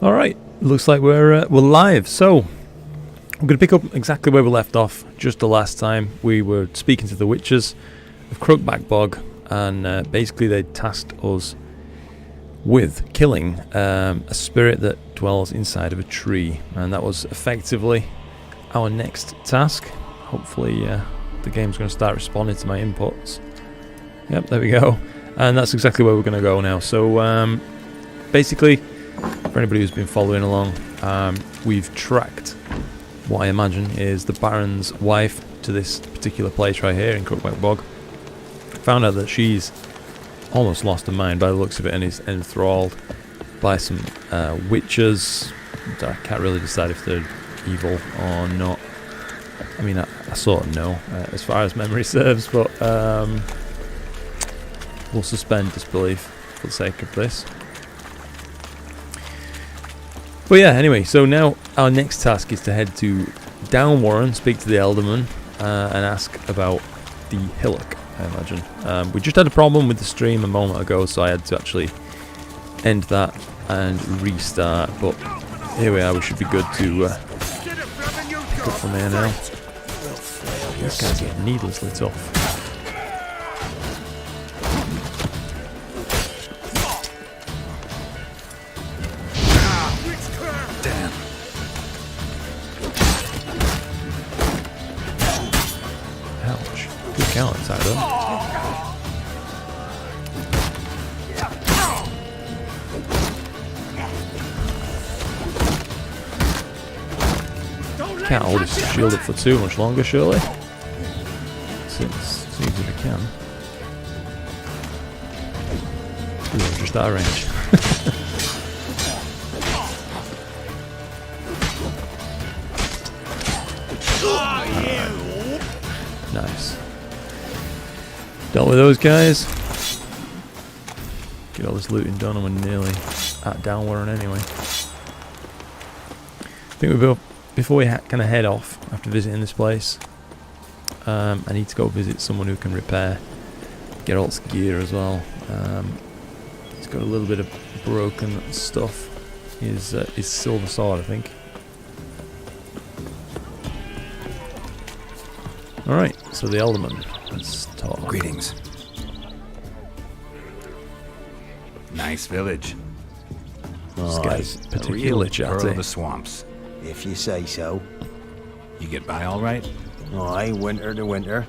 Alright, looks like we're live. So, I'm going to pick up exactly where we left off just the last time. We were speaking to the witches of Crookback Bog, and basically they tasked us with killing a spirit that dwells inside of a tree. And that was effectively our next task. Hopefully the game's going to start responding to my inputs. Yep, there we go. And that's exactly where we're going to go now. So, basically, for anybody who's been following along, we've tracked what I imagine is the Baron's wife to this particular place right here in Crookback Bog. Found out that she's almost lost her mind by the looks of it and is enthralled by some witches. I can't really decide if they're evil or not. I mean, I sort of know as far as memory serves, but we'll suspend disbelief for the sake of this. But yeah, anyway, so now our next task is to head to Downwarren, speak to the Elderman, and ask about the hillock, I imagine. We just had a problem with the stream a moment ago, so I had to actually end that and restart. But here we are, we should be good to pick up from here now. This guy's getting needlessly tough. Outside them. Can't hold his shield up for too much longer, surely. Seems if we can. Ooh, just out of range. Nice. Dealt with those guys. Get all this looting done and we're nearly at Downwarren anyway. I think before we kind of head off after visiting this place, I need to go visit someone who can repair Geralt's gear as well. He's got a little bit of broken stuff. His silver sword, I think. Alright, so the Elderman. Let's talk. Greetings. Nice village. This guy's particularly chatty. Of the swamps. If you say so. You get by all right? Aye, winter to winter.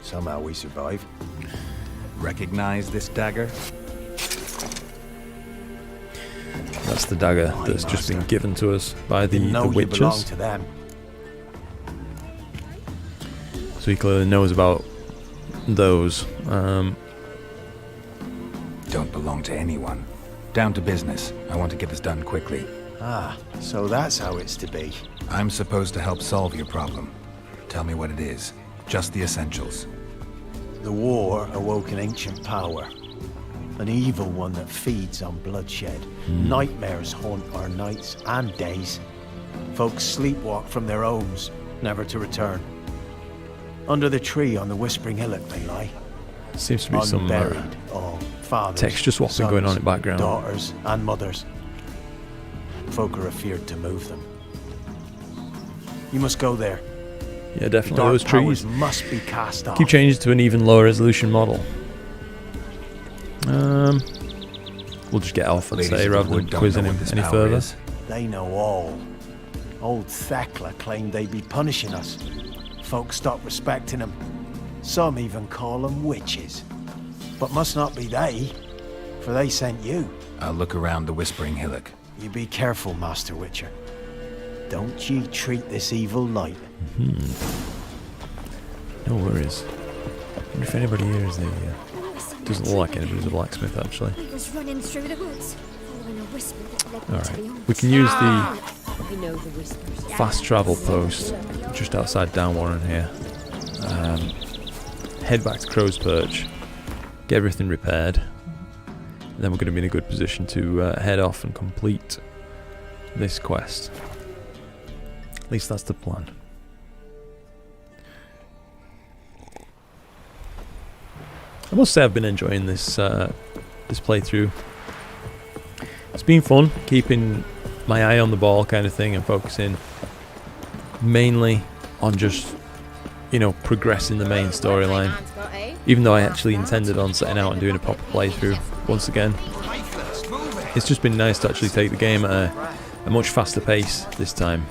Somehow we survive. Recognize this dagger? That's the dagger that's just been given to us by the witches. You belong to them. So he clearly knows about those. Don't belong to anyone. Down to business. I want to get this done quickly. Ah, so that's how it's to be. I'm supposed to help solve your problem. Tell me what it is. Just the essentials. The war awoke an ancient power. An evil one that feeds on bloodshed. Nightmares haunt our nights and days. Folks sleepwalk from their homes, never to return. Under the tree on the Whispering Hillock they lie. Seems to be some unburied, all fathers, texture swapping sons, going on in the background. Daughters and mothers. Folk are afeared to move them. You must go there. Yeah, definitely. Dark Those trees powers must be cast off. keep changing to an even lower resolution model. We'll just get off, I'd say, rather than quizzing him any further. They know all. Old Thekla claimed they'd be punishing us. Folk stopped respecting them. Some even call them witches. But must not be they, for they sent you. I'll look around the Whispering Hillock. You be careful, Master Witcher. Don't ye treat this evil light. No worries. I wonder if anybody here is a... doesn't look like anybody's a blacksmith, actually. Alright, we can use the fast travel post just outside Downwarren here. Head back to Crow's Perch, get everything repaired, and then we're going to be in a good position to head off and complete this quest. At least that's the plan. I must say I've been enjoying this this playthrough. It's been fun keeping my eye on the ball kind of thing and focusing mainly on just, you know, progressing the main storyline. Even though I actually intended on setting out and doing a proper playthrough once again. It's just been nice to actually take the game at a much faster pace this time.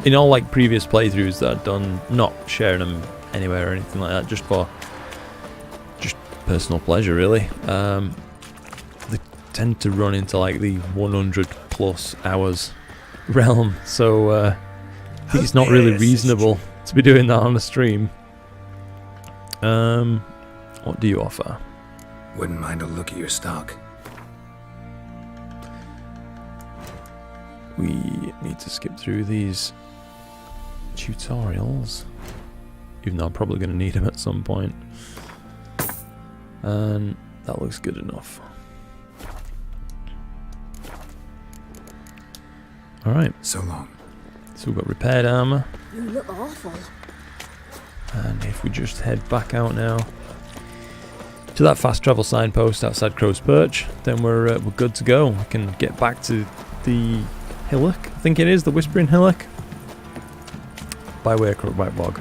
In all like previous playthroughs that I've done, not sharing them anywhere or anything like that, just for just personal pleasure really. They tend to run into like the 100 plus hours realm, so I think it's not really reasonable to be doing that on a stream. What do you offer? Wouldn't mind a look at your stock. We need to skip through these tutorials, even though I'm probably going to need them at some point. And that looks good enough. Alright. So long. So we've got repaired armor. You look awful. And if we just head back out now to that fast travel signpost outside Crow's Perch, then we're good to go. We can get back to the hillock, I think it is, the Whispering Hillock, by way of Crookback Bog.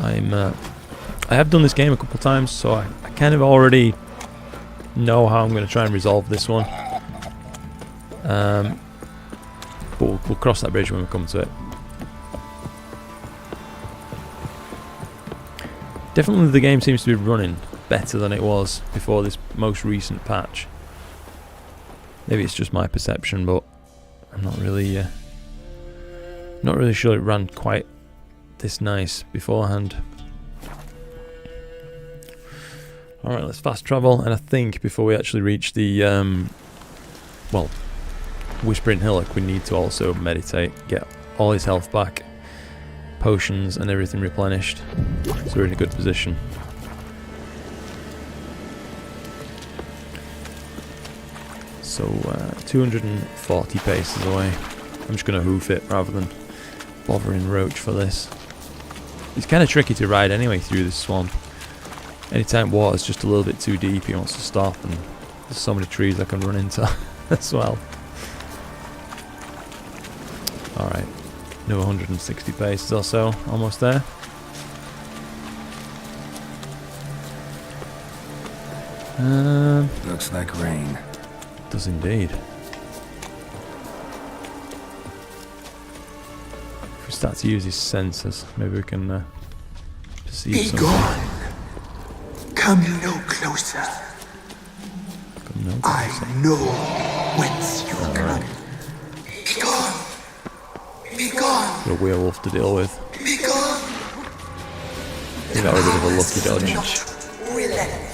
I have done this game a couple of times, so I kind of already know how I'm going to try and resolve this one. But we'll cross that bridge when we come to it. Definitely the game seems to be running better than it was before this most recent patch. Maybe it's just my perception, but I'm not really sure it ran quite this nice beforehand. Alright, let's fast travel, and I think before we actually reach the well, Whispering Hillock, we need to also meditate, get all his health back, potions and everything replenished, so we're in a good position. So 240 paces away. I'm just going to hoof it rather than bothering Roach for this. It's kind of tricky to ride anyway through this swamp. Anytime water's just a little bit too deep, he wants to stop, and there's so many trees I can run into as well. Alright, another 160 paces or so, almost there. Looks like rain. Does indeed. If we start to use his sensors, maybe we can perceive Be something. gone. Come no closer. Come no I closer. know whence you come. Be gone. Be gone. Got a werewolf to deal with. Be gone. We got a bit of a lucky dodge. Not relent.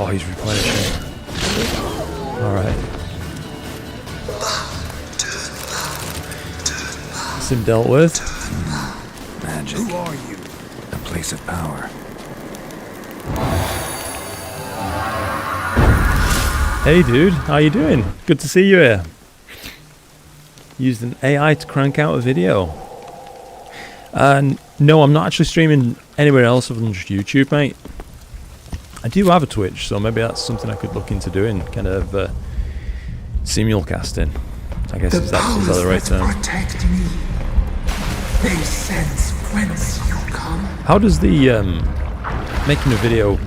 Oh, he's replenishing. Alright. That's him dealt with. Magic. Who are you? A place of power. Hey dude, how you doing? Good to see you here. Used an AI to crank out a video. No, I'm not actually streaming anywhere else other than just YouTube, mate. I do have a Twitch, so maybe that's something I could look into doing, kind of simulcasting. I guess is that the right term? Protect me. They sense whence you come. How does the making a video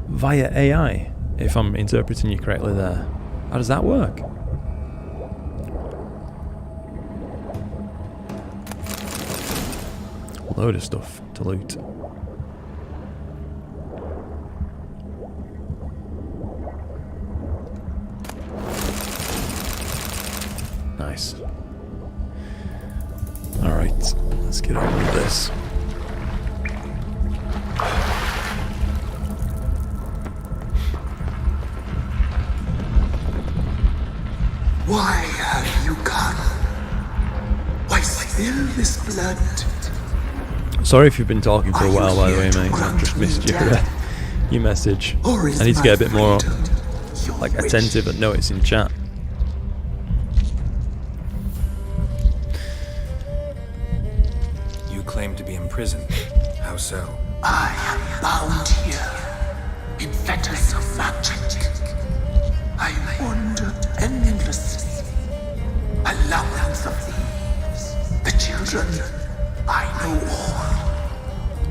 via AI, if I'm interpreting you correctly there, how does that work? A load of stuff to loot. Nice. Alright, let's get on with this. Why have you come? Why spill this blood? Sorry if you've been talking for a while, by the way, mate. I've just missed your message. I need to get a bit more like attentive and noticing chat. prison. How so? I am bound here in fetters of magic. I wandered endlessly, a labyrinth of thieves. The children, I know all.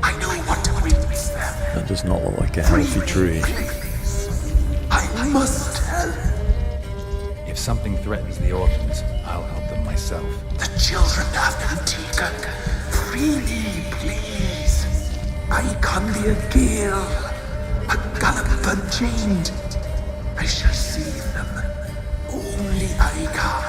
I know what awaits them. That does not look like a healthy tree. Please, I must help. If something threatens the orphans, I'll help them myself. The children have been taken. Freely, please. I can be a gale, a gallop unchained. I shall save them. Only I can.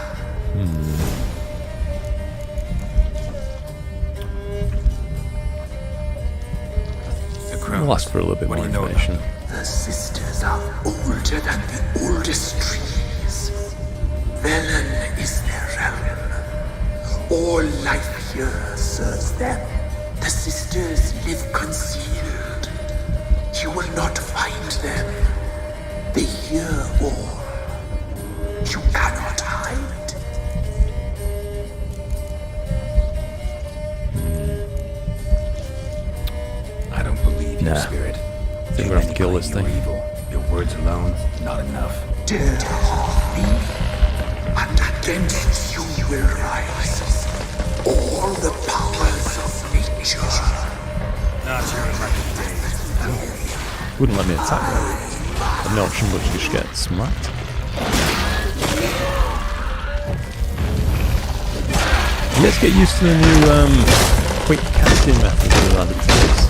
The crown. We'll ask for a little bit What more do you know information. The sisters are older than the oldest trees. Velen is their realm. All life here serves them. The sisters live concealed. You will not find them. They hear all. You cannot hide. I don't believe you, Nah. Spirit. I think we're gonna have to kill this thing. Evil. Your words alone, not enough. Dare to harm me, and against you will rise all the powers of nature. Not your record day. Wouldn't let me attack them. I have no option but to just get smacked. Let's get used to the new quick casting method that I've added to this.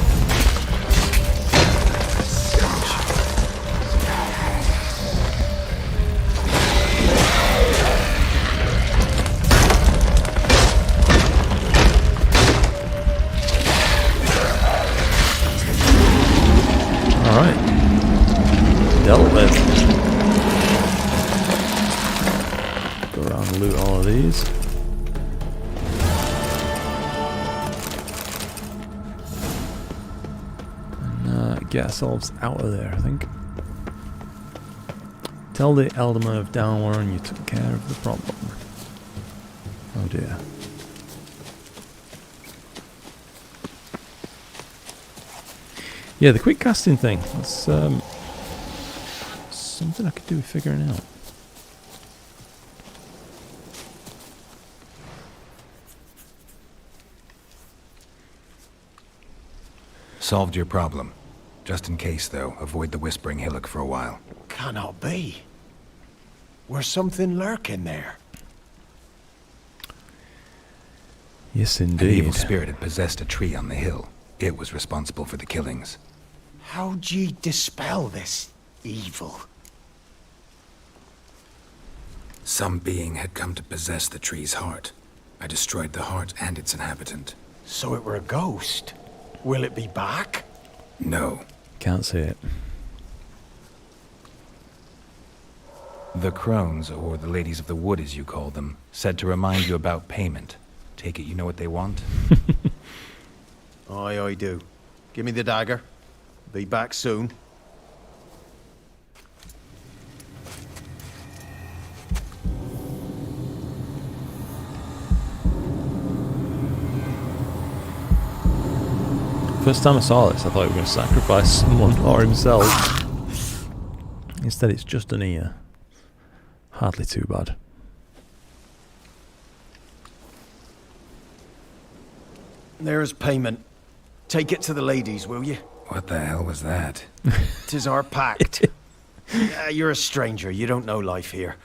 Alright. Dealt with. Go around and loot all of these. And get ourselves out of there, I think. Tell the Elderman of Downwarren you took care of the problem. Oh dear. Yeah, the quick casting thing. That's something I could do with figuring out. Solved your problem. Just in case, though, avoid the Whispering Hillock for a while. Cannot be. Where's something lurking there? Yes, An indeed. evil spirit had possessed a tree on the hill. It was responsible for the killings. How'd ye dispel this evil? Some being had come to possess the tree's heart. I destroyed the heart and its inhabitant. So it were a ghost. Will it be back? No. Can't see it. The crones, or the ladies of the wood as you call them, said to remind you about payment. Take it you know what they want? Aye, I do. Give me the dagger. Be back soon. First time I saw this, I thought he was going to sacrifice someone or himself. Instead, it's just an ear. Hardly too bad. There's payment. Take it to the ladies, will you? What the hell was that? 'Tis our pact. You're a stranger. You don't know life here.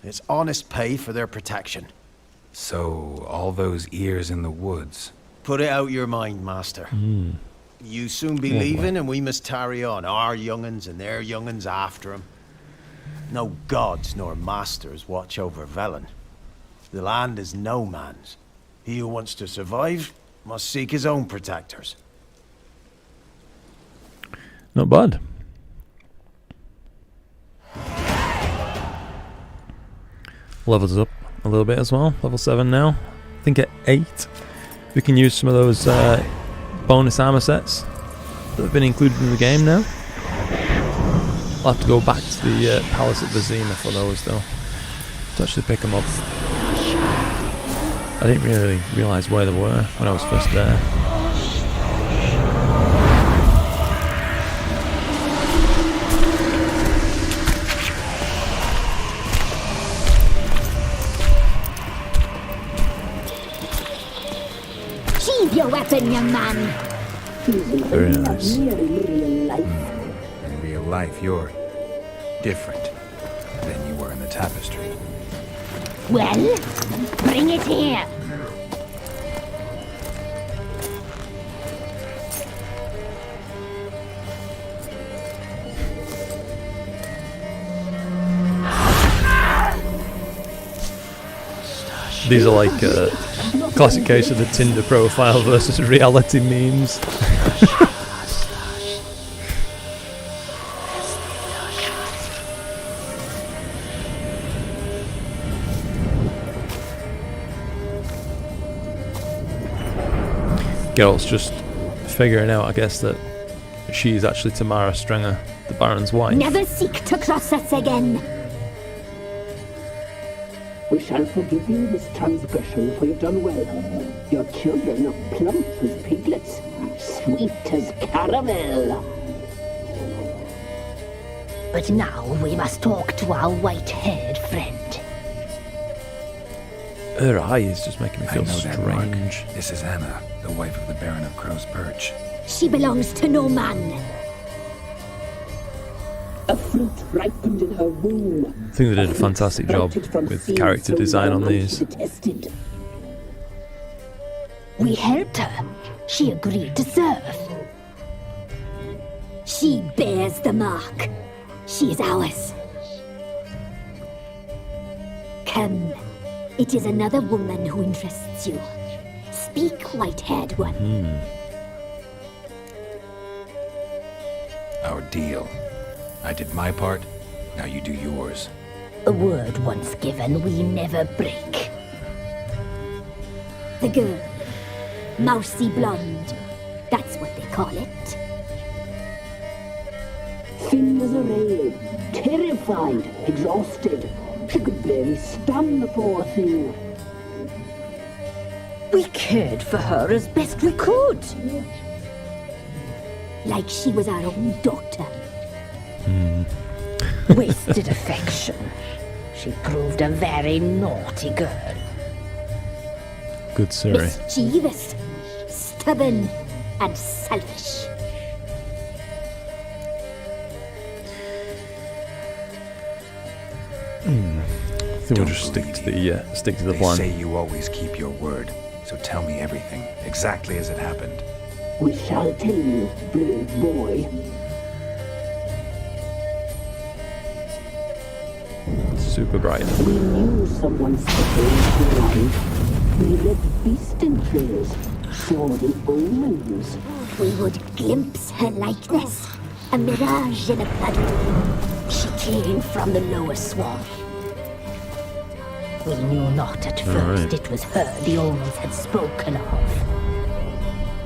It's honest pay for their protection. So, all those ears in the woods. Put it out your mind, master. You soon be leaving, and we must tarry on, our young'uns and their young'uns after 'em. No gods nor masters watch over Velen. The land is no man's. He who wants to survive must seek his own protectors. Not bad. Levels up a little bit as well. Level 7 now. I think at 8 we can use some of those bonus armor sets that have been included in the game now. I'll have to go back to the Palace at Vizima for those though, to actually pick them up. I didn't really realise where they were when I was first there. Sheathe your weapon, young man. Very nice. In real life, you're different than you were in the tapestry. Well, bring it here. These are like classic case of the Tinder profile versus reality memes. Geralt's just figuring out, I guess, that she's actually Tamara Strenger, the Baron's wife. Never seek to cross us again. We shall forgive you this transgression, for you've done well. Your children are plump as piglets, sweet as caramel. But now we must talk to our white-haired friend. Her eye is just making me I feel know that mark. strange. This is Anna, the wife of the Baron of Crow's Perch. She belongs to no man. A fruit ripened in her womb. I think they did a fantastic job with character design on these. Detested. We helped her. She agreed to serve. She bears the mark. She is ours. Come. It is another woman who interests you. Speak, white-haired one. Our deal. I did my part, now you do yours. A word once given, we never break. The girl. Mousy blonde. That's what they call it. Thin as a rail, terrified, exhausted. She could barely stand, the poor thing. We cared for her as best we could. Like she was our own daughter. Wasted affection. She proved a very naughty girl. Good Siri. Mischievous, stubborn, and selfish. I think we'll just stick to the They plan. say you always keep your word, so tell me everything, exactly as it happened. We shall tell you, brave boy. Super bright. We knew someone special in your life. We read beast entrails, saw the omens. We would glimpse her likeness, a mirage in a puddle. She came from the lower swamp. We knew not at first Alright. it was her the omens had spoken of.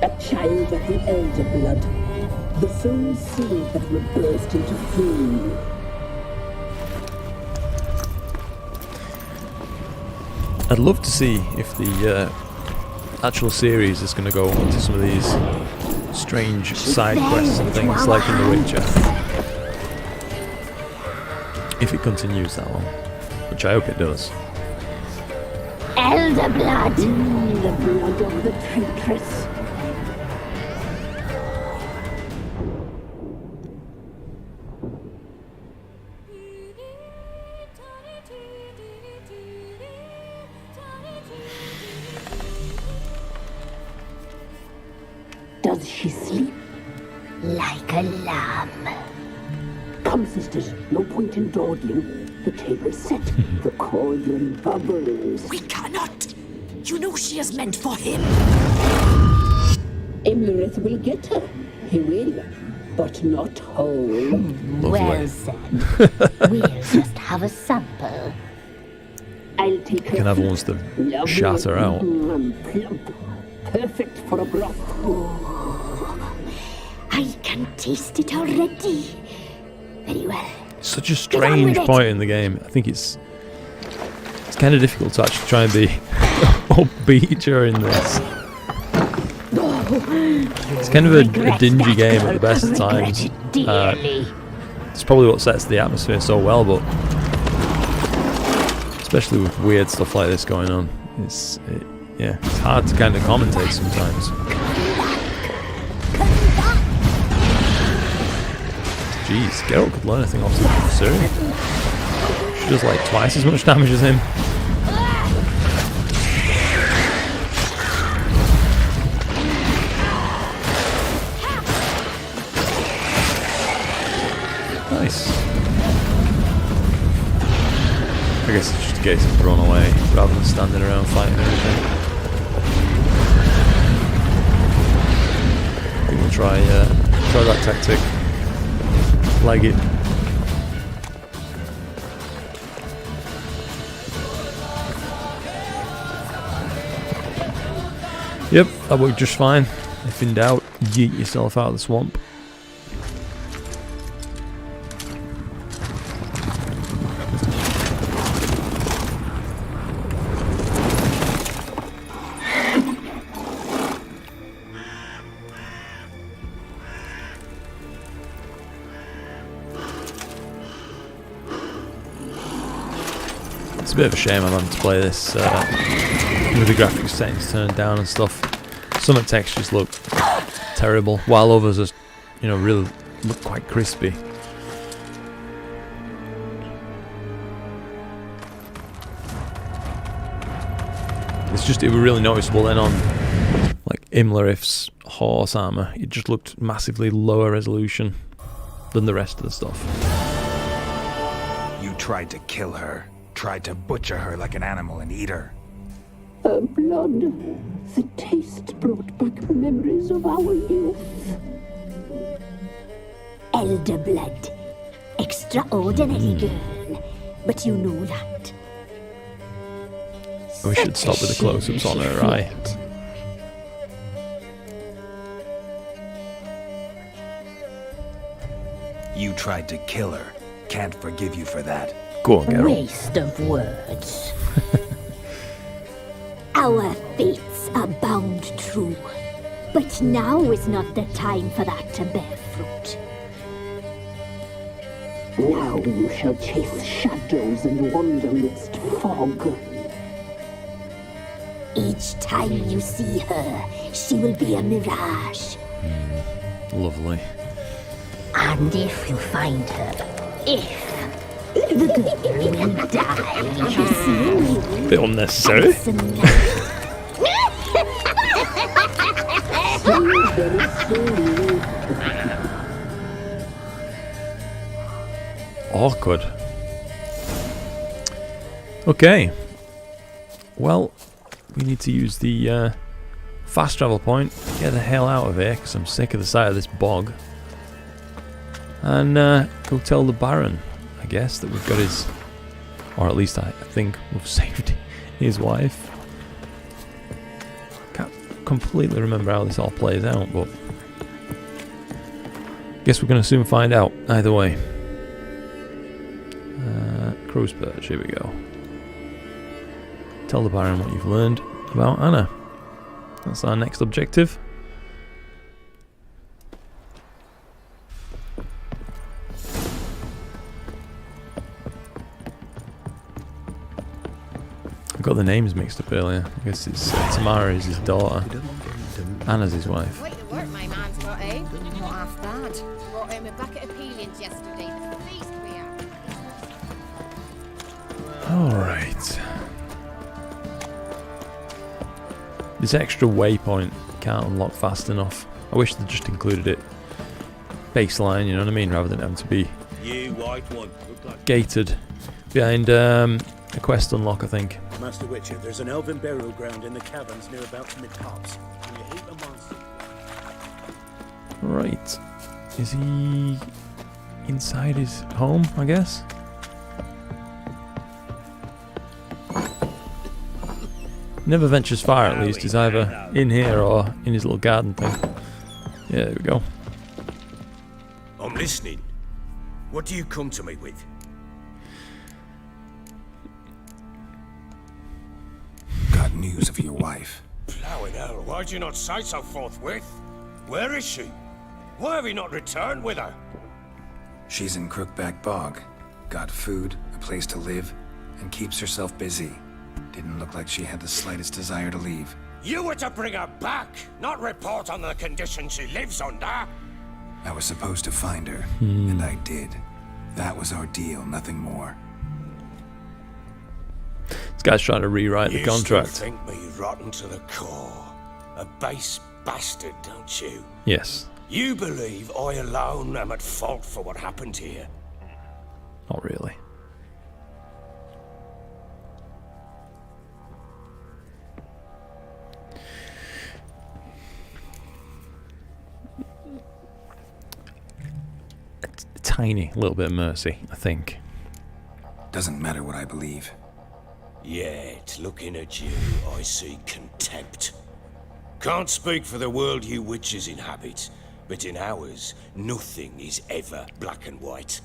A child of the elder blood. The soul seed that would burst into flame. I'd love to see if the actual series is going to go into some of these strange side quests and things like in The Witcher. If it continues that long, which I hope it does. Elder blood. The blood of the traitress. Does she sleep? Like a lamb. Come, sisters, no point in dawdling. The table's set, the cauldron bubbles. We cannot. You know she is meant for him. Emlyrith will get her. He will, but not whole. Well said. We'll just have a sample. I'll take her. Can have ones that Lovely shatter out. and plump. Perfect for a broth. I can taste it already. Very well. Such a strange point in the game. I think it's kind of difficult to actually try and be upbeat during this. It's kind of a dingy game at the best of times. It's probably what sets the atmosphere so well, but especially with weird stuff like this going on, yeah, it's hard to kind of commentate sometimes. Jeez, Geralt could learn a thing off Ciri. She does like twice as much damage as him. Nice. I guess it's just a case of run away rather than standing around fighting everything. I think we'll try that tactic. Flag it. Yep, that worked just fine. If in doubt, yeet yourself out of the swamp. It's a bit of a shame I'm having to play this with the graphics settings turned down and stuff. Some of the textures look terrible, while others are, you know, really look quite crispy. It's just, it was really noticeable then on like Imlerif's horse armor. It just looked massively lower resolution than the rest of the stuff. You tried to kill her. Tried to butcher her like an animal and eat her. Her blood, the taste brought back memories of our youth. Elder blood. Extraordinary girl. But you know that. We should stop with the close-ups on her eye. You tried to kill her. Can't forgive you for that. Go on, Geralt. Waste of words. Our fates are bound true. But now is not the time for that to bear fruit. Now you shall chase shadows and wander midst fog. Each time you see her, she will be a mirage. Lovely. And if you find her, the girl will die. Bit unnecessary. Awkward. Okay. Well, we need to use the fast travel point. Get the hell out of here, because I'm sick of the sight of this bog. And go tell the Baron, I guess, that we've got his, or at least I think we've saved his wife. Can't completely remember how this all plays out, but guess we're going to soon find out. Either way. Crow's Perch, here we go. Tell the Baron what you've learned about Anna. That's our next objective. I got the names mixed up earlier. I guess it's Tamara is his daughter. Anna's his wife. Wait to work, my man's got, eh? Not half bad. Brought him a bucket of peelings yesterday. The feast we had. Alright. This extra waypoint can't unlock fast enough. I wish they just included it baseline, you know what I mean, rather than having to be gated behind a quest unlock, I think. Master Witcher, there's an elven burial ground in the caverns near about mid-tops. When you hate the monster... Right. Is he inside his home, I guess? Never ventures far, at least. He's either in here or in his little garden thing. Yeah, there we go. I'm listening. What do you come to me with? Got news of your wife. Plowing hell, why'd you not say so forthwith? Where is she? Why have you not returned with her? She's in Crookback Bog. Got food, a place to live, and keeps herself busy. Didn't look like she had the slightest desire to leave. You were to bring her back, not report on the conditions she lives under. I was supposed to find her, and I did. That was our deal, nothing more. This guy's trying to rewrite the contract. You still think me rotten to the core. A base bastard, don't you? Yes. You believe I alone am at fault for what happened here? Not really. A tiny little bit of mercy, I think. Doesn't matter what I believe. Yet, looking at you, I see contempt. Can't speak for the world you witches inhabit, but in ours, nothing is ever black and white.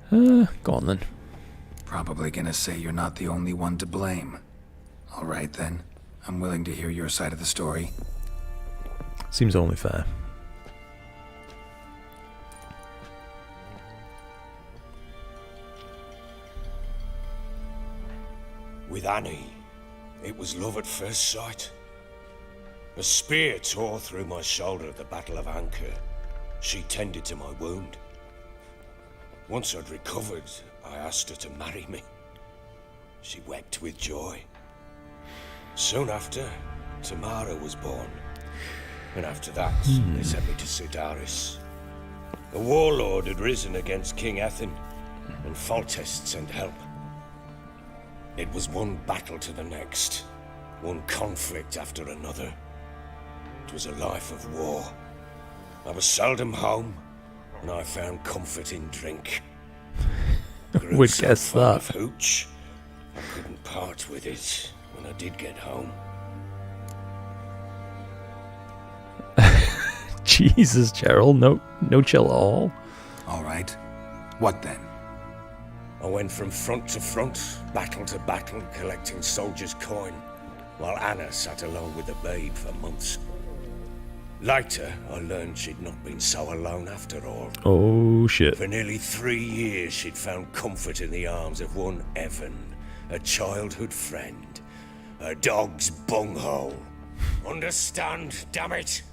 Go on then. Probably gonna say you're not the only one to blame. All right then. I'm willing to hear your side of the story. Seems only fair. With Annie, it was love at first sight. A spear tore through my shoulder at the Battle of Anchor. She tended to my wound. Once I'd recovered, I asked her to marry me. She wept with joy. Soon after, Tamara was born. And after that, they sent me to Sidaris. The warlord had risen against King Ethan, and Foltest sent help. It was one battle to the next, one conflict after another. It was a life of war. I was seldom home, and I found comfort in drink. Would guess that. Of hooch, I couldn't part with it when I did get home. Jesus, Gerald, no chill at all. All right. What then? I went from front to front, battle to battle, collecting soldiers' coin, while Anna sat alone with the babe for months. Later, I learned she'd not been so alone after all. Oh, shit. For nearly 3 years, she'd found comfort in the arms of one Evan, a childhood friend, a dog's bunghole. Understand, damn it?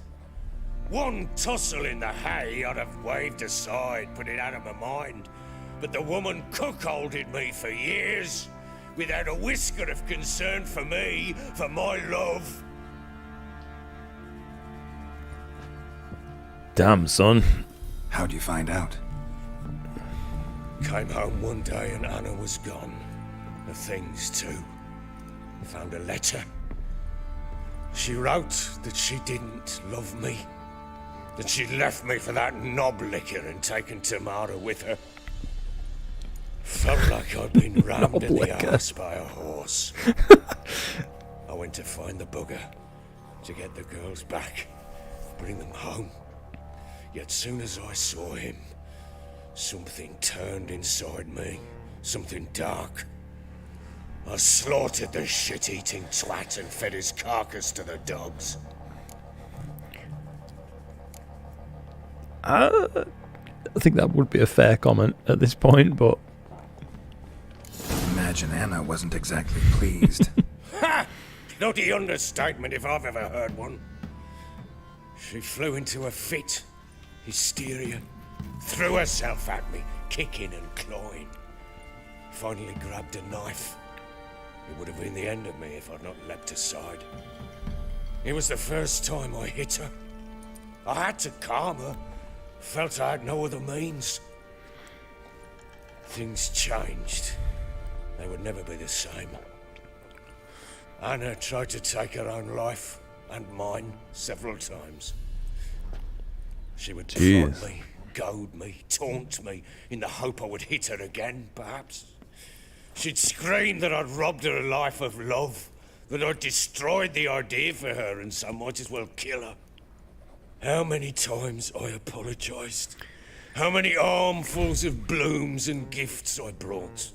One tussle in the hay I'd have waved aside, put it out of my mind. But the woman cuckolded me for years, without a whisker of concern for me, for my love. Damn, son. How'd you find out? Came home one day and Anna was gone. The things too. I found a letter. She wrote that she didn't love me. That she'd left me for that knob licker and taken Tamara with her. Felt like I'd been rammed in the arse by a horse. I went to find the bugger, to get the girls back, bring them home. Yet soon as I saw him, something turned inside me, something dark. I slaughtered the shit-eating twat and fed his carcass to the dogs. I think that would be a fair comment at this point, but... Imagine Anna wasn't exactly pleased. Ha! Bloody understatement if I've ever heard one. She flew into a fit, hysteria, threw herself at me, kicking and clawing. Finally grabbed a knife. It would have been the end of me if I'd not leapt aside. It was the first time I hit her. I had to calm her. Felt I had no other means. Things changed. They would never be the same. Anna tried to take her own life, and mine, several times. She would defraud me, goad me, taunt me, in the hope I would hit her again, perhaps. She'd scream that I'd robbed her a life of love, that I'd destroyed the idea for her, and so might as well kill her. How many times I apologized. How many armfuls of blooms and gifts I brought.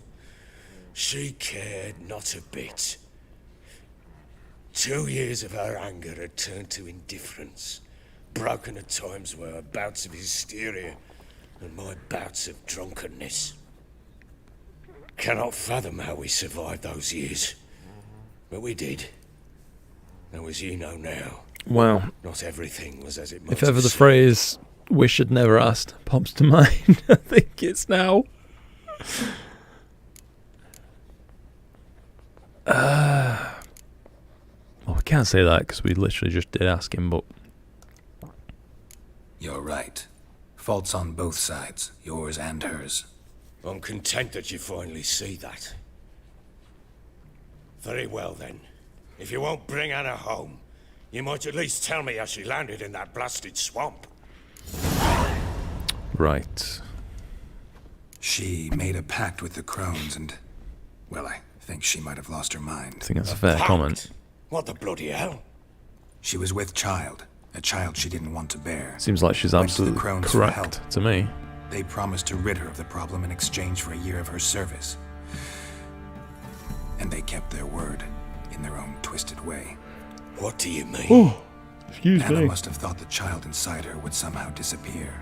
She cared not a bit. 2 years of her anger had turned to indifference, broken at times by her bouts of hysteria and my bouts of drunkenness. cannot fathom how we survived those years. But we did. Though as you know now, Well, not everything was as it must if ever have the seemed. phrase "wish had never asked" pops to mind, I think it's now. Well, we can't say that because we literally just did ask him, but You're right. Faults on both sides, yours and hers. I'm content that you finally see that. Very well then. If you won't bring Anna home, you might at least tell me how she landed in that blasted swamp. right. She made a pact with the crones and, well, I think she might have lost her I mind. think that's a fair Pact? comment. What the bloody hell? She was with child, a child she didn't want to bear. Seems like she's Went to the absolutely Crones for correct help. to me. They promised to rid her of the problem in exchange for a year of her service. And they kept their word, in their own twisted way. What do you mean? Oh, excuse Anna me. must have thought the child inside her would somehow disappear.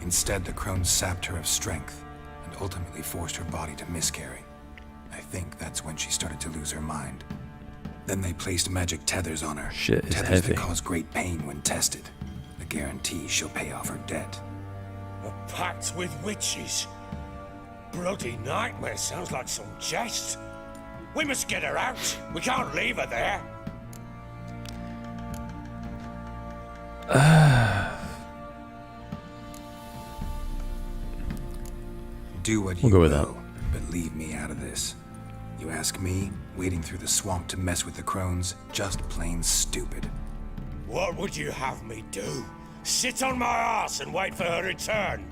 Instead, the crones sapped her of strength, and ultimately forced her body to miscarry. I think that's when she started to lose her mind. Then they placed magic tethers on her. Shit is Tethers heavy. that cause great pain when tested. A guarantee she'll pay off her debt. A pact with witches? Bloody nightmare, sounds like some jest. We must get her out. We can't leave her there. Do what We'll you go with will, but leave me out of this. You ask me, wading through the swamp to mess with the crones, just plain stupid. What would you have me do? Sit on my ass and wait for her return?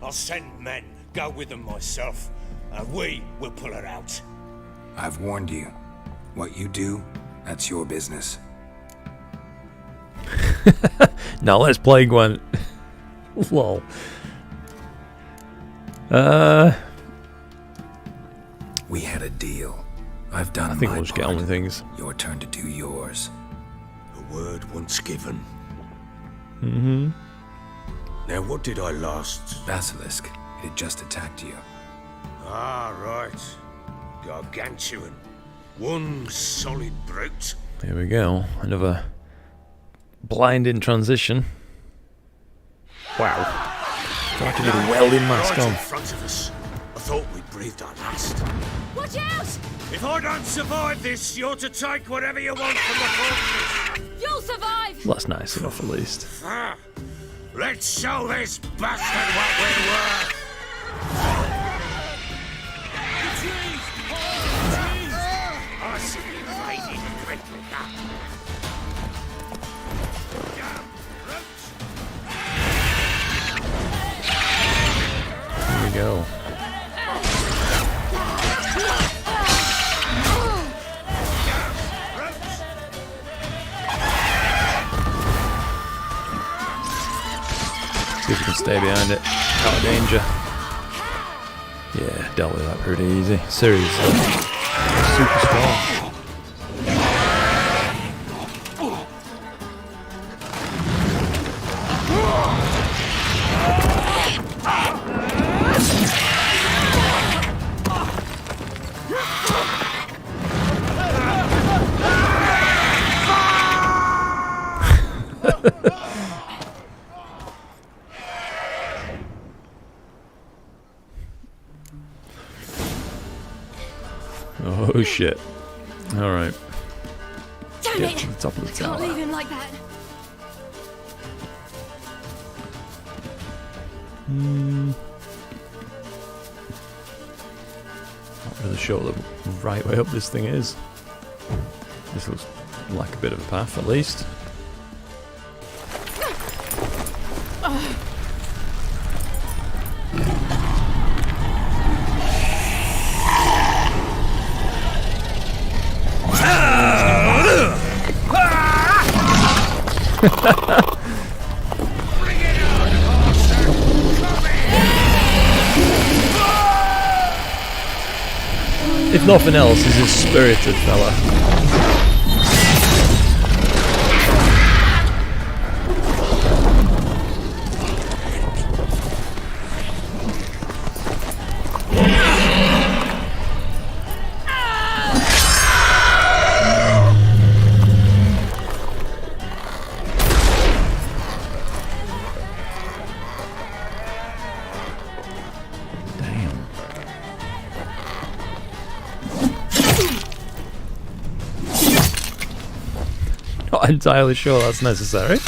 I'll send men, go with them myself, and we will pull her out. I've warned you. What you do, that's your business. Now let's play Gwen. Lol. We had a deal. I've done I think my we'll just get part. on with things. Your turn to do yours. A word once given. Mm-hmm. Now what did I last? Basilisk, it had just attacked you. Ah, right. Gargantuan. One solid brute. Here we go. Another blinding transition. Wow. Like a little welding mask Right on. in front of us. I thought we'd breathed our last. Watch out! If I don't survive this, you're to take whatever you want from the fortress. You'll survive! Well, that's nice enough at least. Ah, let's show this bastard what we're worth. I see you fading quickly. Damn brutes. Here we go. See if we can stay behind it. Out of danger. Yeah, dealt with that pretty easy. Seriously. Super strong. Oh shit. Alright. Damn Get it! to the top of the Can't leave tower. him like that. Not really sure the right way up this thing is. This looks like a bit of a path at least. If nothing else, he's a spirited fella. not entirely sure that's necessary.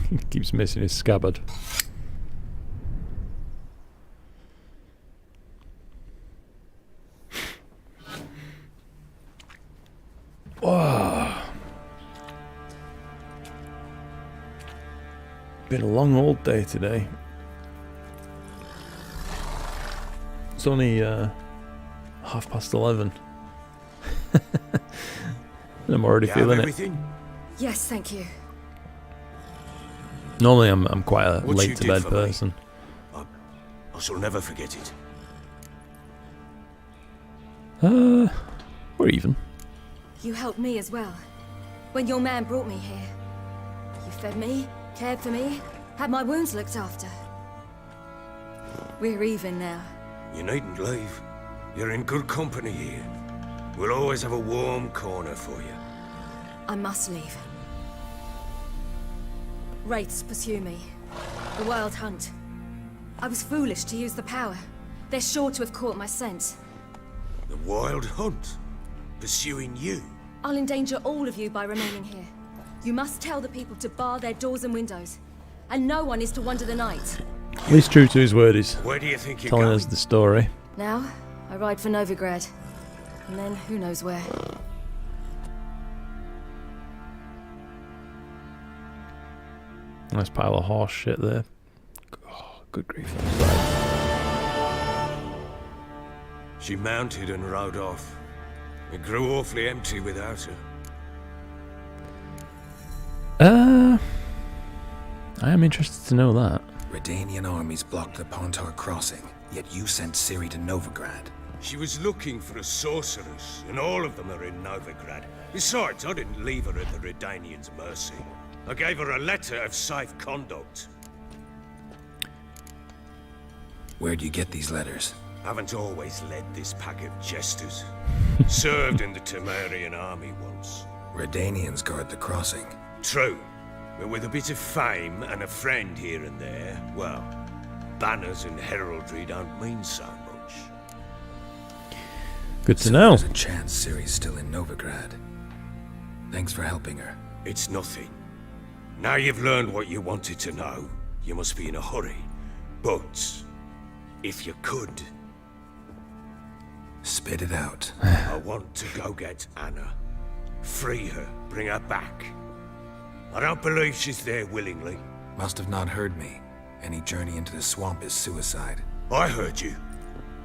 He keeps missing his scabbard. Wow. Been a long old day today. It's only 11:30. I'm already feeling it. Yes, thank you. Normally I'm quite a What late you to did bed for me. person. I shall never forget it. We're even. You helped me as well. When your man brought me here. You fed me, cared for me, had my wounds looked after. We're even now. You needn't leave. You're in good company here. We'll always have a warm corner for you. I must leave. Wraiths pursue me. The wild hunt. I was foolish to use the power. They're sure to have caught my scent. The wild hunt? Pursuing you? I'll endanger all of you by remaining here. You must tell the people to bar their doors and windows. And no one is to wander the night. At least true to his word, he's Where do you think you're telling going? us the story. Now, I ride for Novigrad. And then who knows where. Nice pile of horse shit there. Oh, good grief. She mounted and rode off. It grew awfully empty without her. I am interested to know that. Redanian armies blocked the Pontar crossing, yet you sent Ciri to Novigrad. She was looking for a sorceress, and all of them are in Novigrad. Besides, I didn't leave her at the Redanians' mercy. I gave her a letter of safe conduct. Where'd you get these letters? Haven't always led this pack of jesters. Served in the Temerian army once. Redanians guard the crossing. True, but with a bit of fame and a friend here and there, well, banners and heraldry don't mean so much. Good to So know. There's a chance Ciri's still in Novigrad. Thanks for helping her. It's nothing. Now you've learned what you wanted to know, you must be in a hurry. But, if you could, spit it out. I want to go get Anna. Free her, bring her back. I don't believe she's there willingly. Must have not heard me. Any journey into the swamp is suicide. I heard you,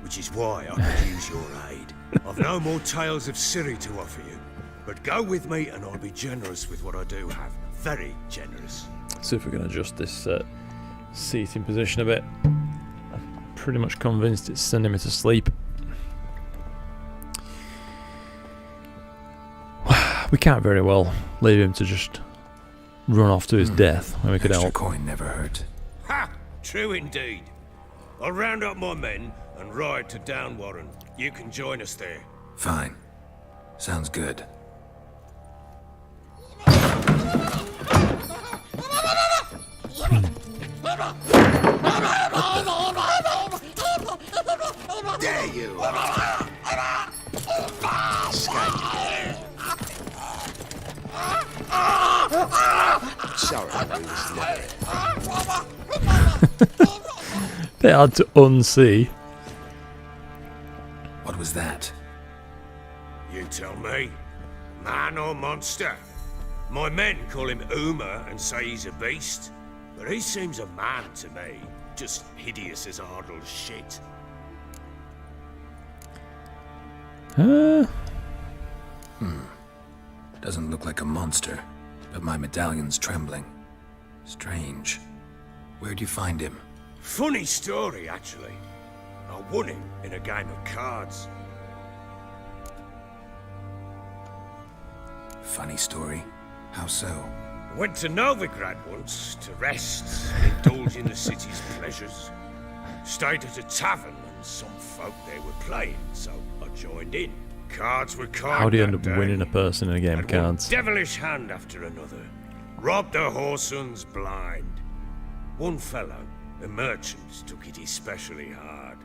which is why I could use your aid. I've no more tales of Ciri to offer you, but go with me and I'll be generous with what I do have. Very generous. See if we can adjust this seating position a bit. I'm pretty much convinced it's sending me to sleep. We can't very well leave him to just run off to his death when we could Extra help. coin never hurt. Ha! True indeed. I'll round up my men and ride to Downwarren. You can join us there. Fine. Sounds good. There you are! Sorry, I was never. Bit hard to unsee. What was that? You tell me. Man or monster? My men call him Uma and say he's a beast. But he seems a man to me. Just hideous as Ardle's shit. Doesn't look like a monster, but my medallion's trembling. Strange. Where'd you find him? Funny story, actually. I won him in a game of cards. Funny story. How so? Went to Novigrad once to rest, indulge in the city's pleasures. Stayed at a tavern and some folk there were playing, so I joined in. Cards were kind. How do you that end up day. winning a person in a game of Had one cards? devilish hand after another. robbed the whoresons blind. One fellow, a merchant, took it especially hard.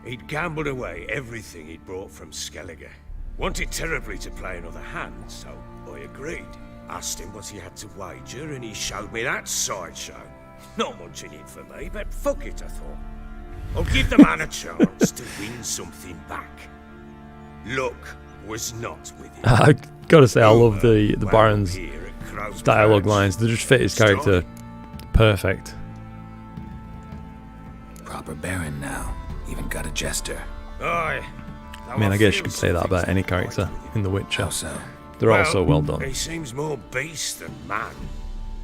He'd gambled away everything he'd brought from Skellige. Wanted terribly to play another hand, so I agreed. Asked him what he had to wager, and he showed me that sideshow. Not much in it for me, but fuck it, I thought. I'll give the man a chance to win something back. Luck was not with him. I gotta say, I love the Baron's dialogue lines. They just fit his character perfect. Proper Baron now. Even got a jester. Aye. I mean, I guess you could say that about any character in The Witcher. How so? They're all so well done. He seems more beast than man.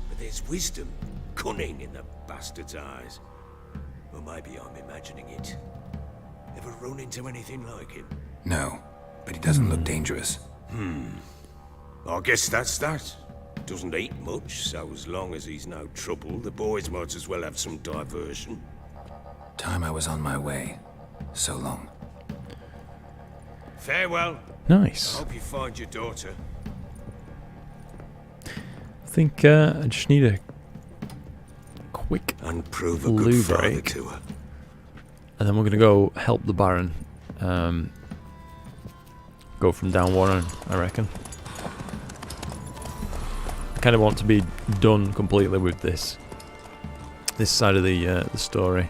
But there's wisdom, cunning in the bastard's eyes. Or maybe I'm imagining it. Ever run into anything like him? No, but he doesn't look dangerous. I guess that's that. Doesn't eat much, so as long as he's no trouble, the boys might as well have some diversion. Time I was on my way. So long. Farewell. Nice. Hope you find your daughter. I think I just need a quick And prove a loo good father break. to her. And then we're going to go help the Baron. Go from down Warren, I reckon. I kind of want to be done completely with this side of the story.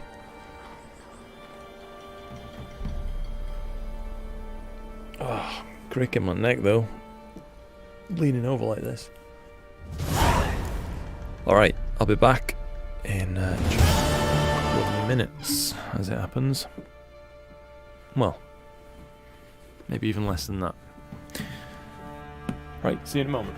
Oh, crick in my neck though. Leaning over like this. Alright, I'll be back in just a couple of minutes as it happens. Well, maybe even less than that. Right, see you in a moment.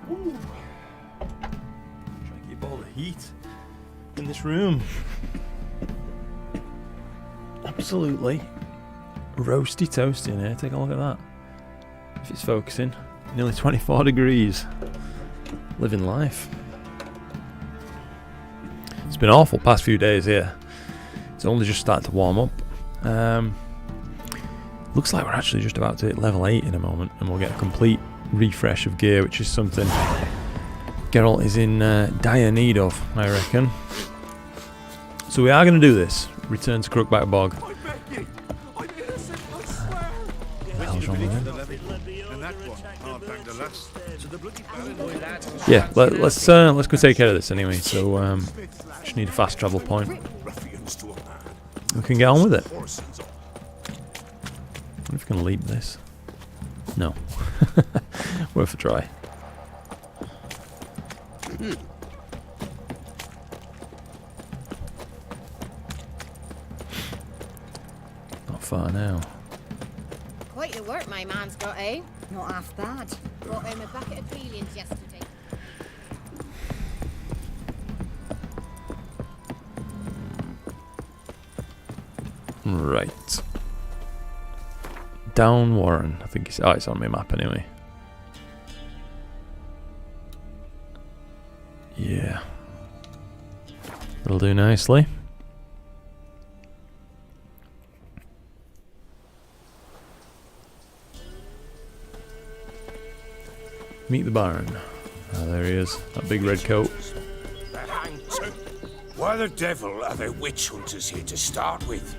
Try to keep all the heat in this room. Absolutely roasty toasty in here. Take a look at that. If it's focusing, nearly 24 degrees. Living life. It's been awful past few days here. It's only just started to warm up. Looks like we're actually just about to hit level 8 in a moment, and we'll get a complete refresh of gear, which is something Geralt is in dire need of, I reckon. So we are going to do this. Return to Crookback Bog. What the hell's wrong with him? Yeah, let's go take care of this anyway. So just need a fast travel point. We can get on with it. What if we can leap this? No. Worth a try. Not far now. Quite the work my man's got, eh? Not half bad. Brought him a bucket of peelings yesterday. Right. Down Warren. I think it's on my map anyway. Yeah. That'll do nicely. Meet the Baron. Ah, there he is. That big red coat. Why the devil are there witch hunters here to start with?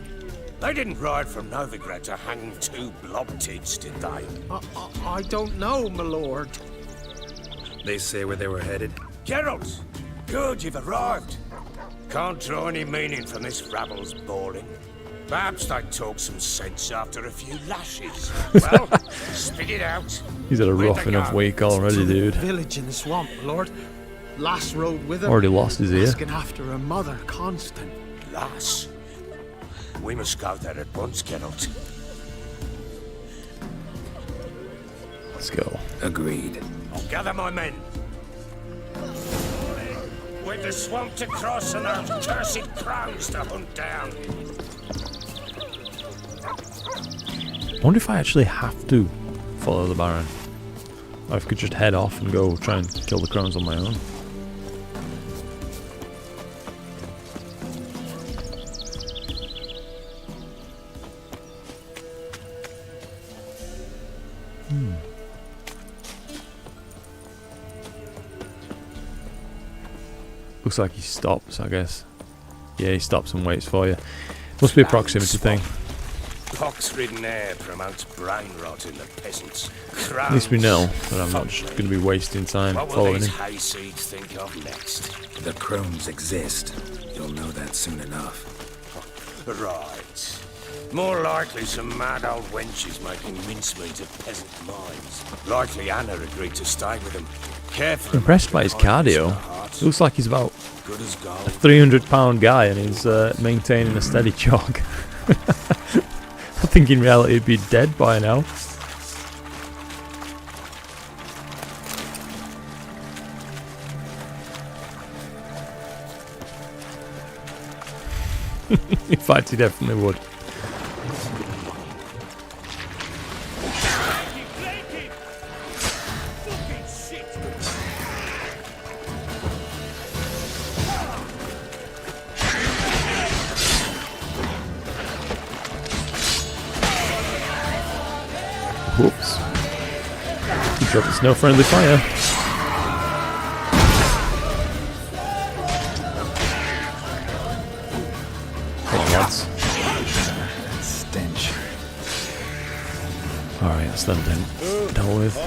They didn't ride from Novigrad to hang two blob-tits, did they? I don't know, my lord. They say where they were headed? Geralt! Good, you've arrived. Can't draw any meaning from this rabble's bawling. Perhaps they talk some sense after a few lashes. Well, spit it out. He's had a Where'd rough they enough go? week already, dude. Village in the swamp, my lord. Lass rode with him. Already lost his ear. Asking after her mother, Constant. Lass? We must go there at once, Geralt. Let's go. Agreed. I'll gather my men. With the swamp to cross and those cursed crows to hunt down. I wonder if I actually have to follow the Baron. Or if I could just head off and go try and kill the crones on my own. Looks like he stops, I guess. Yeah, he stops and waits for you. Must be a proximity thing. Pox-ridden air promotes brain rot in the peasants. At least we know that I'm not just going to be wasting time What will following these him. hayseeds think of next? The crones exist. You'll know that soon enough. Right. More likely some mad old wenches making mincemeat of peasant minds. Likely Anna agreed to stay with them. Care for them. Impressed by his cardio. Looks like he's about Good as gold. a 300-pound guy and he's maintaining a steady jog. I think in reality he'd be dead by now. In fact, he definitely would. Whoops. Good job, it's no friendly fire. Come on, lads. Stench. Alright, that's them dealt with.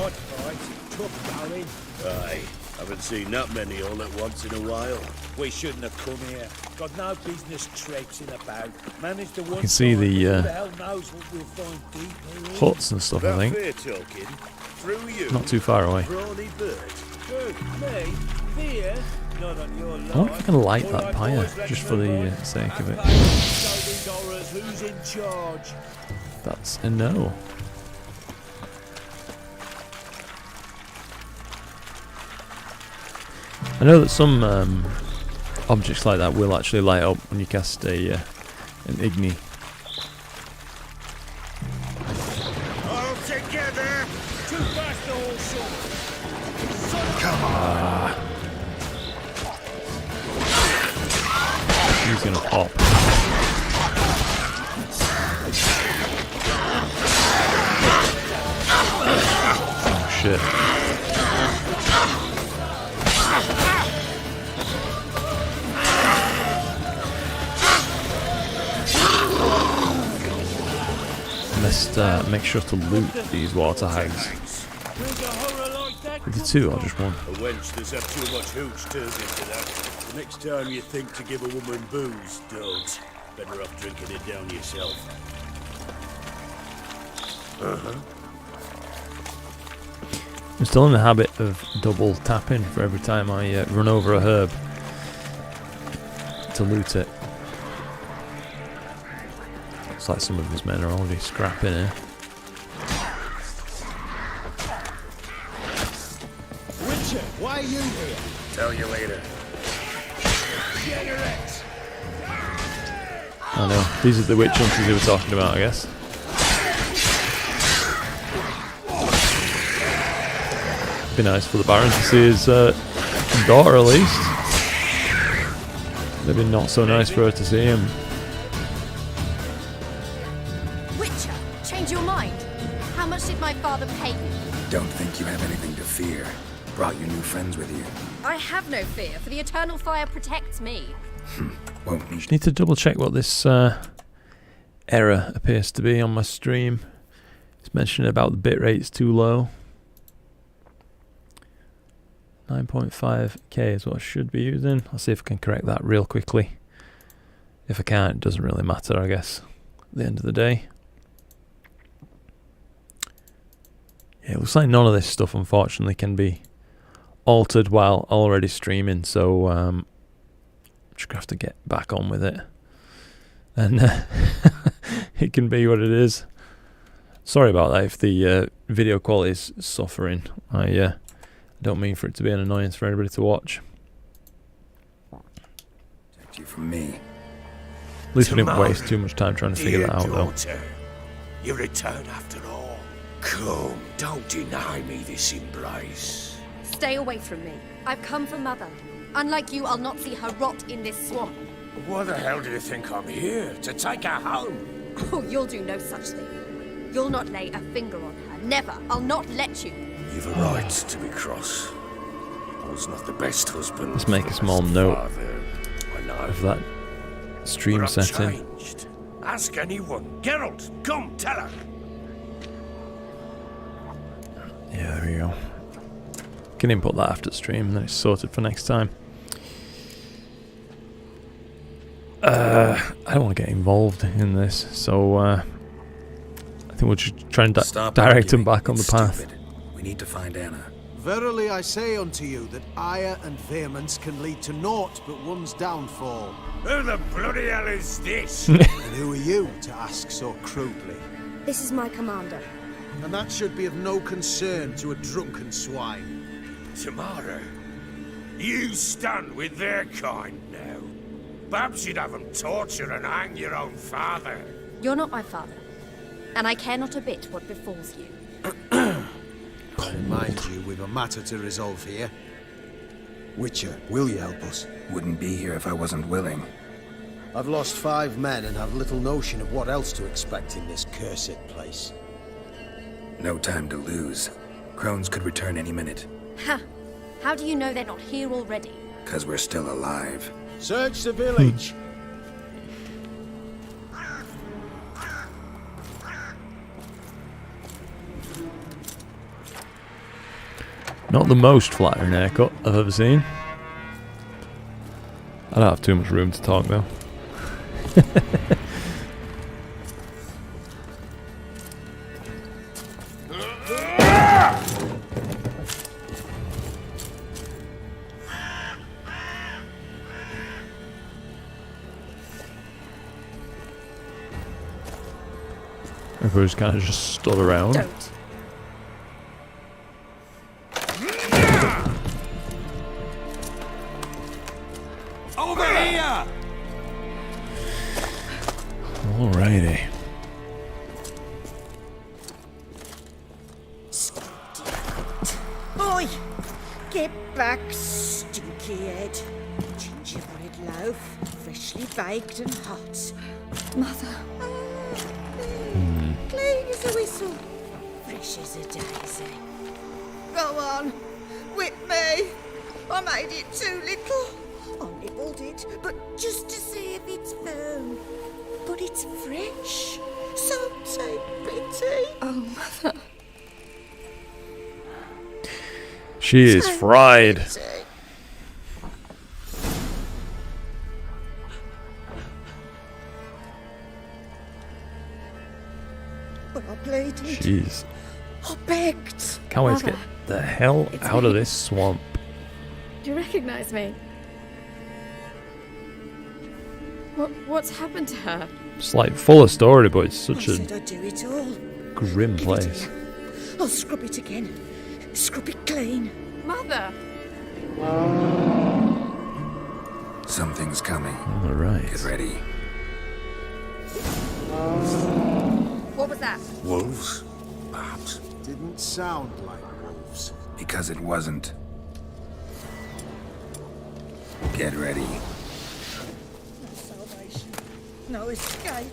Aye, haven't seen that many all at once in a while. We shouldn't have come here. Got no business traipsing about. Managed to I can see the who the hell knows what we'll find deep here. huts and stuff, I think. Fair talking. Through you. Not too far away. Brawny bird. Who, me? Fear? Not on your life. I wonder if I can light that pyre, just for the sake of it. These horrors, who's in charge? That's a no. I know that some objects like that will actually light up when you cast a an Igni. All together! Too fast to hold short. Come on. He's gonna pop. Oh shit. Let's make sure to loot these water hags. With the two or just one? A wench that's had too much hooch turns into that. The next time you think to give a woman booze, don't. Better off drinking it down yourself. I'm still in the habit of double tapping for every time I run over a herb to loot it. Looks like some of his men are already scrapping here. Witcher, why are you here? Tell you later. Generate! I know, these are the witch hunters they were talking about, I guess. Be nice for the Baron to see his daughter at least. Maybe not so nice for her to see him. Witcher, change your mind. How much did my father pay you? Don't think you have anything to fear. Brought your new friends with you. I have no fear, for the eternal fire protects me. Won't need. Just need to double check what this error appears to be on my stream. It's mentioning about the bitrate's too low. 9.5k is what I should be using. I'll see if I can correct that real quickly. If I can't, it doesn't really matter, I guess, at the end of the day. Yeah, it looks like none of this stuff, unfortunately, can be altered while already streaming, so just gonna have to get back on with it. And it can be what it is. Sorry about that if the video quality is suffering. I don't mean for it to be an annoyance for anybody to watch. Protect you from me. At least we didn't waste too much time trying to figure that out, though. You return after all. Come, don't deny me this embrace. Stay away from me. I've come for Mother. Unlike you, I'll not see her rot in this swamp. Why the hell do you think I'm here? To take her home? Oh, you'll do no such thing. You'll not lay a finger on her. Never. I'll not let you. You've a right to be cross. I was not the best husband. Let's make a small note of that stream but I've setting. Changed. Ask anyone. Geralt, come, tell her. Yeah, there we go. Can input that after the stream and then it's sorted for next time. I don't want to get involved in this, so I think we'll just try and direct him back on the path. We need to find Anna. Verily I say unto you that ire and vehemence can lead to naught but one's downfall. Who the bloody hell is this? And who are you to ask so crudely? This is my commander. And that should be of no concern to a drunken swine. Tamara, you stand with their kind now. Perhaps you'd have them torture and hang your own father. You're not my father, and I care not a bit what befalls you. Mind you, we've a matter to resolve here. Witcher, will you help us? Wouldn't be here if I wasn't willing. I've lost 5 men and have little notion of what else to expect in this cursed place. No time to lose. Crones could return any minute. Ha! How do you know they're not here already? 'Cause we're still alive. Search the village! Not the most flattering haircut I've ever seen. I don't have too much room to talk though. If we just kind of just stood around. Don't. Over here! Alrighty. Oi! Get back, stinky head. Gingerbread loaf, freshly baked and hot. Mother. Clean as a whistle, fresh as a daisy. Go on, whip me. I made it too little. I nibbled it, but just to see if it's firm. But it's fresh, so take pity. Oh, Mother. She is fried. But I pleaded. Jeez. I begged. Can't wait to get the hell out of this swamp. Do you recognize me? What's happened to her? It's like full of story, but it's such I a said I'd do it all. grim Give it place. here. I'll scrub it again. Scrub it clean. Mother! Something's coming. Alright. Get ready. What was that? Wolves? Perhaps. Didn't sound like wolves. Because it wasn't. Get ready. No salvation. No escape.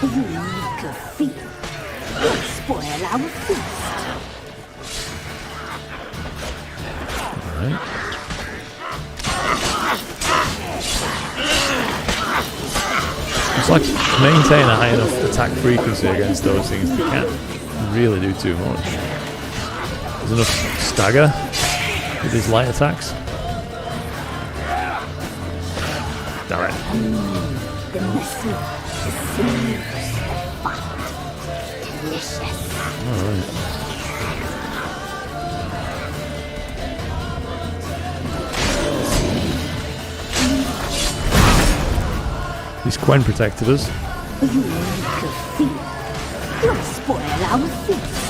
You little thief. You'll spoil our feast. Alright. It's like to maintain a high enough attack frequency against those things, you can't really do too much. There's enough stagger with his light attacks. Damn it. The muscle, the sinews, the fat. Delicious. Alright. These Quen protected us. You little thief. You'll spoil our feast.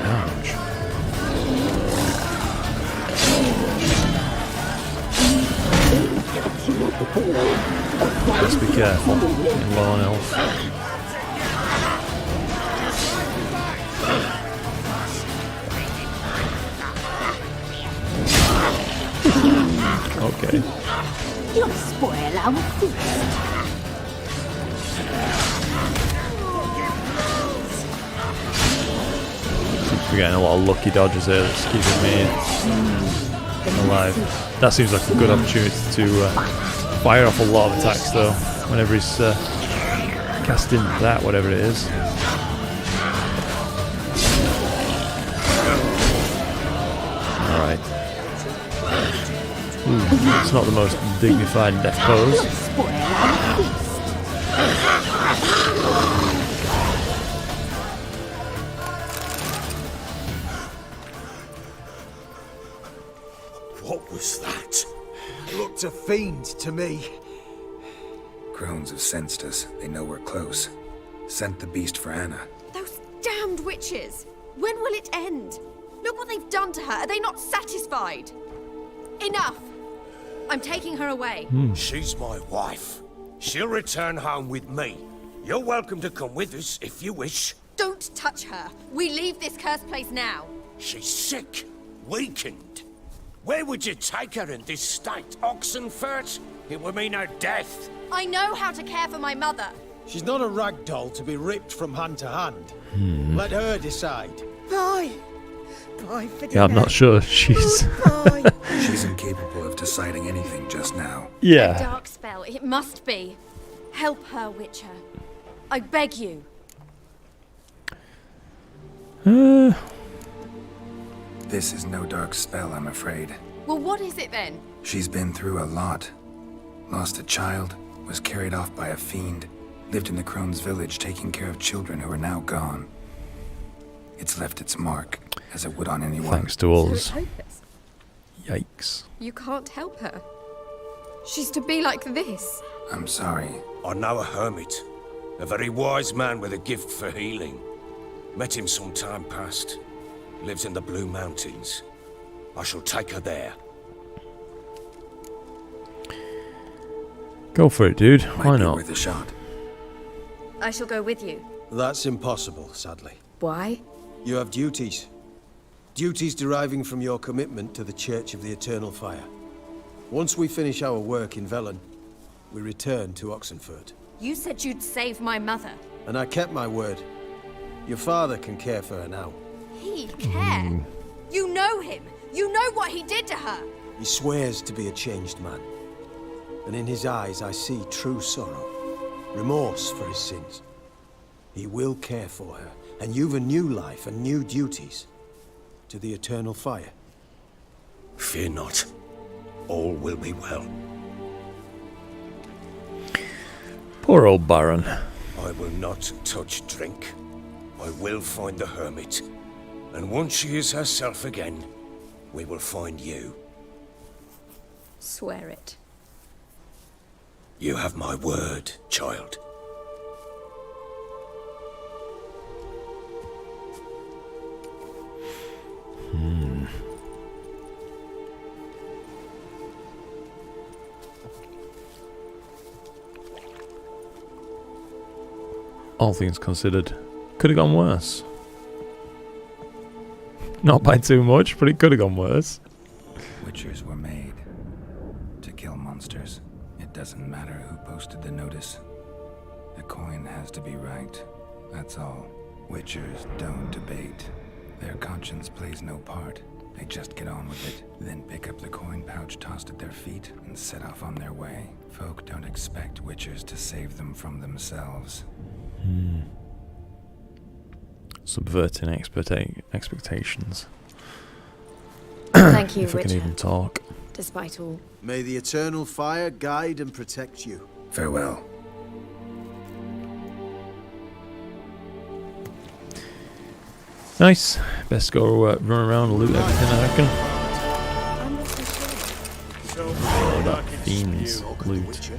Ouch. Let's be careful. Getting low on health. Okay. You'll spoil our feast. We're getting a lot of lucky dodges here that's keeping me alive. That seems like a good opportunity to fire off a lot of attacks though, whenever he's casting that, whatever it is. Alright. It's not the most dignified death pose. What was that? Looked a fiend to me. Crones have sensed us. They know we're close. Sent the beast for Anna. Those damned witches! When will it end? Look what they've done to her. Are they not satisfied? Enough! I'm taking her away. She's my wife. She'll return home with me. You're welcome to come with us if you wish. Don't touch her. We leave this cursed place now. She's sick, weakened. Where would you take her in this state? Oxenfurt? It would mean her death. I know how to care for my mother. She's not a rag doll to be ripped from hand to hand. Let her decide. Bye. Bye for Yeah, I'm not sure she's... She's incapable of deciding anything just now. A Yeah. dark spell. It must be. Help her, Witcher. I beg you. This is no dark spell, I'm afraid. Well, what is it then? She's been through a lot. Lost a child, was carried off by a fiend, lived in the Crone's village taking care of children who are now gone. It's left its mark, as it would on anyone. Thanks to So us. it's hopeless. Yikes. You can't help her. She's to be like this. I'm sorry. I know a hermit. A very wise man with a gift for healing. Met him some time past. Lives in the Blue Mountains. I shall take her there. Go for it, dude. Why Might be not? worth a shot. I shall go with you. That's impossible, sadly. Why? You have duties. Duties deriving from your commitment to the Church of the Eternal Fire. Once we finish our work in Velen, we return to Oxenfurt. You said you'd save my mother. And I kept my word. Your father can care for her now. He care? You know him. You know what he did to her. He swears to be a changed man. And in his eyes I see true sorrow. Remorse for his sins. He will care for her. And you've a new life and new duties. To the Eternal Fire. Fear not. All will be well. Poor old Baron. I will not touch drink. I will find the hermit. And once she is herself again, we will find you. Swear it. You have my word, child. All things considered, could have gone worse. Not by too much, but it could have gone worse. Witchers were made to kill monsters. It doesn't matter who posted the notice. The coin has to be right. That's all. Witchers don't debate. Their conscience plays no part. They just get on with it, then pick up the coin pouch tossed at their feet and set off on their way. Folk don't expect Witchers to save them from themselves. Subverting expectations. Thank you, If I can Richard. even talk. Despite all. May the eternal fire guide and protect you. Farewell. Nice. Best go run around and loot everything, I reckon. Oh, that fiend's loot.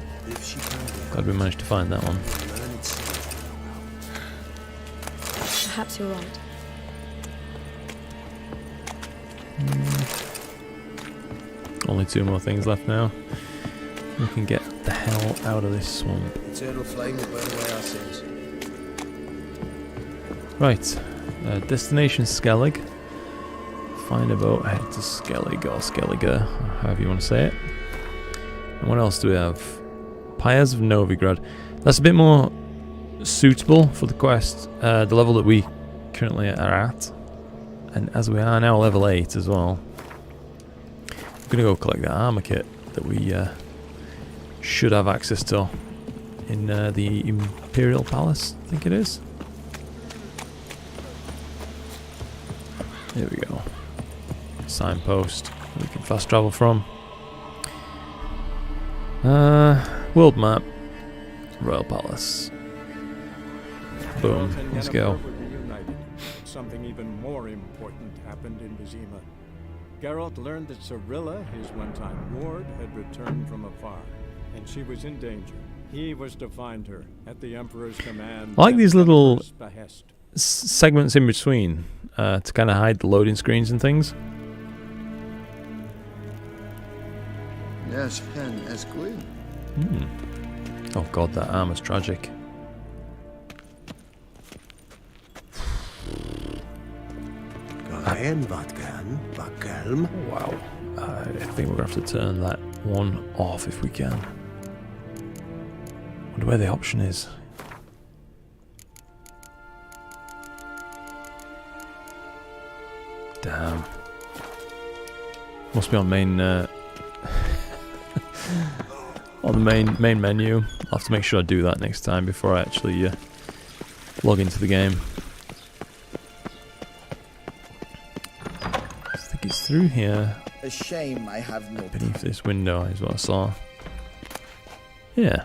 Glad we managed to find that one. Perhaps you're right. Only 2 more things left now. We can get the hell out of this swamp. Eternal flame will burn away our sins. Right. Destination Skellig. Find a boat, head to Skellig or Skelliger, however you want to say it. And what else do we have? Pyres of Novigrad. That's a bit more suitable for the quest, the level that we currently are at. And as we are now level 8 as well. I'm going to go collect that armor kit that we should have access to in the Imperial Palace, I think it is. There we go. Signpost we can fast travel from. World map. Royal Palace. Boom. Let's go. Something even more important happened in Vizima. Geralt learned that Cirilla, his one-time ward, had returned from afar, and she was in danger. He was to find her at the Emperor's command. I like these little behest. segments in between to kind of hide the loading screens and things. Yes, pen as queen. Oh god, that armor's tragic. Wow. I think we're going to have to turn that one off if we can. Wonder where the option is. Damn. Must be on main on the main menu. I'll have to make sure I do that next time before I actually log into the game. I think it's through here. A shame I have no. Beneath this window is what I saw. Yeah.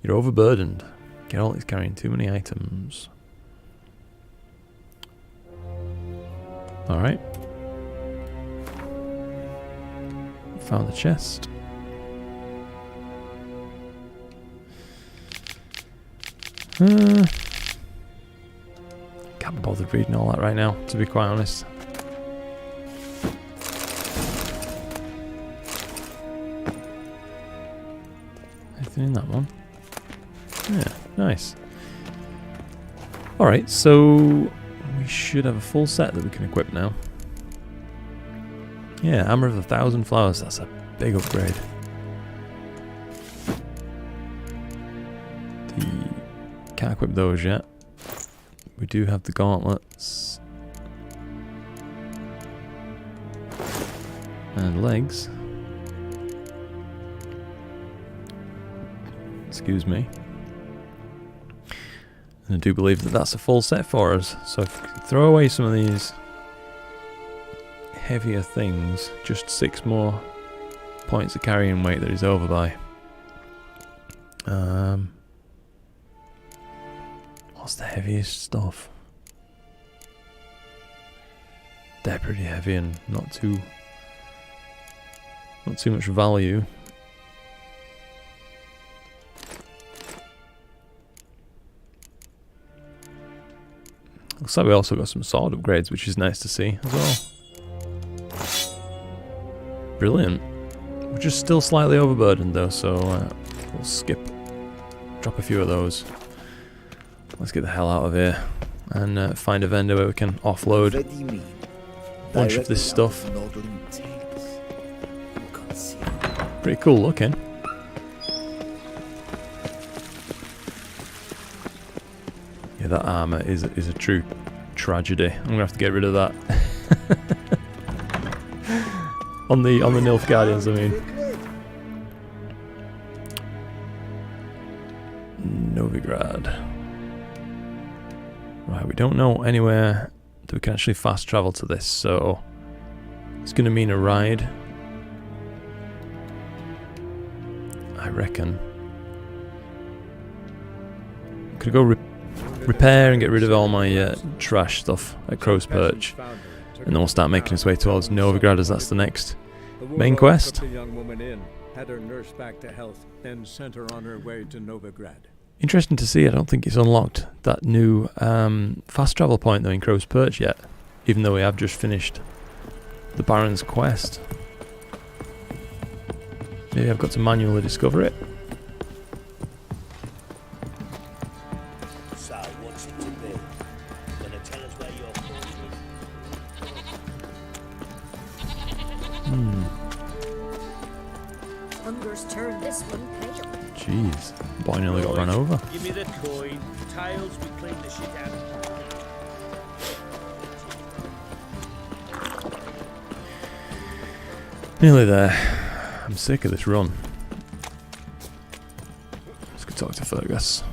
You're overburdened. Geralt is carrying too many items. Alright. Found the chest. Can't be bothered reading all that right now, to be quite honest. Anything in that one? Yeah, nice. Alright, so we should have a full set that we can equip now. Yeah, Hammer of 1,000 Flowers, that's a big upgrade. Can't equip those yet. We do have the gauntlets. And legs. Excuse me. And I do believe that that's a full set for us. So if we can throw away some of these heavier things, just 6 more points of carrying weight that he's over by. What's the heaviest stuff? They're pretty heavy and not too much value. Looks like we also got some sword upgrades, which is nice to see as well. Brilliant. We're just still slightly overburdened though, so we'll drop a few of those. Let's get the hell out of here and find a vendor where we can offload a bunch of this stuff. Pretty cool looking. Yeah, that armor is a true tragedy. I'm gonna have to get rid of that. on the Nilfgaardians, I mean. Novigrad. Right, we don't know anywhere that we can actually fast travel to this, so it's going to mean a ride. I reckon. I'm going to go repair and get rid of all my trash stuff at Crow's Perch, and then we'll start making our way towards Novigrad, as that's the next main quest. Took the young woman in, had her nursed back to health, then sent her on her way to Novigrad. Interesting to see. I don't think it's unlocked that new fast travel point though in Crow's Perch yet, even though we have just finished the Baron's quest. Maybe I've got to manually discover it. So, what's it to be? Gonna tell us where your course is? Hunger's turned this one pale. Jeez, boy nearly got run over. Give me the coin. Tails, we clean the shit out. Nearly there. I'm sick of this run. Let's go talk to Fergus.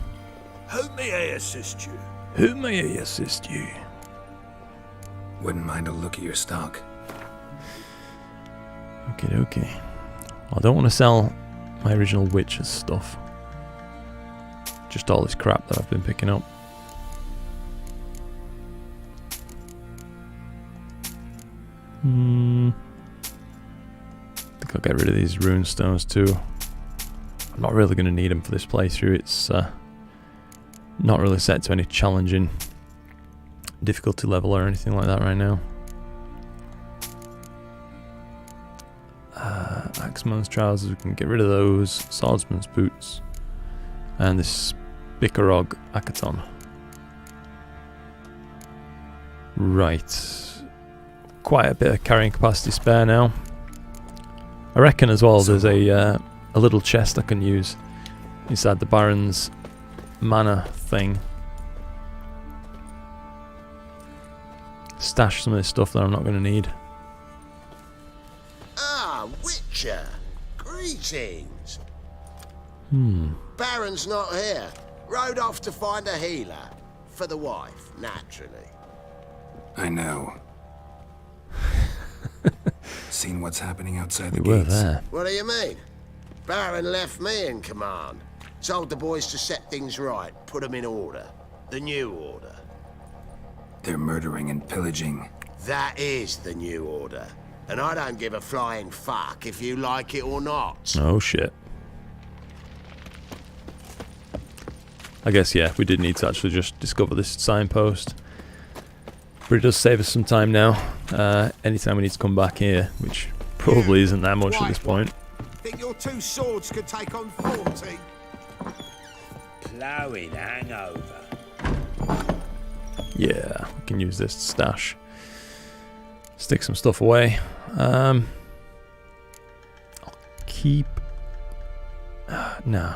Who may I assist you? Who may I assist you? Wouldn't mind a look at your stock. Okay. I don't want to sell my original Witcher's stuff. Just all this crap that I've been picking up. I think I'll get rid of these rune stones too. I'm not really going to need them for this playthrough. It's not really set to any challenging difficulty level or anything like that right now. Axeman's trousers, we can get rid of those. Swordsman's boots. And this Bikarog Akaton. Right. Quite a bit of carrying capacity spare now. I reckon as well there's a little chest I can use inside the Baron's mana thing. Stash some of this stuff that I'm not going to need. Ah, Witcher. Greetings. Baron's not here. Rode off to find a healer. For the wife, naturally. I know. Seen what's happening outside the We were gates? there. What do you mean? Baron left me in command. Told the boys to set things right, put them in order. The new order. They're murdering and pillaging. That is the new order. And I don't give a flying fuck if you like it or not. Oh shit. I guess, yeah, we did need to actually just discover this signpost. But it does save us some time now. Anytime we need to come back here, which probably isn't that much at this point. Think your two swords could take on 40? Ploughing hangover. Yeah, we can use this to stash. Stick some stuff away. I'll keep... nah.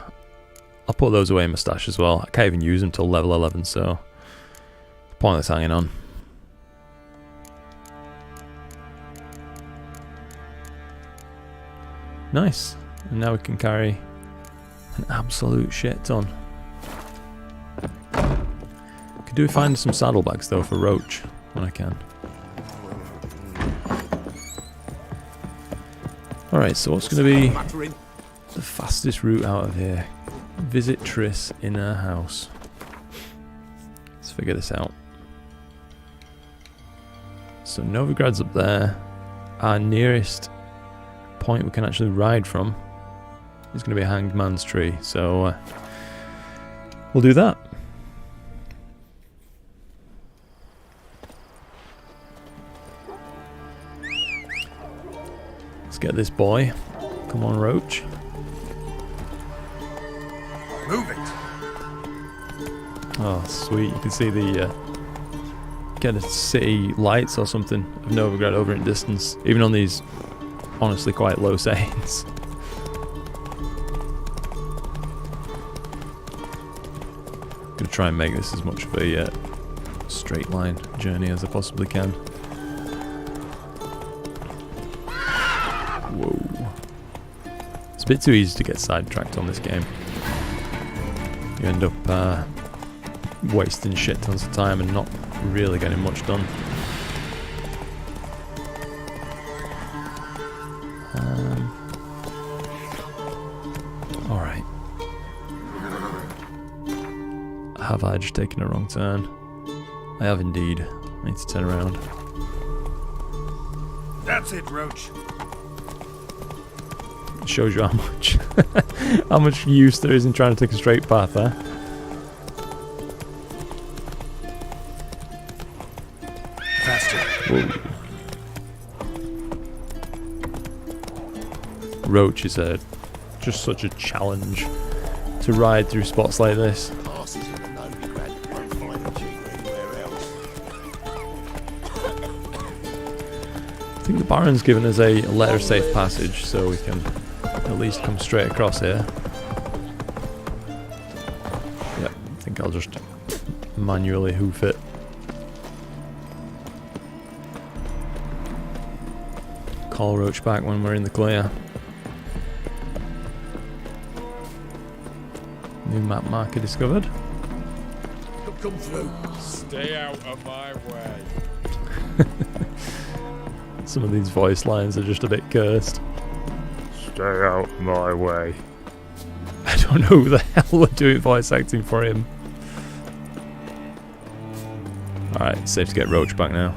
I'll put those away in my stash as well. I can't even use them till level 11, so... pointless hanging on. Nice. And now we can carry an absolute shit ton. Could do find some saddlebags though for Roach when I can. Alright, so what's going to be the fastest route out of here? Visit Triss in her house. Let's figure this out. So Novigrad's up there. Our nearest point we can actually ride from is going to be a Hanged Man's Tree, so we'll do that. Let's get this boy. Come on, Roach. Move it. Oh, sweet. You can see the kind of city lights or something of Novigrad over in distance, even on these honestly quite low settings. Gonna try and make this as much of a straight line journey as I possibly can. Whoa. It's a bit too easy to get sidetracked on this game. You end up wasting shit tons of time and not really getting much done. Alright. Have I just taken a wrong turn? I have indeed. I need to turn around. That's it, Roach. It shows you how much use there is in trying to take a straight path there. Faster. Whoa. Roach is just such a challenge to ride through spots like this. Asses in the Novigrad won't find a cheaper anywhere else. I think the Baron's given us a letter of safe passage, so we can at least come straight across here. Yeah, I think I'll just manually hoof it. Call Roach back when we're in the clear. New map marker discovered. Come through. Stay out of my way. Some of these voice lines are just a bit cursed. Stay out my way. I don't know who the hell we're doing voice acting for him. Alright, safe to get Roach back now.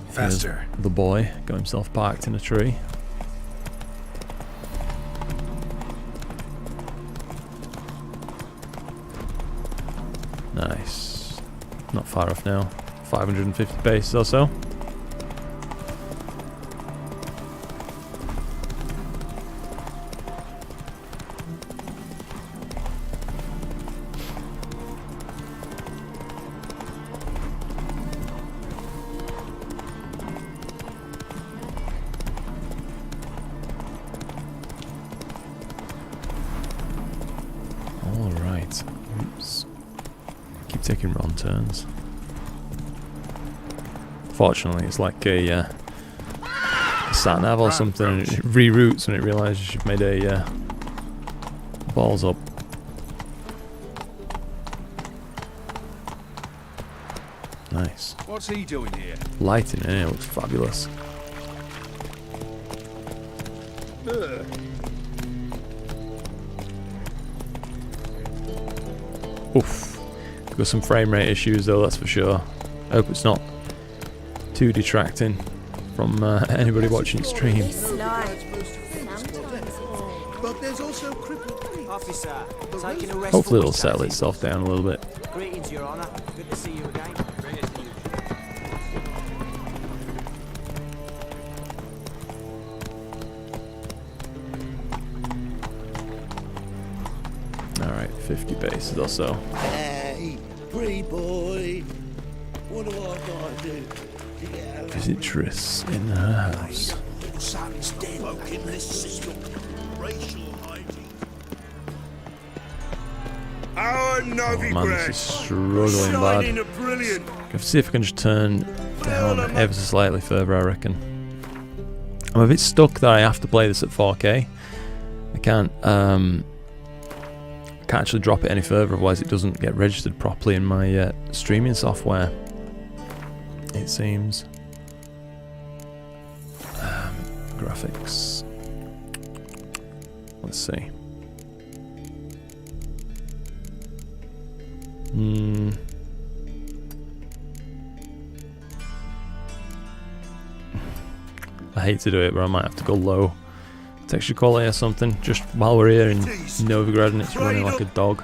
Faster. Here's the boy got himself parked in a tree. Nice. Not far off now. 550 paces or so. Alright. Oops. Keep taking wrong turns. Fortunately, it's like a sat nav or something, and it reroutes when it realises you've made a balls up. Nice. What's he doing here? Lighting in here looks fabulous. Oof. Got some frame rate issues though, that's for sure. I hope it's not too detracting from anybody watching stream. But there's also crippled priests. Officer, taking a rest. Hopefully it'll settle itself down a little bit. Greetings, Your Honor. Good to see you again. Alright, 50 paces or so. Hey, pretty boy. What do I gotta do to get out? Visitress in her house. Son's dead. In this system. Racial hygiene. Our Oh man, this is Novigrad. struggling Shining bad. a brilliant. I'll see if I can just turn down ever so slightly further, I reckon. I'm a bit stuck that I have to play this at 4K. I can't actually drop it any further, otherwise it doesn't get registered properly in my streaming software, it seems. Graphics. Let's see. I hate to do it, but I might have to go low. Texture quality or something, just while we're here in Novigrad and it's running like a dog.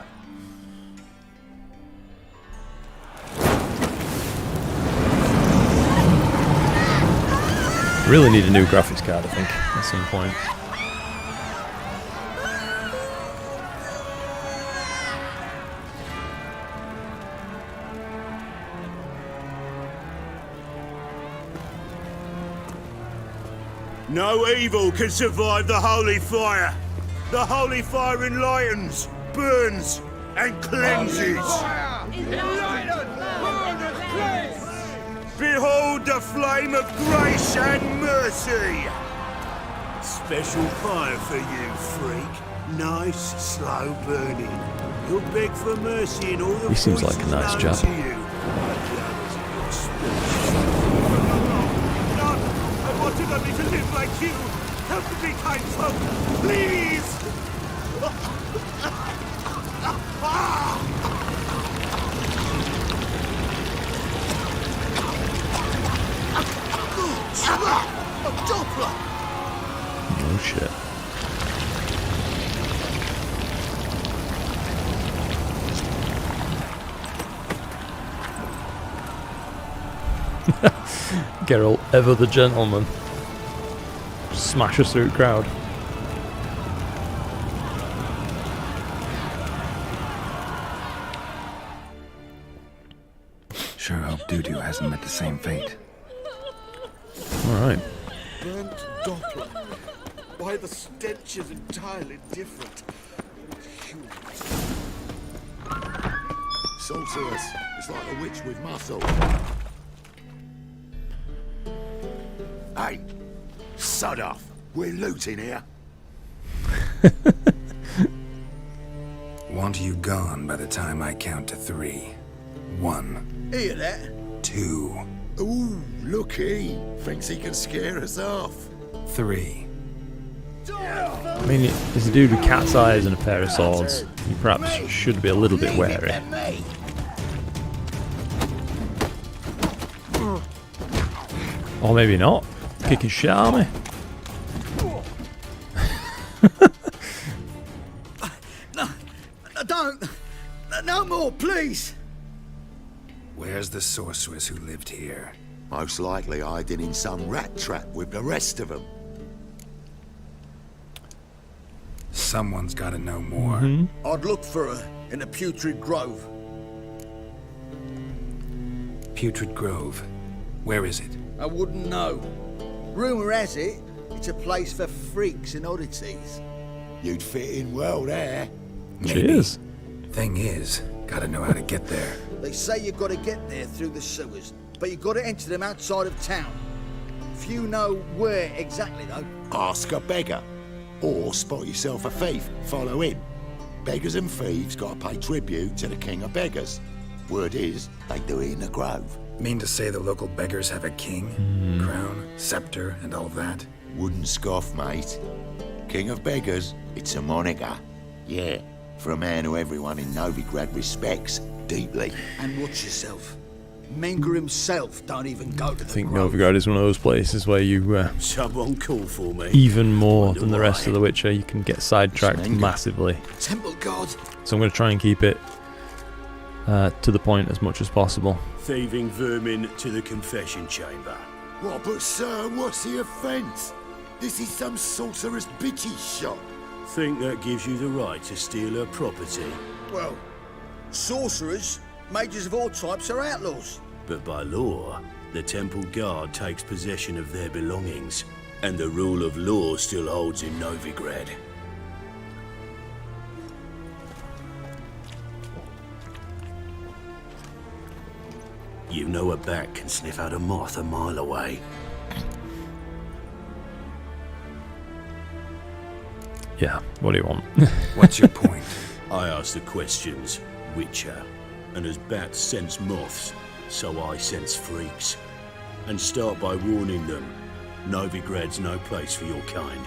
Really need a new graphics card, I think, at some point. No evil can survive the holy fire. The holy fire enlightens, burns, and cleanses. Behold the flame of grace and mercy. special pie for you, freak. Nice, slow burning. You'll beg for mercy in all the He seems like a nice chap. to you. God, I wanted only to live like you. Help me, kind folk, please! Oh shit. Geralt, ever the gentleman. Smashes through the crowd. Sure hope Dudu hasn't met the same fate. Alright. Burnt Doppler. Why the stench is entirely different. Sorceress. It's like a witch with muscle. Hey, sod off. We're looting here. Want you gone by the time I count to 3. 1. Hear that? 2. Ooh, look he. Thinks he can scare us off. 3. I mean, it's a dude with cat's eyes and a pair of swords. You perhaps should be a little bit wary. Or maybe not. Kicking shit out of me. Don't! No more, please! Where's the sorceress who lived here? Most likely hiding in some rat trap with the rest of them. Someone's got to know more. I'd look for her in the Putrid Grove. Putrid Grove. Where is it? I wouldn't know. Rumour has it, it's a place for freaks and oddities. You'd fit in well there. Cheers. Thing is, gotta know how to get there. They say you've got to get there through the sewers, but you've got to enter them outside of town. Few know where exactly, though. Ask a beggar. Or spot yourself a thief, follow him. Beggars and thieves gotta pay tribute to the king of beggars. Word is, they do it in the grove. Mean to say the local beggars have a king, crown, scepter, and all that? Wouldn't scoff, mate. King of beggars, it's a moniker. Yeah, for a man who everyone in Novigrad respects deeply. And watch yourself. Menger himself don't even go to the I think grove. Novigrad is one of those places where you, Someone call for me. even more than the rest of The Witcher, you can get sidetracked massively. Temple God. So I'm going to try and keep it to the point as much as possible. Thieving vermin to the confession chamber. What, but sir, what's the offence? This is some sorcerer's bitchy shop. Think that gives you the right to steal her property? Well, sorcerers, mages of all types are outlaws. But by law, the temple guard takes possession of their belongings, and the rule of law still holds in Novigrad. You know a bat can sniff out a moth a mile away. Yeah, what do you want? What's your point? I ask the questions, Witcher, and as bats sense moths, so I sense freaks. And start by warning them, Novigrad's no place for your kind.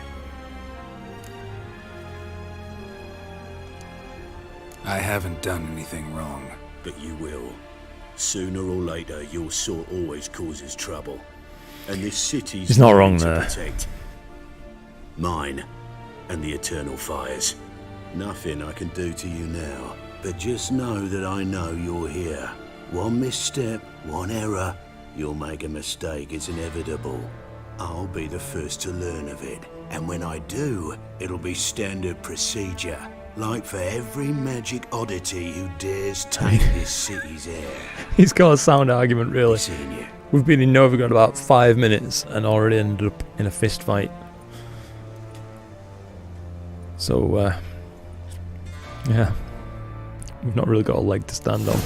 I haven't done anything wrong. But you will. Sooner or later, your sort always causes trouble. And this city's He's not wrong mine to there. protect. Mine and the eternal fires. Nothing I can do to you now, but just know that I know you're here. One misstep, one error, you'll make a mistake, it's inevitable. I'll be the first to learn of it, and when I do, it'll be standard procedure. Like for every magic oddity who dares take this city's air. He's got a sound argument, really. We've been in Novigrad about 5 minutes and already ended up in a fist fight. So, yeah, we've not really got a leg to stand on.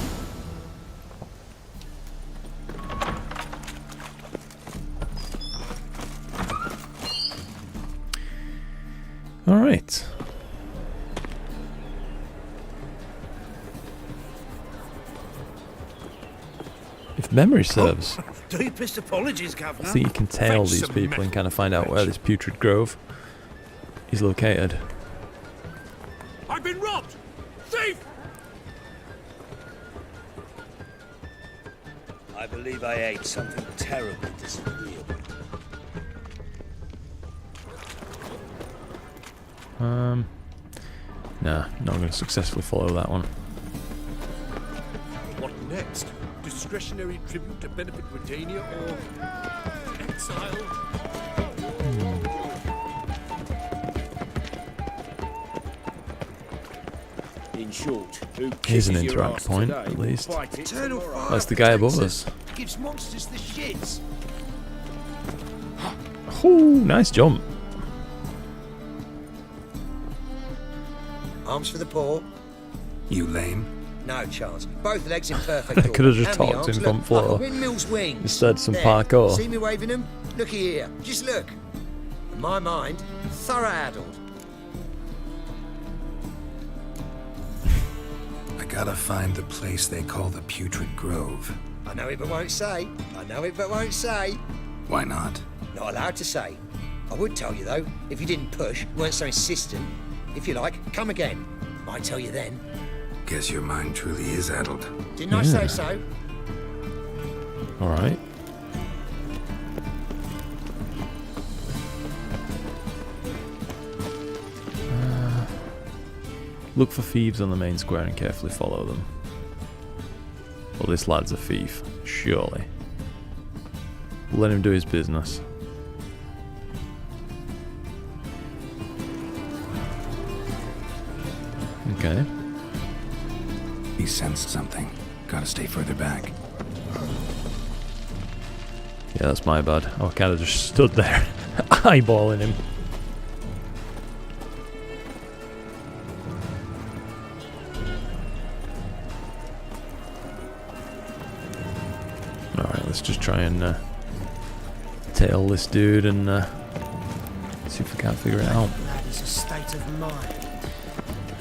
Memory serves. Deepest apologies, I Governor. think you can tail Fetch these some people and kind of find out where this putrid grove is located. I've been robbed! Thief! I believe I ate something terribly disagreeable. Nah, not going to successfully follow that one. What next? Discretionary tribute to benefit Redania or exile? In short, who Here's an kisses your interact ass point, today at will least. fight it tomorrow. That's the guy above us. Gives monsters the shits. Ooh, nice jump. Arms for the poor. You lame? No chance. Both legs in perfect I could have just order. talked And in me front arms, floor. look, like a windmill's wings. Instead, some There. parkour. See me waving them? Looky here. Just look. In my mind, thorough addled. I gotta find the place they call the Putrid Grove. I know it but won't say. I know it but won't say. Why not? Not allowed to say. I would tell you though, if you didn't push, weren't so insistent. If you like, come again. Might tell you then. Guess your mind truly is addled. Didn't I say so? Alright. Look for thieves on the main square and carefully follow them. Well, this lad's a thief, surely. Let him do his business. Okay. He sensed something. Gotta stay further back. Yeah, that's my bad. I kind of just stood there, eyeballing him. Alright, let's just try and tail this dude and see if we can't figure it out. That is a state of mind.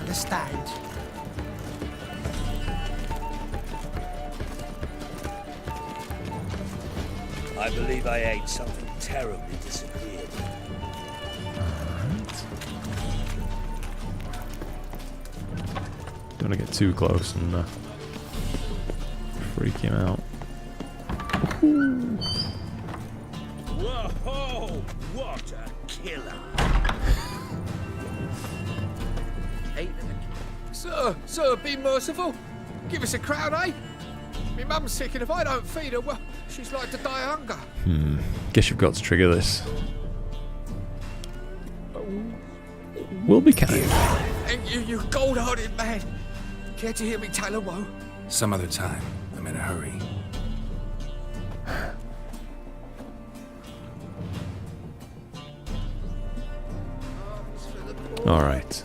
Understand? I believe I ate something terribly disagreeable. Don't want to get too close and freak him out. Whoa! What a killer! Sir, be merciful. Give us a crown, eh? My mum's sick, and if I don't feed her, well, she's like to die of hunger. Guess you've got to trigger this. We'll be kind. And you gold-hearted man. Care to hear me tell a woe? Some other time. I'm in a hurry. Alright.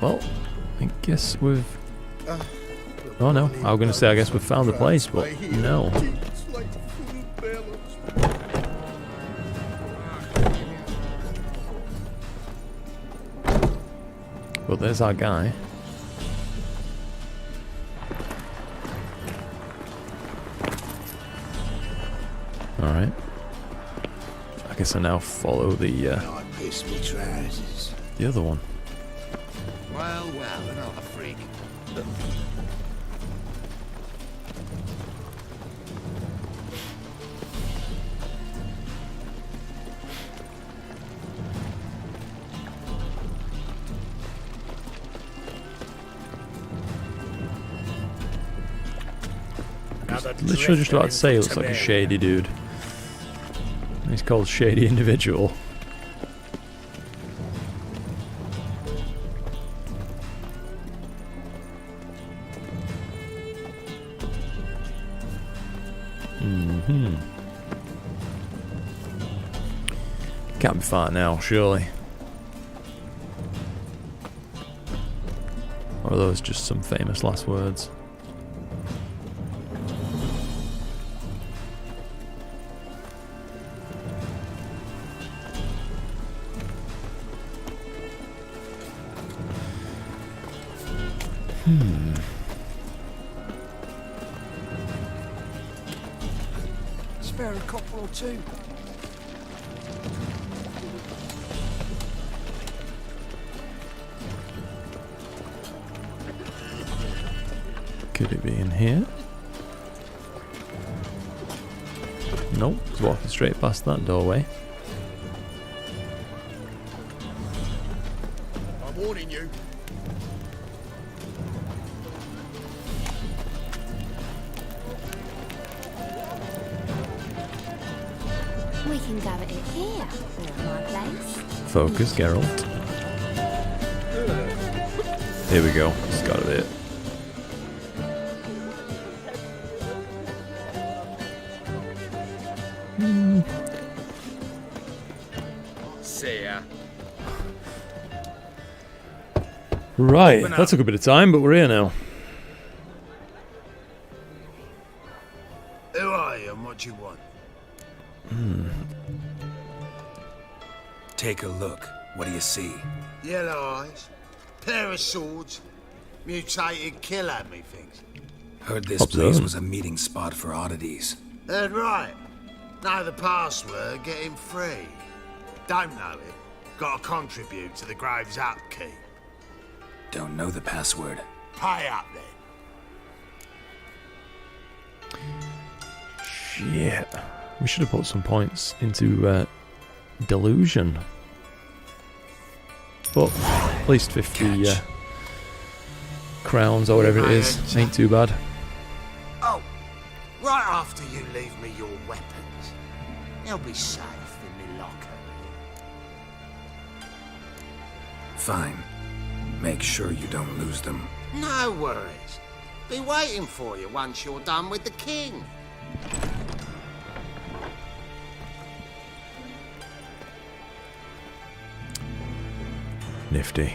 Well, I guess we've... Oh no, I was going to say I guess we've found the place, but no. Well, there's our guy. Alright. I guess I now follow the other one. Well, another freak. Literally just about to say he looks like a shady dude. He's called Shady Individual. Can't be far now, surely. Or are those just some famous last words? Spare a copper or two. Could it be in here? Nope, it's walking straight past that doorway. I'm warning you. We can gather it here, or at my place. Focus, Geralt. Here we go. It's got it. See ya. Right, that took a bit of time, but we're here now. Who are you and what do you want? Take a look. What do you see? Yellow eyes, pair of swords, mutated killer, methinks. Heard this place was a meeting spot for oddities. Heard right. Know the password, get him free. Don't know it, gotta contribute to the Grave's upkeep. Don't know the password. Pay up then. Shit. We should have put some points into delusion. But at least 50 crowns or whatever it is ain't too bad. Oh, right after you leave me your weapons. They'll be safe in me locker. Fine. Make sure you don't lose them. No worries. Be waiting for you once you're done with the king. Nifty.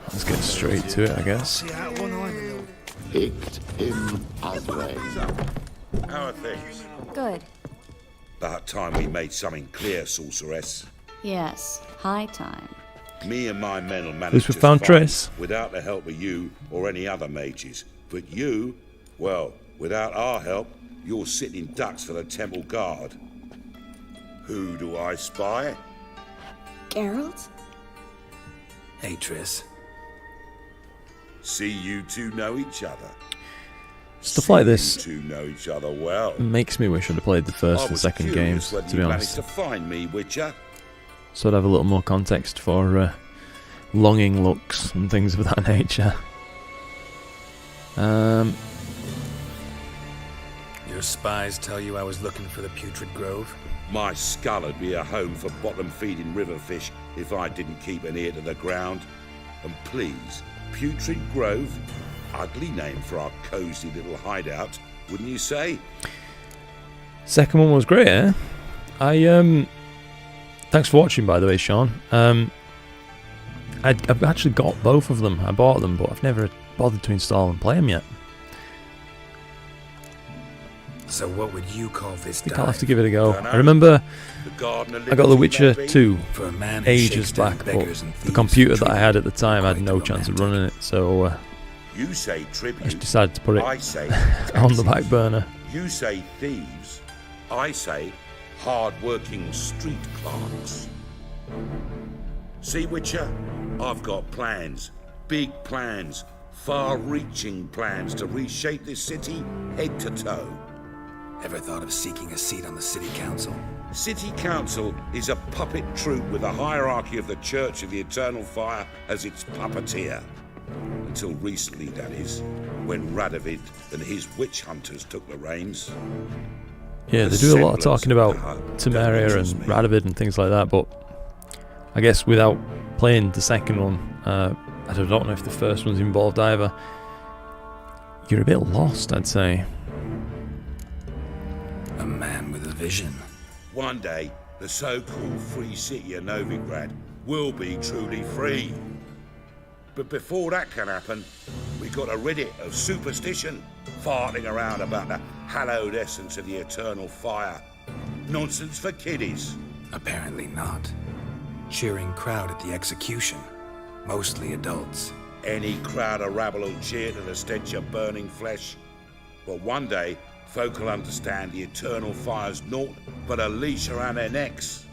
Let's get straight to it, I guess. Picked him away. How are things? Good. About time we made something clear, sorceress. Yes, high time. Me and my men will At manage least we just found fine Triss. without the help of you or any other mages. But you, well, without our help, you're sitting ducks for the temple guard. Who do I spy? Geralt? Hey, Triss. See, you two know each other. Stuff like this You two know each other well. makes me wish I'd have played the first I and was second curious games, whether to be you honest. managed to find me, Witcher. So I'd have a little more context for longing looks and things of that nature. Your spies tell you I was looking for the Putrid Grove? My skull would be a home for bottom-feeding river fish if I didn't keep an ear to the ground. And please, Putrid Grove, ugly name for our cosy little hideout, wouldn't you say? Second one was great, eh? Thanks for watching, by the way, Sean. I've actually got both of them. I bought them, but I've never bothered to install and play them yet. So what would you call this I think dive? I'll have to give it a go. I remember I got The Witcher 2 For a man who ages shakes down back, but beggars and the thieves computer for that I had at the treason time had quite no chance of running it, so You say I tribute. just decided to put it I say on the taxes. back burner. You say thieves. I say hard-working street clerks. See, Witcher, I've got plans. Big plans. Far-reaching plans to reshape this city head to toe. Ever thought of seeking a seat on the city council? City Council is a puppet troupe with a hierarchy of the Church of the Eternal Fire as its puppeteer. Until recently, that is, when Radovid and his witch hunters took the reins. Yeah, they do a lot of talking about Temeria and Radovid and things like that, but I guess without playing the second one, I don't know if the first one's involved either. You're a bit lost, I'd say. A man with a vision. One day, the so-called free city of Novigrad will be truly free. But before that can happen, we got to rid it of superstition, farting around about the hallowed essence of the eternal fire. Nonsense for kiddies. Apparently not. Cheering crowd at the execution. Mostly adults. Any crowd of rabble will cheer to the stench of burning flesh. But one day, folk will understand the eternal fire's naught but a leash around their necks.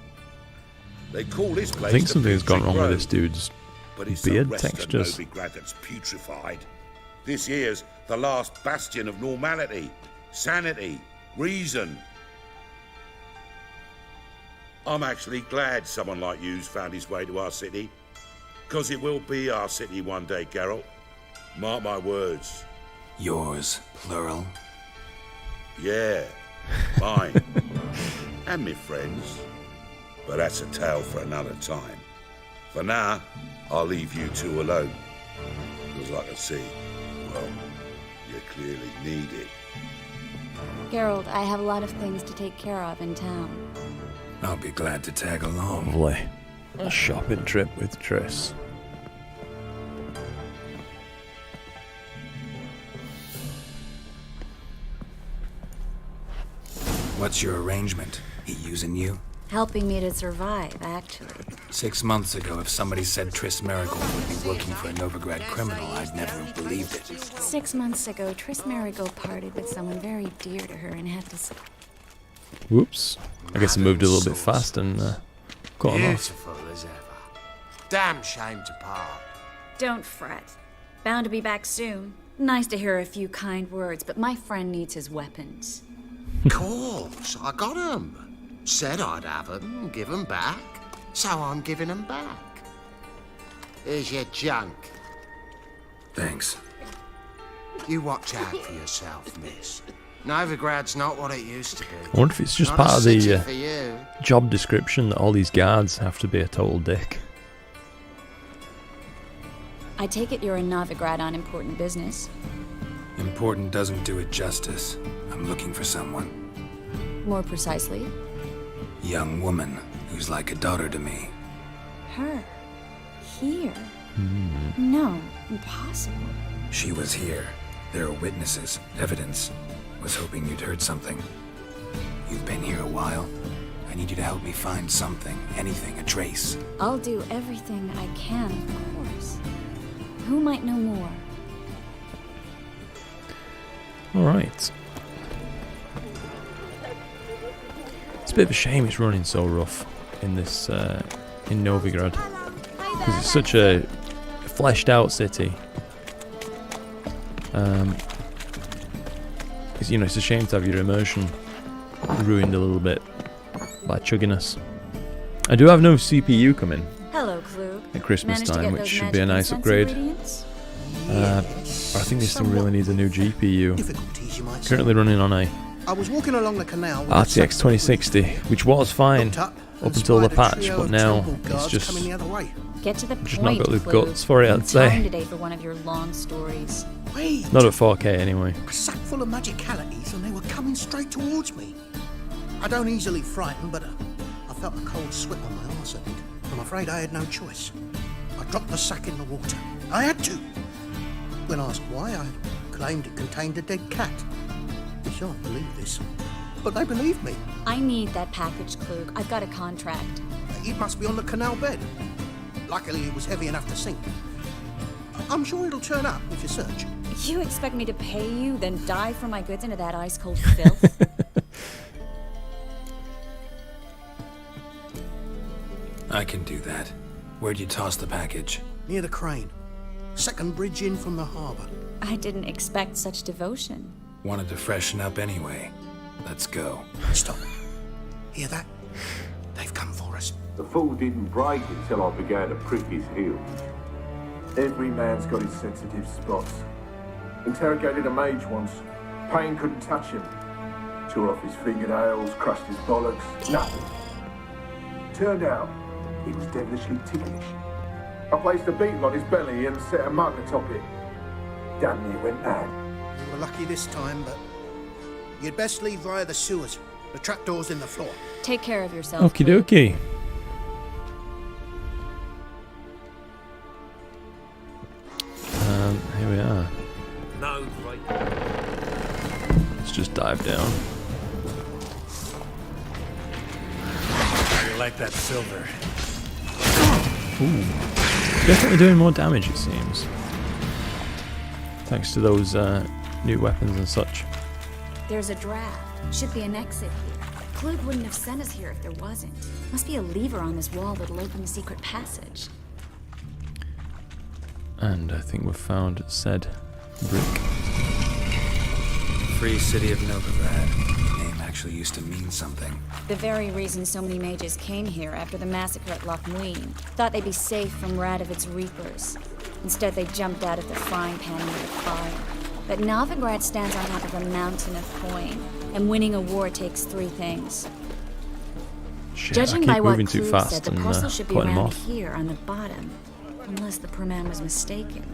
They call this place I think the something's gone Putrid wrong with Grove, this dude's but it's beard the rest textures. of Novigrad that's putrefied. This here's the last bastion of normality, sanity, reason. I'm actually glad someone like you's found his way to our city. Because it will be our city one day, Geralt. Mark my words. Yours, plural. Yeah, mine. And me friends. But that's a tale for another time. For now, I'll leave you two alone. Because I can see, well, you clearly need it. Geralt, I have a lot of things to take care of in town. I'll be glad to tag along. Lovely. A shopping trip with Triss. What's your arrangement? He using you? Helping me to survive, actually. 6 months ago, if somebody said Triss Marigold would be working for a Novigrad criminal, I'd never have believed it. 6 months ago, Triss Marigold parted with someone very dear to her and had to... Whoops. I guess I moved a little bit fast and caught him off. Beautiful as ever. Damn shame to part. Don't fret. Bound to be back soon. Nice to hear a few kind words, but my friend needs his weapons. Course, I got 'em. Said I'd have 'em, give 'em back. So I'm giving 'em back. Here's your junk. Thanks. You watch out for yourself, miss. Novigrad's not what it used to be. I wonder if it's just Not part a of city the for you. job description that all these guards have to be a total dick. I take it you're in Novigrad on important business. Important doesn't do it justice. I'm looking for someone. More precisely, Young woman who's like a daughter to me. her. Here. No, impossible. She was here. There are witnesses, evidence. Was hoping you'd heard something. You've been here a while. I need you to help me find something, anything, a trace. I'll do everything I can, of course. Who might know more? Alright. It's a bit of a shame it's running so rough in this, in Novigrad. Because it's such a fleshed out city. Because, you know, it's a shame to have your immersion ruined a little bit by chugginess. I do have no CPU coming Hello, Klug. at Christmas Managed to time, get which those should be a magic nice incense upgrade. ingredients? But I think this thing really needs a new GPU. Difficulties, you might say. Currently running on a I was walking along the canal with RTX 2060, which was fine Looked up up and until the spied a patch, trio but of now temple it's guards just coming the other way. Get to the just not point, got the Klug. guts for it, I'm I'd say. time today for one of your long stories. Wait, Not at 4K anyway. a sack full of magicalities and they were coming straight towards me. I don't easily frighten, but I felt a cold sweat on my arse. I'm afraid I had no choice. I dropped the sack in the water. I had to. When asked why, I claimed it contained a dead cat. You shan't believe this, but they believed me. I need that package, Klug. I've got a contract. It must be on the canal bed. Luckily, it was heavy enough to sink. I'm sure it'll turn up if you search. You expect me to pay you, then dive for my goods into that ice-cold filth? I can do that. Where'd you toss the package? Near the crane. Second bridge in from the harbour. I didn't expect such devotion. Wanted to freshen up anyway. Let's go. Stop. Hear that? They've come for us. The fool didn't break until I began to prick his heels. Every man's got his sensitive spots. Interrogated a mage once. Pain couldn't touch him. Tore off his fingernails, crushed his bollocks. Nothing. Turned out, he was devilishly ticklish. I placed a beetle on his belly and set a mug atop it. Damn near went mad. You were lucky this time, but you'd best leave via the sewers. The trapdoor's in the floor. Take care of yourself. Okie dokie. Here we are. No, right. Let's just dive down. like that silver. Ooh. Definitely doing more damage, it seems. Thanks to those new weapons and such. There's a draft. Should be an exit here. Clute wouldn't have sent us here if there wasn't. Must be a lever on this wall that'll open the secret passage. And I think we've found said brick. Free city of Novigrad. The name actually used to mean something. The very reason so many mages came here after the massacre at Loch Muin. Thought they'd be safe from Radovic's reapers. Instead, they jumped out of the frying pan into the fire. But Novigrad stands on top of a mountain of coin, and winning a war takes three things. Shit, Judging I by keep what moving too Clute fast said, the and parcel should be putting him around off. here on the bottom. Unless the poor man was mistaken.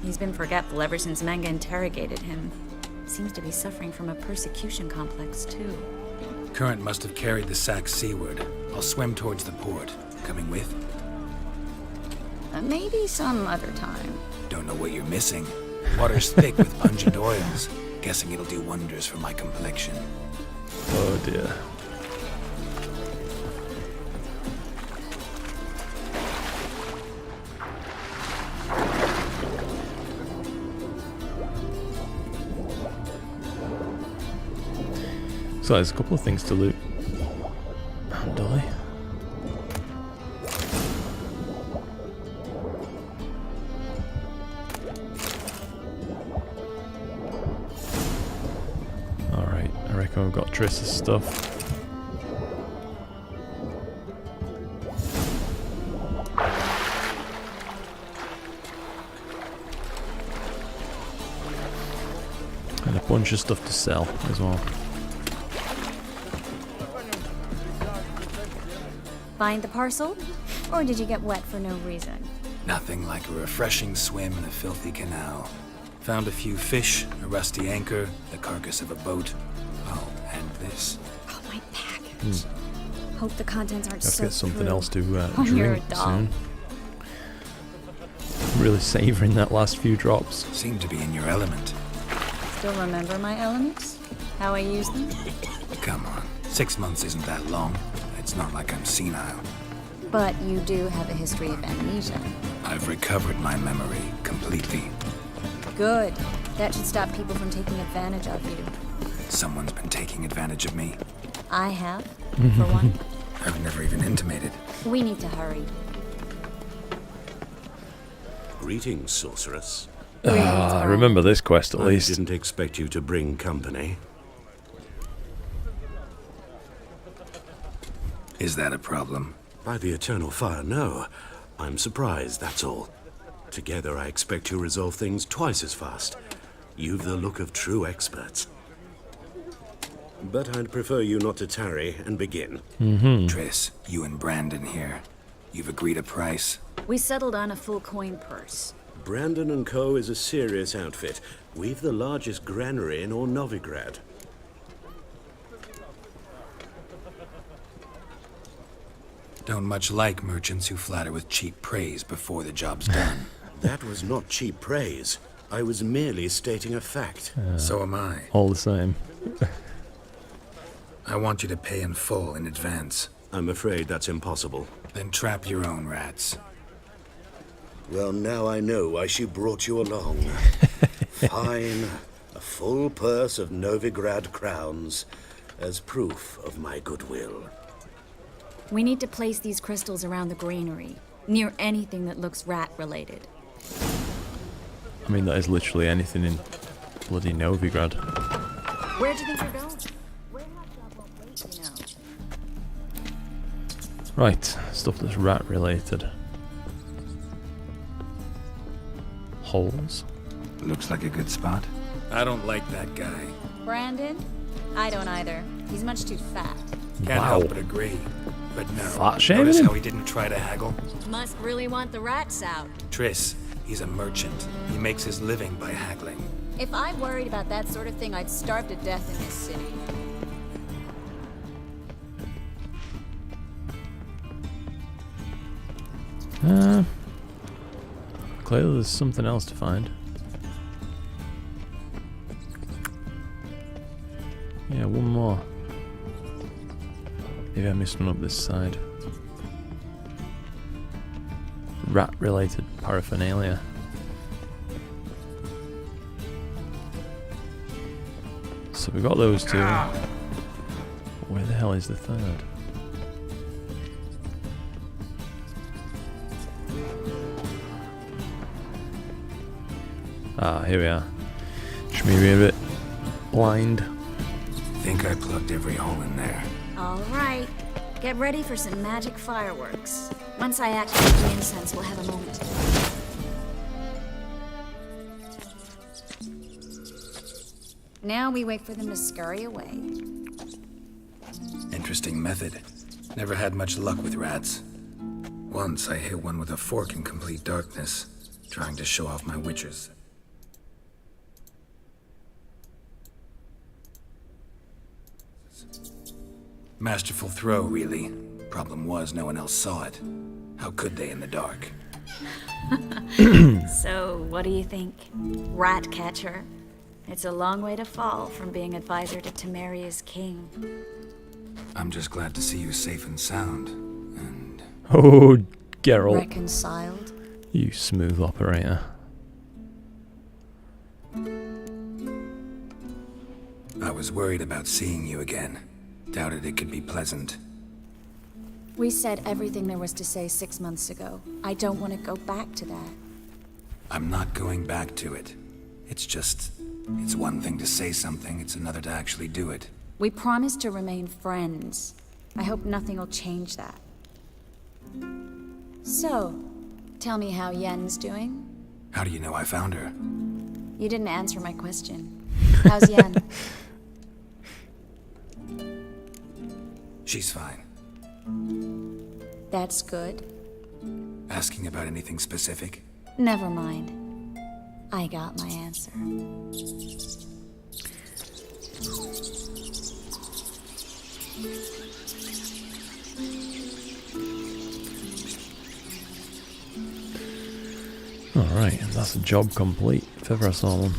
He's been forgetful ever since Manga interrogated him. Seems to be suffering from a persecution complex, too. Current must have carried the sack seaward. I'll swim towards the port. Coming with? Maybe some other time. Don't know what you're missing. Water's thick with pungent oils. Guessing it'll do wonders for my complexion. Oh dear. So there's a couple of things to loot. Handily. Alright, I reckon we've got Triss's stuff. And a bunch of stuff to sell as well. Find the parcel? Or did you get wet for no reason? Nothing like a refreshing swim in a filthy canal. Found a few fish, a rusty anchor, the carcass of a boat. Oh, and this. Oh, my package. Hope the contents aren't Let's so get something through. else to When you're a drink doll. soon. Really savouring that last few drops. Seem to be in your element. Still remember my elements? How I use them? Come on, 6 months isn't that long. It's not like I'm senile. But you do have a history of amnesia. I've recovered my memory completely. Good. That should stop people from taking advantage of you. Someone's been taking advantage of me. I have, for one. I've never even intimated. We need to hurry. Greetings, sorceress. I remember this quest at least. I didn't expect you to bring company. Is that a problem? By the eternal fire, no. I'm surprised, that's all. Together, I expect you resolve things twice as fast. You've the look of true experts. But I'd prefer you not to tarry and begin. Triss, you and Brandon here. You've agreed a price? We settled on a full coin purse. Brandon & Co. is a serious outfit. We've the largest granary in all Novigrad. Don't much like merchants who flatter with cheap praise before the job's done. That was not cheap praise. I was merely stating a fact. So am I. All the same. I want you to pay in full in advance. I'm afraid that's impossible. Then trap your own rats. Well, now I know why she brought you along. Fine. A full purse of Novigrad crowns as proof of my goodwill. We need to place these crystals around the granary, near anything that looks rat-related. I mean, that is literally anything in bloody Novigrad. Where do you think you're going? Warehouse job won't wait, you know. Right, stuff that's rat-related. Holes. Looks like a good spot. I don't like that guy. Brandon? I don't either. He's much too fat. Can't Wow. help but agree. But no. Fat shaming Notice him? how he didn't try to haggle? Must really want the rats out. Triss, he's a merchant. He makes his living by haggling. If I worried about that sort of thing, I'd starve to death in this city. Clearly there's something else to find. Yeah, one more. Maybe I missed one up this side. rat-related paraphernalia. So we got those two. Where the hell is the third? Ah, here we are. Should we be a bit blind? Think I plugged every hole in there. All right. Get ready for some magic fireworks. Once I activate the incense, we'll have a moment. Now we wait for them to scurry away. Interesting method. Never had much luck with rats. Once I hit one with a fork in complete darkness, trying to show off my witchers. Masterful throw, really. Problem was, no one else saw it. How could they in the dark? So, what do you think? Rat catcher? It's a long way to fall from being advisor to Temeria's king. I'm just glad to see you safe and sound. And... Oh, Geralt. Reconciled? You smooth operator. I was worried about seeing you again. Doubted it could be pleasant. We said everything there was to say 6 months ago. I don't want to go back to that. I'm not going back to it. It's just... It's one thing to say something, it's another to actually do it. We promised to remain friends. I hope nothing will change that. So, tell me how Yen's doing? How do you know I found her? You didn't answer my question. How's Yen? She's fine. That's good. Asking about anything specific? Never mind. I got my answer. Alright, that's a job complete, if ever I saw one.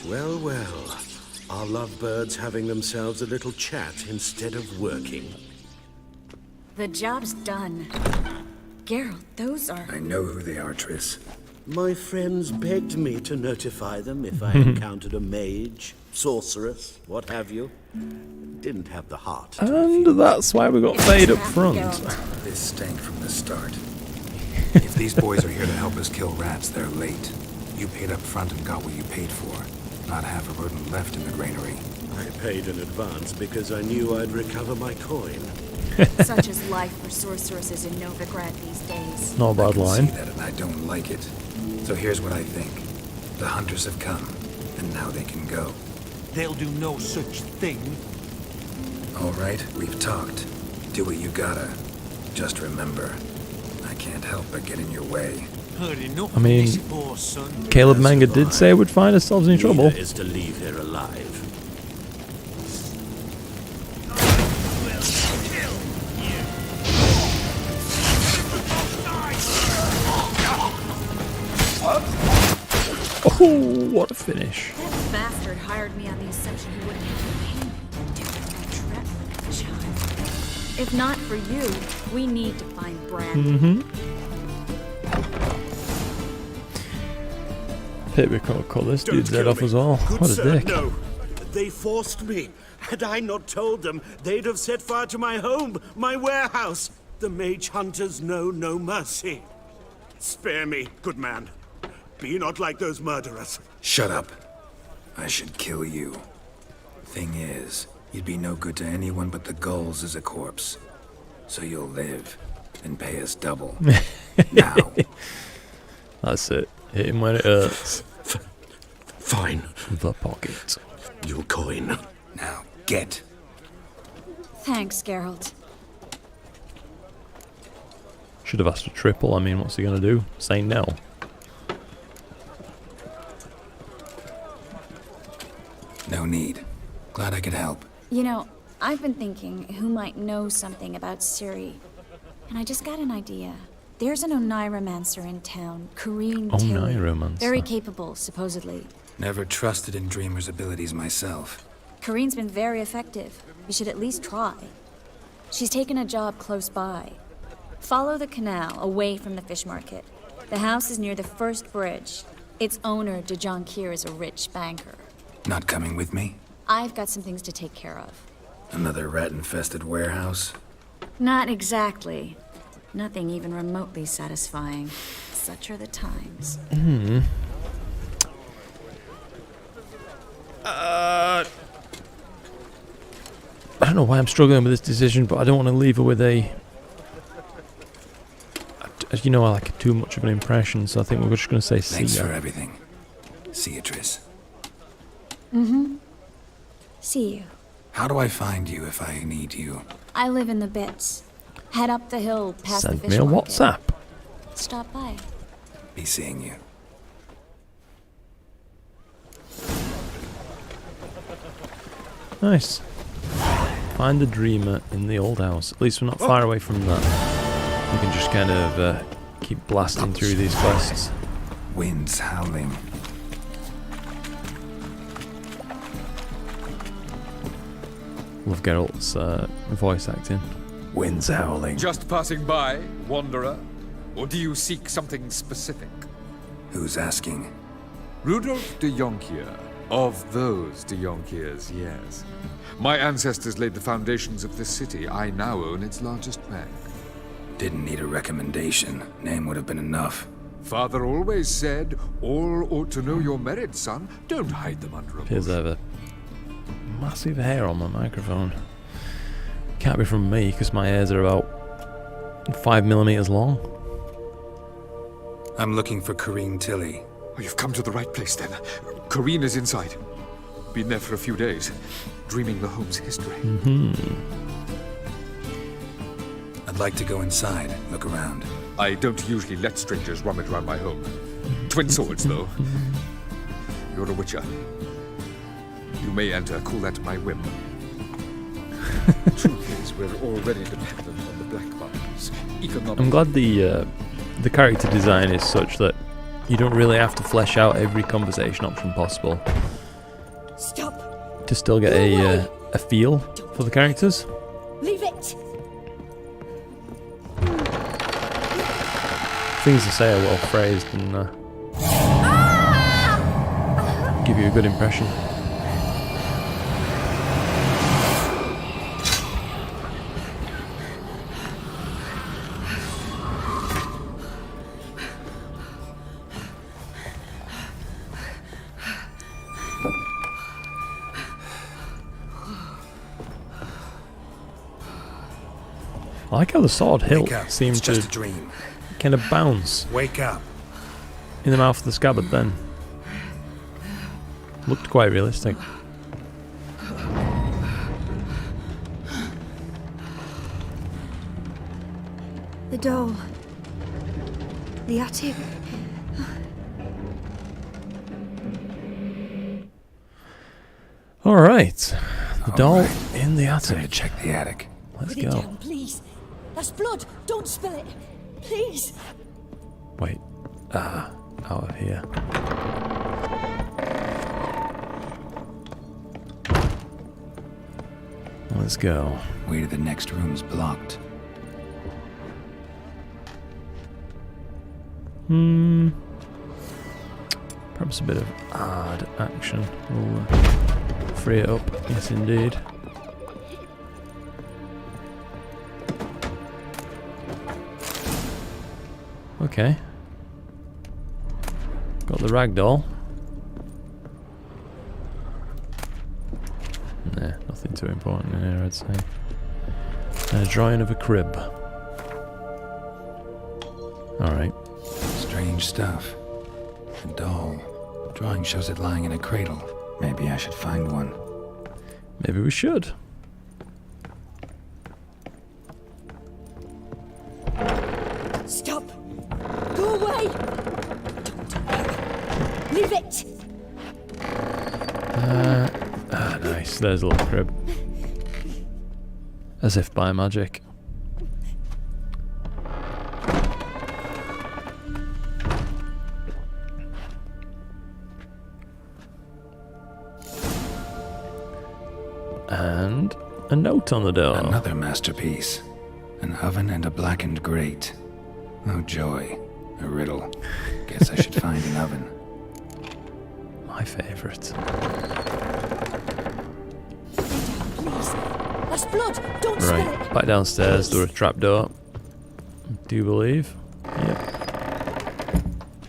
Well, well. Our lovebirds having themselves a little chat instead of working. The job's done. Geralt, those are... I know who they are, Triss. My friends begged me to notify them if I encountered a mage, sorceress, what have you. Didn't have the heart to And that's why we got paid up front. This stank from the start. If these boys are here to help us kill rats, they're late. You paid up front and got what you paid for. Not half a rodent left in the granary. I paid in advance because I knew I'd recover my coin. Such is life for sorceresses in Novigrad these days. Not a bad line. I see that and I don't like it. So here's what I think. The hunters have come, and now they can go. They'll do no such thing. All right, we've talked. Do what you gotta. Just remember, I can't help but get in your way. Heard enough I mean, of this poor son. Caleb Manga did say we'd find ourselves in trouble. Is to leave here alive. Oh, what a finish. That bastard hired me on the assumption he wouldn't have to pay me. Damn that trap, child. If not for you, we need to find Brand. Pit we could cut this dude's head off as well. Good What a sir, dick. No. They forced me. Had I not told them, they'd have set fire to my home, my warehouse. The mage hunters know no mercy. Spare me, good man. Be not like those murderers. Shut up. I should kill you. Thing is, you'd be no good to anyone but the gulls as a corpse. So you'll live and pay us double. Now. That's it. Hit him when it hurts. Fine. The pocket. Your coin. Now, get. Thanks, Geralt. Should have asked a triple. I mean, what's he gonna do? Say no. No need. Glad I could help. You know, I've been thinking who might know something about Ciri. And I just got an idea. There's an Oniromancer in town, Corrine Tilly. Oniromancer. Very capable, supposedly. Never trusted in Dreamer's abilities myself. Corrine's been very effective. You should at least try. She's taken a job close by. Follow the canal, away from the fish market. The house is near the first bridge. Its owner, De Jonquier, is a rich banker. Not coming with me? I've got some things to take care of. Another rat-infested warehouse? Not exactly. Nothing even remotely satisfying. Such are the times. I don't know why I'm struggling with this decision, but I don't want to leave her with a... As you know, I like too much of an impression, so I think we're just going to say see ya. Thanks for everything. See you, Triss. See you. How do I find you if I need you? I live in the bits. Head up the hill past the Send fish me a market. WhatsApp. Stop by. Be seeing you. Nice. Find the dreamer in the old house. At least we're not far away from that. We can just kind of keep blasting through these quests. Winds howling. Love Geralt's voice acting. Winds howling. Just passing by, wanderer? Or do you seek something specific? Who's asking? Rudolf de Jonquier. Of those de Jonquiers, yes. My ancestors laid the foundations of this city. I now own its largest bank. Didn't need a recommendation. Name would have been enough. Father always said, all ought to know your merit, son. Don't hide them under a bush. Appears I have a massive hair on my microphone. Can't be from me, because my hairs are about 5mm long. I'm looking for Corrine Tilly. Oh, you've come to the right place, then. Corrine is inside. Been there for a few days, dreaming the home's history. I'd like to go inside, look around. I don't usually let strangers rummage around my home. Twin swords, though. You're a witcher. You may enter, call that my whim. Truth is, we're already dependent on the black markets. I'm glad the character design is such that you don't really have to flesh out every conversation option possible. Stop! To still get a feel for the characters. Leave it! Things to say are well phrased and give you a good impression. I like how the sword hilt seemed to just a dream. Kind of bounce. Wake up. In the mouth of the scabbard then. Looked quite realistic. The doll. The attic. Alright. The doll in the attic. Time to check the attic. Let's Put it go. down, please. That's blood. Don't spill it. Please. Wait. Out of here. Let's go. Way to the next room's blocked. Perhaps a bit of odd action will free it up. Yes, indeed. Okay. Got the ragdoll. Nah, nothing too important in here, I'd say. And a drawing of a crib. Alright. Strange stuff. A doll. Drawing shows it lying in a cradle. Maybe I should find one. Maybe we should. Stop. Go away. Don't do that. Leave it. Nice. There's a little crib. As if by magic. And a note on the door. Another masterpiece. An oven and a blackened grate. Oh joy. A riddle. Guess I should find an oven. My favourite. Please. That's blood. Don't spill Right, it. back downstairs, through a trapdoor. Do you believe? Yep.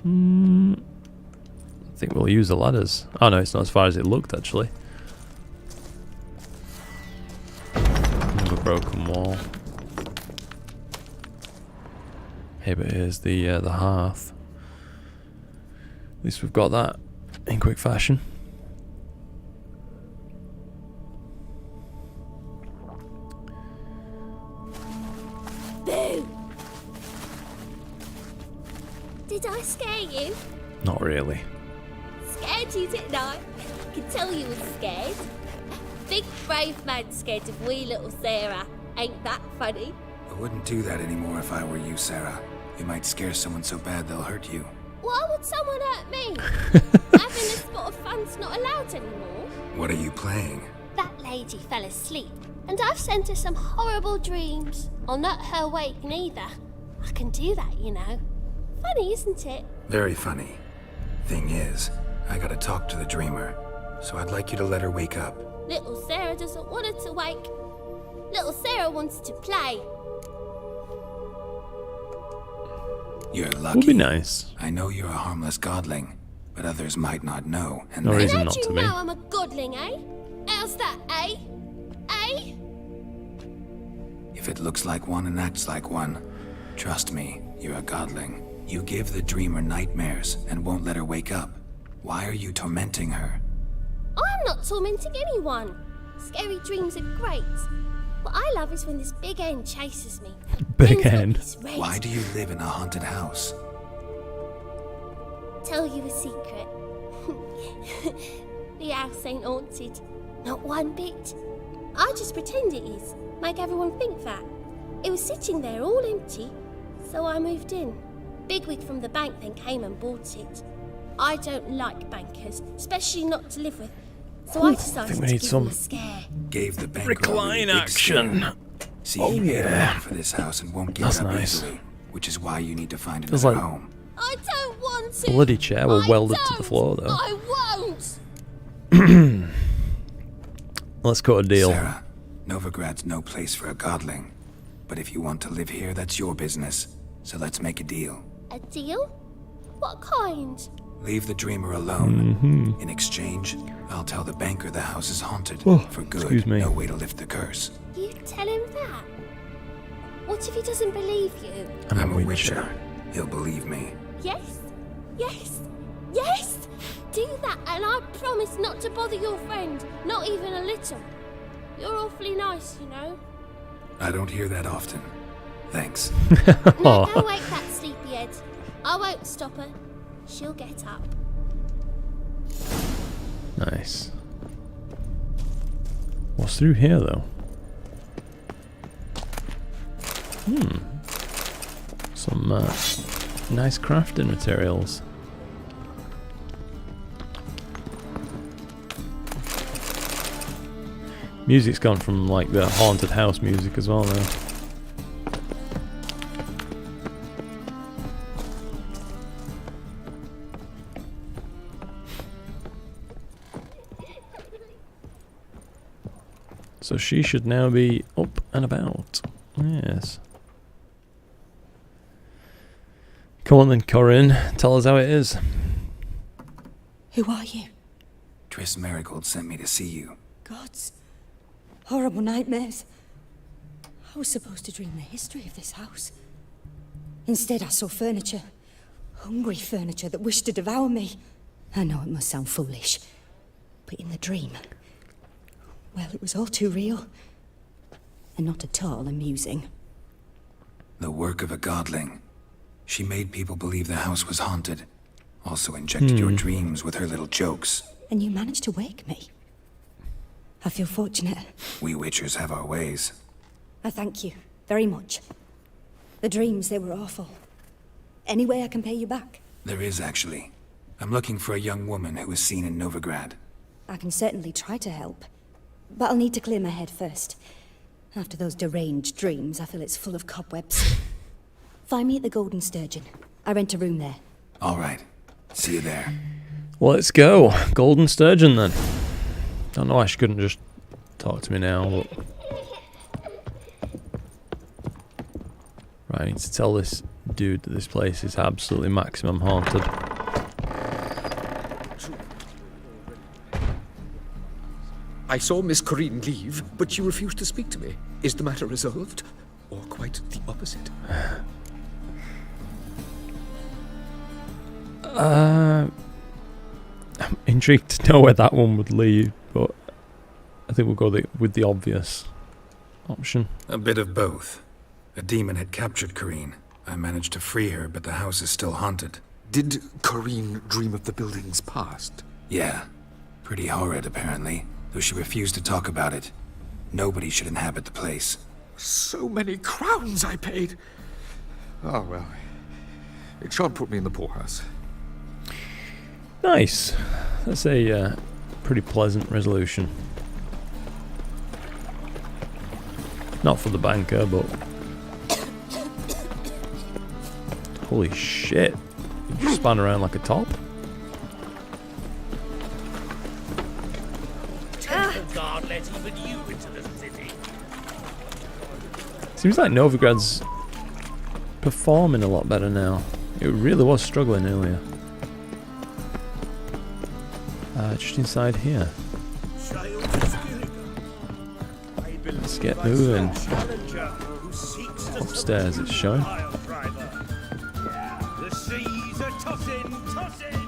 I think we'll use the ladders. Oh no, it's not as far as it looked actually. Another broken wall. Hey, but here's the hearth. At least we've got that in quick fashion. Boo! Did I scare you? Not really. Scared you, didn't I? Could tell you was scared. Big brave man scared of wee little Sarah. Ain't that funny? I wouldn't do that anymore if I were you, Sarah. You might scare someone so bad they'll hurt you. Why would someone hurt me? Having a spot of fun's not allowed anymore. What are you playing? That lady fell asleep, and I've sent her some horrible dreams. I'll not her wake neither. I can do that, you know. Funny, isn't it? Very funny. Thing is, I gotta talk to the dreamer, so I'd like you to let her wake up. Little Sarah doesn't want her to wake. Little Sarah wants to play. You're lucky. Would be nice. I know you're a harmless godling, but others might not know. And No they- reason How'd not you to know be. I'm a godling, eh? How's that, eh? Eh? If it looks like one and acts like one, trust me, you're a godling. You give the dreamer nightmares and won't let her wake up. Why are you tormenting her? I'm not tormenting anyone. Scary dreams are great. What I love is when this big end chases me. Big end. Why do you live in a haunted house? Tell you a secret. The house ain't haunted. Not one bit. I just pretend it is. Make everyone think that. It was sitting there all empty, so I moved in. Bigwig from the bank then came and bought it. I don't like bankers, especially not to live with. So I decided think we to need give some them a scare. Gave the banker recline a really big action. scare. See, Oh, he paid a yeah. lot for this house and won't give That's it up nice. easily, which is why you need to find Feels another like- home. I don't want to. Bloody chair were I welded to the don't. floor though. I won't. Let's cut a deal. Sarah, Novigrad's no place for a godling. But if you want to live here, that's your business. So let's make a deal. A deal? What kind? Leave the dreamer alone. Mm-hmm. In exchange, I'll tell the banker the house is haunted. Oh, for good. excuse me. No way to lift the curse. You tell him that? What if he doesn't believe you? I'm a witcher. He'll believe me. Yes, yes, yes! Do that, and I promise not to bother your friend, not even a little. You're awfully nice, you know. I don't hear that often. Thanks. Now go wake that sleepyhead. I won't stop her. She'll get up. Nice. What's through here though? Some nice crafting materials. Music's gone from like the haunted house music as well now. So she should now be up and about. Yes. Come on then, Corinne. Tell us how it is. Who are you? Triss Marigold sent me to see you. Gods. Horrible nightmares. I was supposed to dream the history of this house. Instead, I saw furniture. Hungry furniture that wished to devour me. I know it must sound foolish, but in the dream, well, it was all too real. And not at all amusing. The work of a godling. She made people believe the house was haunted. Also injected your dreams with her little jokes. And you managed to wake me. I feel fortunate. We witchers have our ways. I thank you very much. The dreams, they were awful. Any way I can pay you back? There is, actually. I'm looking for a young woman who was seen in Novigrad. I can certainly try to help. but I'll need to clear my head first. After those deranged dreams, I feel it's full of cobwebs. Find me at the Golden Sturgeon. I rent a room there. All right. See you there. Let's go. Golden Sturgeon then. Don't know why she couldn't just talk to me now, but... Right, I need to tell this dude that this place is absolutely maximum haunted. I saw Miss Corinne leave, but she refused to speak to me. Is the matter resolved? Or quite the opposite? I'm intrigued to know where that one would lead, but I think we'll go with the obvious option. A bit of both. A demon had captured Corinne. I managed to free her, but the house is still haunted. Did Corinne dream of the building's past? Yeah. Pretty horrid, apparently, though she refused to talk about it. Nobody should inhabit the place. So many crowns I paid! Oh, well. It shan't put me in the poorhouse. Nice. That's a pretty pleasant resolution. Not for the banker, but... Holy shit. You just spun around like a top. God let even you into the city. Seems like Novigrad's performing a lot better now. It really was struggling earlier. Just inside here. Let's get moving. Upstairs it's showing. The seas are tossing, tossing.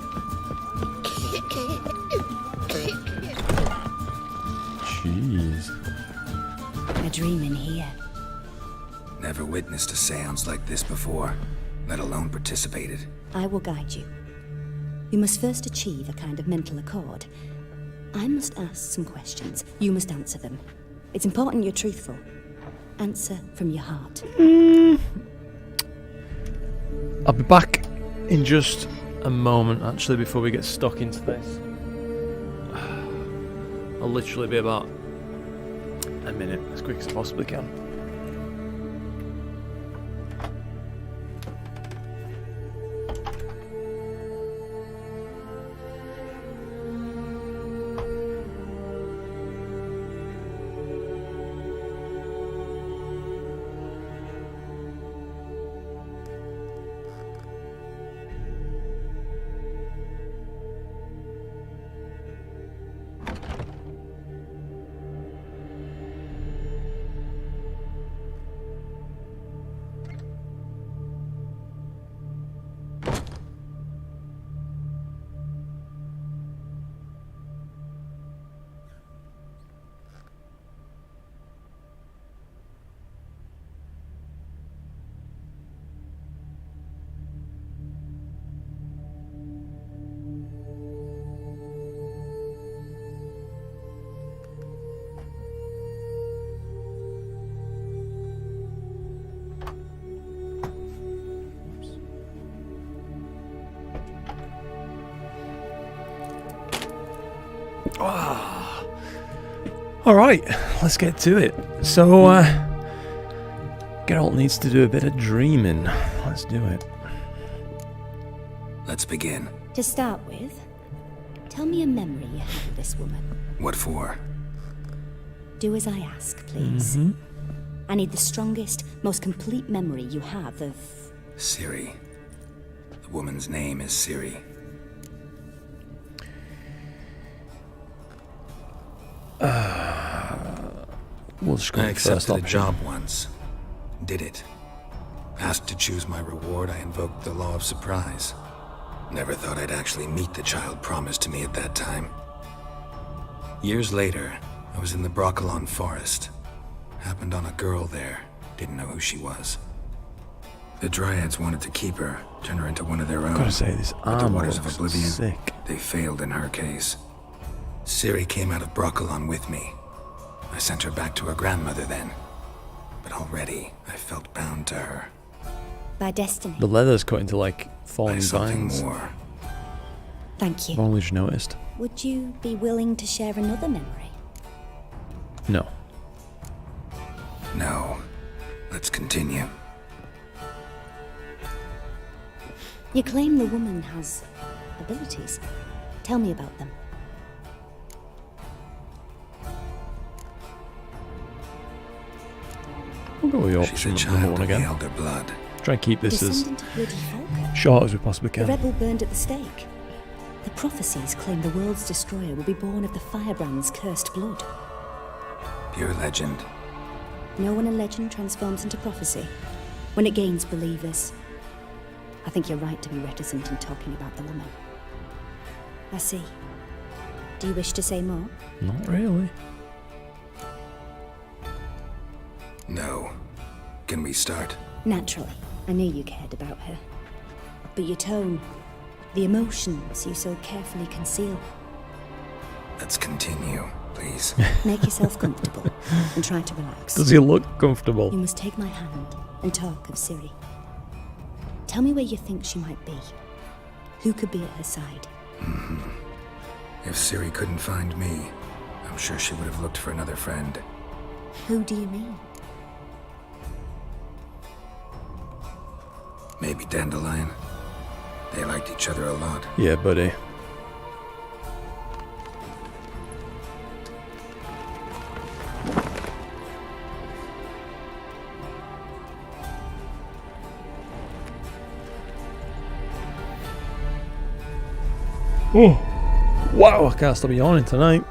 Jeez. A dream in here. Never witnessed a seance like this before, let alone participated. I will guide you. You must first achieve a kind of mental accord. I must ask some questions. You must answer them. It's important you're truthful. Answer from your heart. I'll be back in just a moment, actually, before we get stuck into this. I'll literally be about a minute, as quick as I possibly can. Alright, let's get to it. So, Geralt needs to do a bit of dreaming. Let's do it. Let's begin. To start with, tell me a memory you have of this woman. What for? Do as I ask, please. I need the strongest, most complete memory you have of... Ciri. The woman's name is Ciri. We'll just go I with the first accepted a option. job once. Did it. Asked to choose my reward, I invoked the law of surprise. Never thought I'd actually meet the child promised to me at that time. Years later, I was in the Broccolon forest. Happened on a girl there. Didn't know who she was. The Dryads wanted to keep her, turn her into one of their own. Gotta say, this But the armor Waters of looks Oblivion, sick. they failed in her case. Ciri came out of Broccolon with me. I sent her back to her grandmother then. But already, I felt bound to her. By destiny. The leather's cut into like falling By something vines. more. Thank you. I've only just noticed. Would you be willing to share another memory? No. No. Let's continue. You claim the woman has abilities. Tell me about them. We'll go with the She's a option number child one of the again. elder blood. Try and keep this as Descendant of bloody folk. short as we possibly The can. rebel burned at the stake. The prophecies claim the world's destroyer will be born of the firebrand's cursed blood. Pure legend. No one in legend transforms into prophecy when it gains believers. I think you're right to be reticent in talking about the woman. I see. Do you wish to say more? Not really. No. Can we start? Naturally. I knew you cared about her. But your tone, the emotions you so carefully conceal. Let's continue, please. Make yourself comfortable and try to relax. Does he look comfortable? You must take my hand and talk of Ciri. Tell me where you think she might be. Who could be at her side? If Ciri couldn't find me, I'm sure she would have looked for another friend. Who do you mean? Maybe Dandelion. They liked each other a lot. Yeah, buddy. Oh, wow, I can't stop yawning tonight.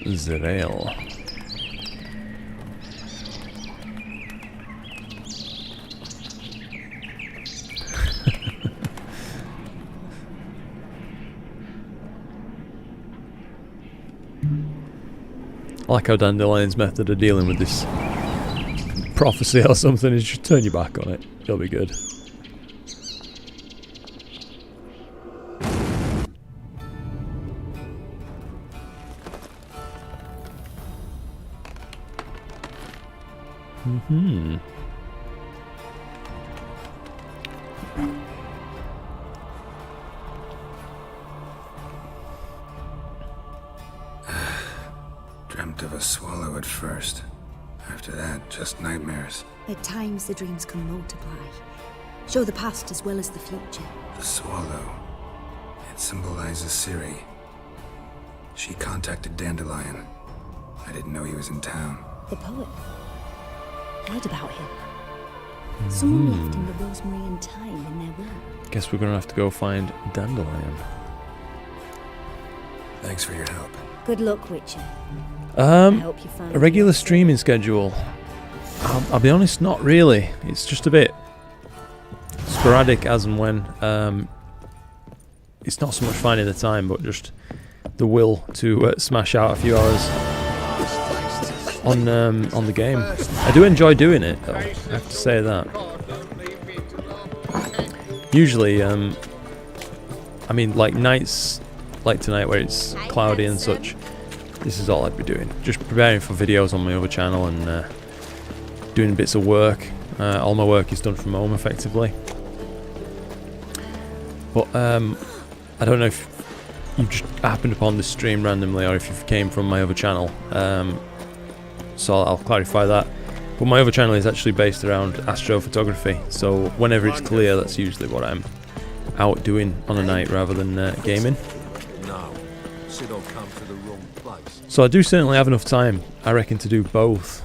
Zerael. I like how Dandelion's method of dealing with this prophecy or something is just turn your back on it. It'll be good. Dreamt of a swallow at first. After that, just nightmares. At times the dreams can multiply. Show the past as well as the future. The swallow. It symbolizes Ciri. She contacted Dandelion. I didn't know he was in town. The poet. Heard about him. Someone left him the rosemary and thyme in their will. Guess we're gonna have to go find Dandelion. Thanks for your help. Good luck, Witcher. I hope you find A regular streaming schedule. I'll be honest, not really. It's just a bit sporadic as and when. It's not so much finding the time, but just the will to smash out a few hours on the game. I do enjoy doing it, though. I have to say that. Usually, I mean, like nights like tonight where it's cloudy and such. This is all I'd be doing. Just preparing for videos on my other channel and doing bits of work. All my work is done from home, effectively. But I don't know if you've just happened upon this stream randomly or if you came from my other channel. So I'll clarify that. But my other channel is actually based around astrophotography. So whenever it's clear, that's usually what I'm out doing on a night rather than gaming. No, Sid will come to the wrong place. So I do certainly have enough time, I reckon, to do both.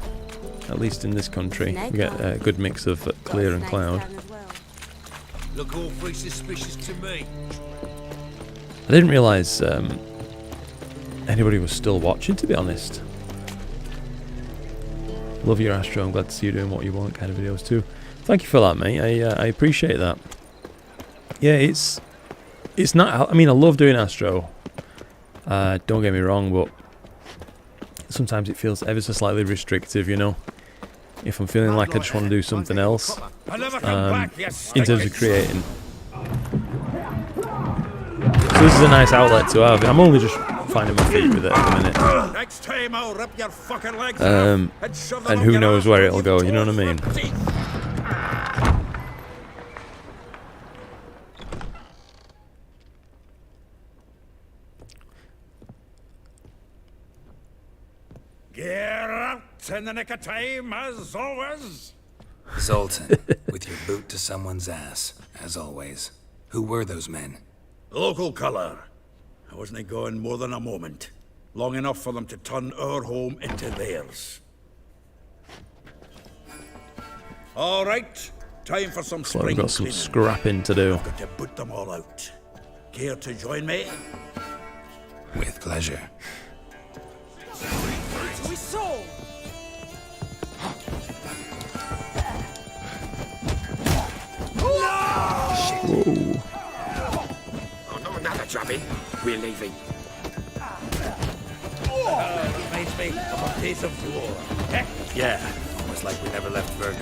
At least in this country, we get a good mix of clear and cloud. Look awfully suspicious to me. I didn't realise anybody was still watching, to be honest. Love your Astro, I'm glad to see you doing what you want kind of videos too. Thank you for that, mate. I appreciate that. Yeah, it's not, I mean, I love doing Astro. Don't get me wrong, but sometimes it feels ever so slightly restrictive, you know. If I'm feeling like I just want to do something else in terms of creating. So this is a nice outlet to have. I'm only just finding my feet with it at the minute. Next time I'll rip your fucking legs off and shove them And up who your knows ass where with it'll your go, you know what I mean? teeth. Get out in the nick of time, as always. Zoltan, with your boot to someone's ass, as always. Who were those men? Local colour. I wasn't gone more than a moment. Long enough for them to turn our home into theirs. All right, time for some So we've spring got some cleaning. scrapping to do. I've got to put them all out. Care to join me? With pleasure. We saw! Whoa. Oh, no, another jobbing. We're leaving. Reminds me of a piece of war. Heck yeah. Almost like we never left Verdun.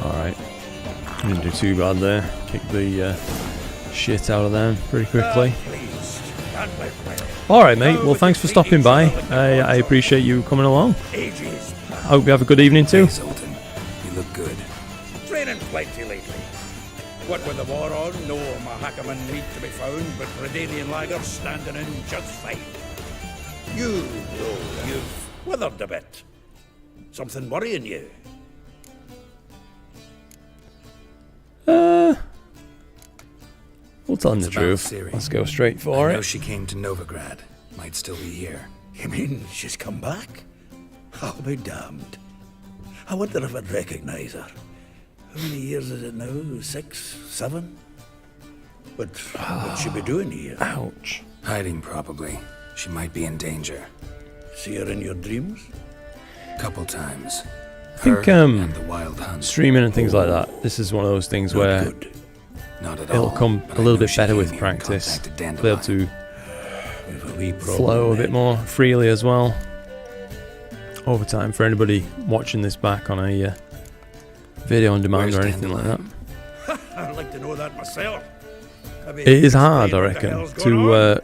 Alright. Didn't do too bad there. Kick the shit out of them pretty quickly. Alright, mate. Well, thanks for stopping by. I appreciate you coming along. I hope you have a good evening too. Hey, Zoltan, you look good. Training plenty lately. What with the war on, no Mahakaman meat to be found, but Redanian lagers standing in just fine. You, though, you've withered a bit. Something worrying you? We'll tell him the It's about truth. Ciri. Let's go straight for I know it. she came to Novigrad. Might still be here. You mean she's come back? I'll be damned. I wonder if I'd recognize her. How many years is it now? 6, 7? What'd she be doing here? Ouch. Hiding, probably. She might be in danger. See her in your dreams? Couple times. I think and the wild hunt. streaming and things like that, this is one of those things where Not at it'll all, come but a I little know bit she better came with here and practice. contacted Be able to We've a wee flow a problem bit more freely as well over time for anybody watching this back on a video on demand Where's or anything like that. I'd like to know that myself. It is hard, I reckon, to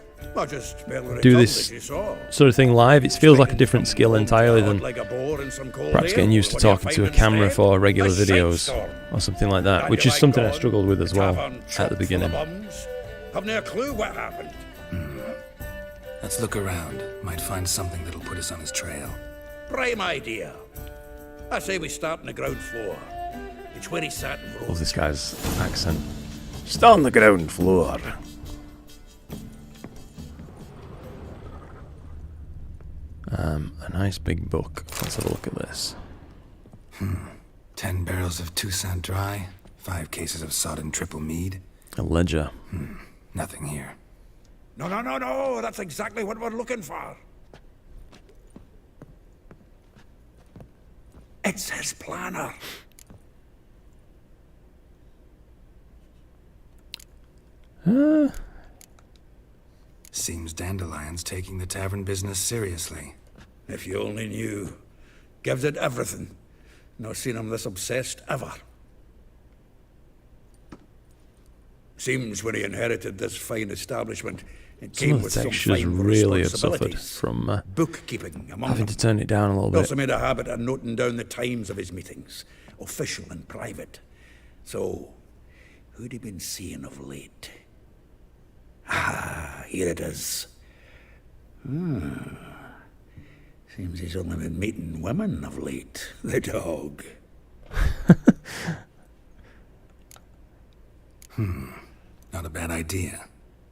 do this sort of thing live. It feels like a different skill entirely than perhaps getting used to talking to a camera for regular videos or something like that, which is something I struggled with as well at the beginning. Have no clue what happened. Let's look around. Might find something that'll put us on his trail. Prime idea. I say we start on the ground floor. It's where he sat and wrote. Love this guy's accent. Just on the ground floor. A nice big book. Let's have a look at this. 10 barrels of Toussaint Dry, 5 cases of sodden triple mead. A ledger. Nothing here. No. That's exactly what we're looking for. It's his planner. Seems Dandelion's taking the tavern business seriously. If you only knew. Gives it everything. Not seen him this obsessed ever. Seems when he inherited this fine establishment, it Some came of the with some textures fine really have suffered responsibilities. from Bookkeeping among having them. to turn it down a little He bit. also made a habit of noting down the times of his meetings, official and private. So, who'd he been seeing of late? Ah, here it is. Seems he's only been meeting women of late. The dog. Not a bad idea.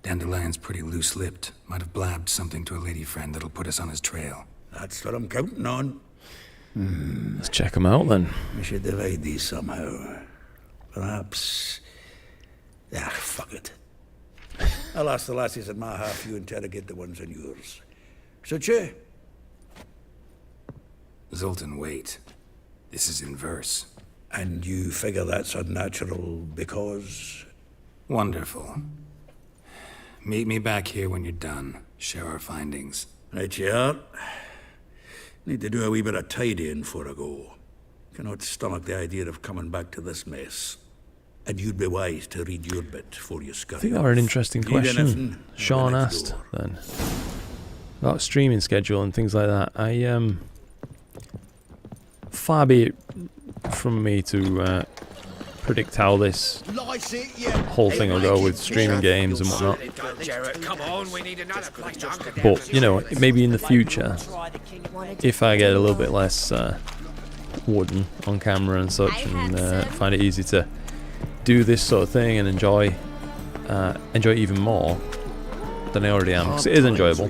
Dandelion's pretty loose-lipped. Might have blabbed something to a lady friend that'll put us on his trail. That's what I'm counting on. Let's check them out then. We should divide these somehow. Perhaps... Ah, fuck it. I'll ask the lassies in my half, you interrogate the ones in yours. Suit you? Zoltan, wait. This is in verse. And you figure that's unnatural because... Wonderful. Meet me back here when you're done. Share our findings. Right you are. Need to do a wee bit of tidying before I go. Cannot stomach the idea of coming back to this mess. And you'd be wise to read your bit for you, I scurry think off. that were an interesting Need question. anything? Sean Next asked door. then about streaming schedule and things like that. Far be it from me to predict how this whole thing will go with streaming games and whatnot. Come on, we need another place. But, you know, maybe in the future, if I get a little bit less wooden on camera and such, and find it easy to do this sort of thing and enjoy it even more than I already am, because it is enjoyable,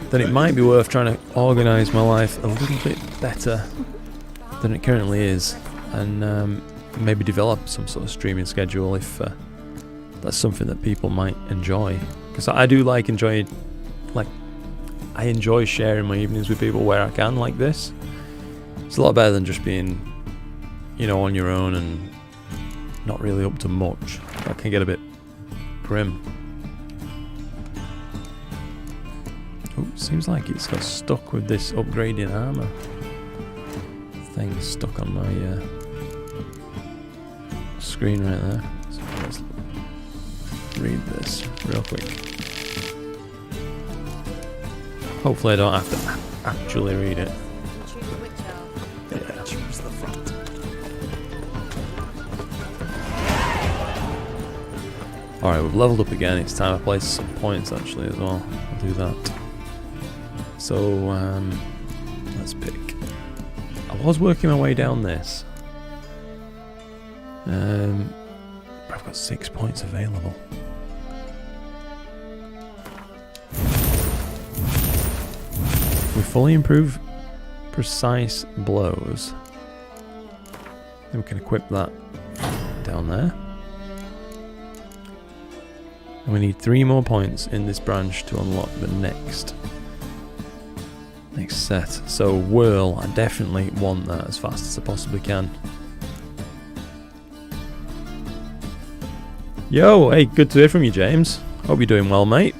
then it might be worth trying to organise my life a little bit better than it currently is, and maybe develop some sort of streaming schedule if that's something that people might enjoy. Because I do I enjoy sharing my evenings with people where I can, like this. It's a lot better than just being, you know, on your own and not really up to much. That can get a bit grim. Oh, seems like it's got stuck with this upgrading armor thing stuck on my screen right there. So let's read this real quick. Hopefully I don't have to actually read it. Yeah. Alright, we've leveled up again. It's time to place some points actually as well. I'll do that. So, let's pick. I was working my way down this. But I've got 6 points available. We fully improve precise blows. Then we can equip that down there. And we need 3 more points in this branch to unlock the next set. So whirl, I definitely want that as fast as I possibly can. Yo, hey, good to hear from you, James. Hope you're doing well, mate.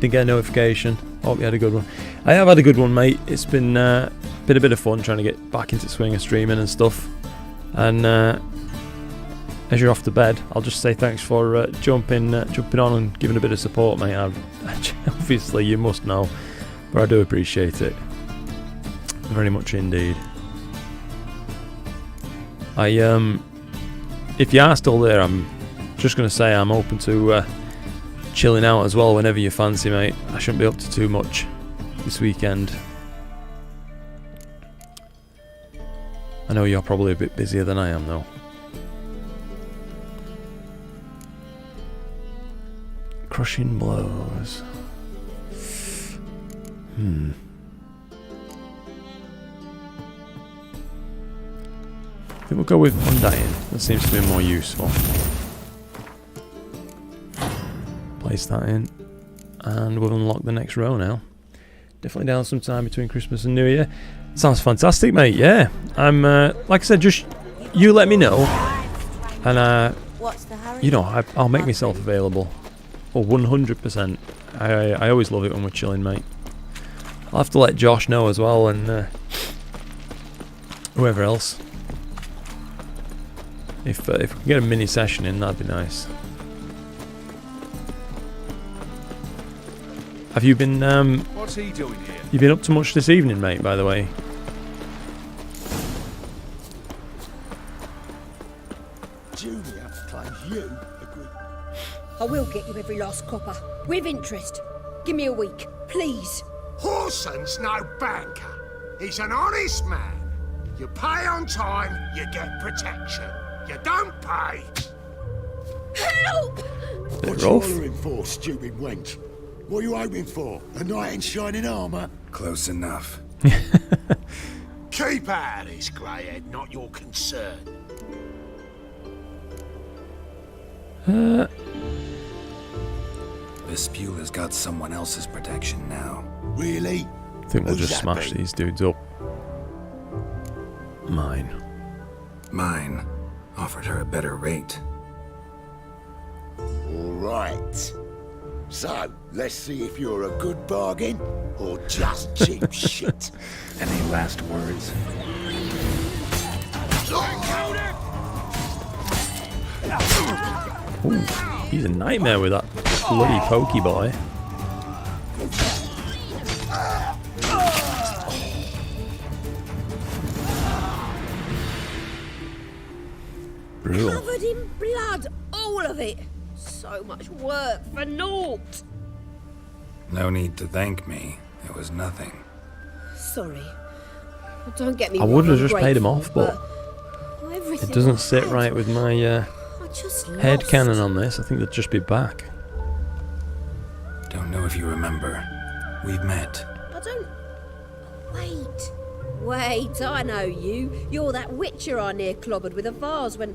Didn't get a notification. Hope you had a good one. I have had a good one, mate. It's been a bit of fun trying to get back into swing of streaming and stuff. And as you're off to bed, I'll just say thanks for jumping on and giving a bit of support, mate. Obviously, you must know, but I do appreciate it very much indeed. If you are still there, I'm just going to say I'm open to chilling out as well whenever you fancy, mate. I shouldn't be up to too much this weekend. I know you're probably a bit busier than I am, though. Crushing blows. I think we'll go with Undying. That seems to be more useful. Place that in. And we'll unlock the next row now. Definitely down sometime between Christmas and New Year. Sounds fantastic, mate. Yeah. I'm, like I said, just you let me know. And, you know, I'll make myself available. Oh, 100%. I always love it when we're chilling, mate. I'll have to let Josh know as well, and whoever else. If we can get a mini session in, that'd be nice. Have you been What's he doing here? you been up to much this evening, mate, by the way? Junior claims you agree. I will get you every last copper, with interest. Give me a week, please. Horson's no banker. He's an honest man. You pay on time, you get protection. You don't pay. Help! What you hollering for, stupid wench? What are you hoping for? A knight in shining armour? Close enough. Keep out of this, greyhead, not your concern. Vespula's got someone else's protection now. Really? I think we'll Who's just that smash be? these dudes up. Mine. Mine offered her a better rate. All right. So, let's see if you're a good bargain or just cheap shit. Any last words? Ooh, he's a nightmare with that bloody pokey boy. Brutal. Covered in blood, all of it. So much work for naught. No need to thank me. It was nothing. Sorry. Don't get me I wrong, would have I'm just paid him grateful, off, but everything it doesn't I sit had, right with my I just head lost. cannon on this. I think they'd just be back. Don't know if you remember. We've met. I don't... Wait, I know you. You're that witcher I near clobbered with a vase when...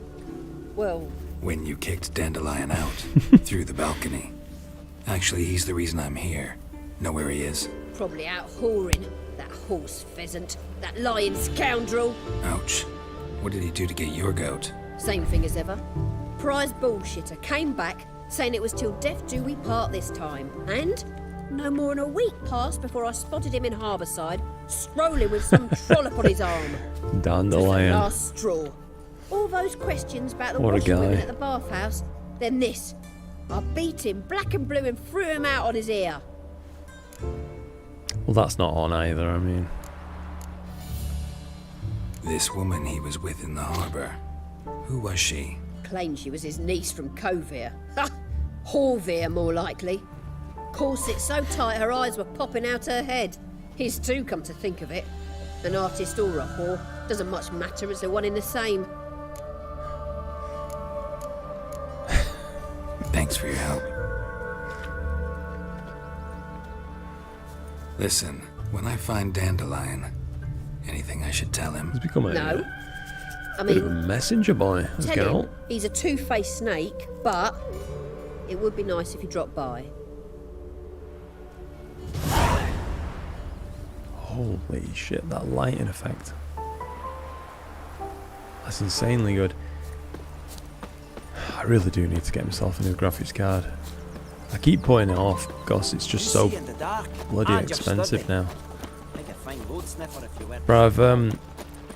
Well... When you kicked Dandelion out through the balcony. Actually, he's the reason I'm here. Know where he is? Probably out whoring. That horse pheasant. That lying scoundrel. Ouch. What did he do to get your goat? Same thing as ever. Prize bullshitter came back, saying it was till death do we part this time. And no more than a week passed before I spotted him in Harbourside, strolling with some trollop on his arm. Dandelion. Last straw. All those questions about the What a washing women guy. at the bathhouse, then this. I beat him black and blue and threw him out on his ear. Well, that's not on either, I mean. This woman he was with in the harbour. Who was she? Claimed she was his niece from Covere. Ha! Horvere, more likely. Corset so tight her eyes were popping out her head. His too, come to think of it. An artist or a whore. Doesn't much matter, it's the one in the same. Thanks for your help. Listen, when I find Dandelion, anything I should tell him? He's become a No. I bit of a mean, messenger boy, as tell him Geralt. he's a two-faced snake, but it would be nice if he dropped by. Holy shit, that lighting effect. That's insanely good. I really do need to get myself a new graphics card. I keep putting it off because it's just so bloody expensive now. Bro,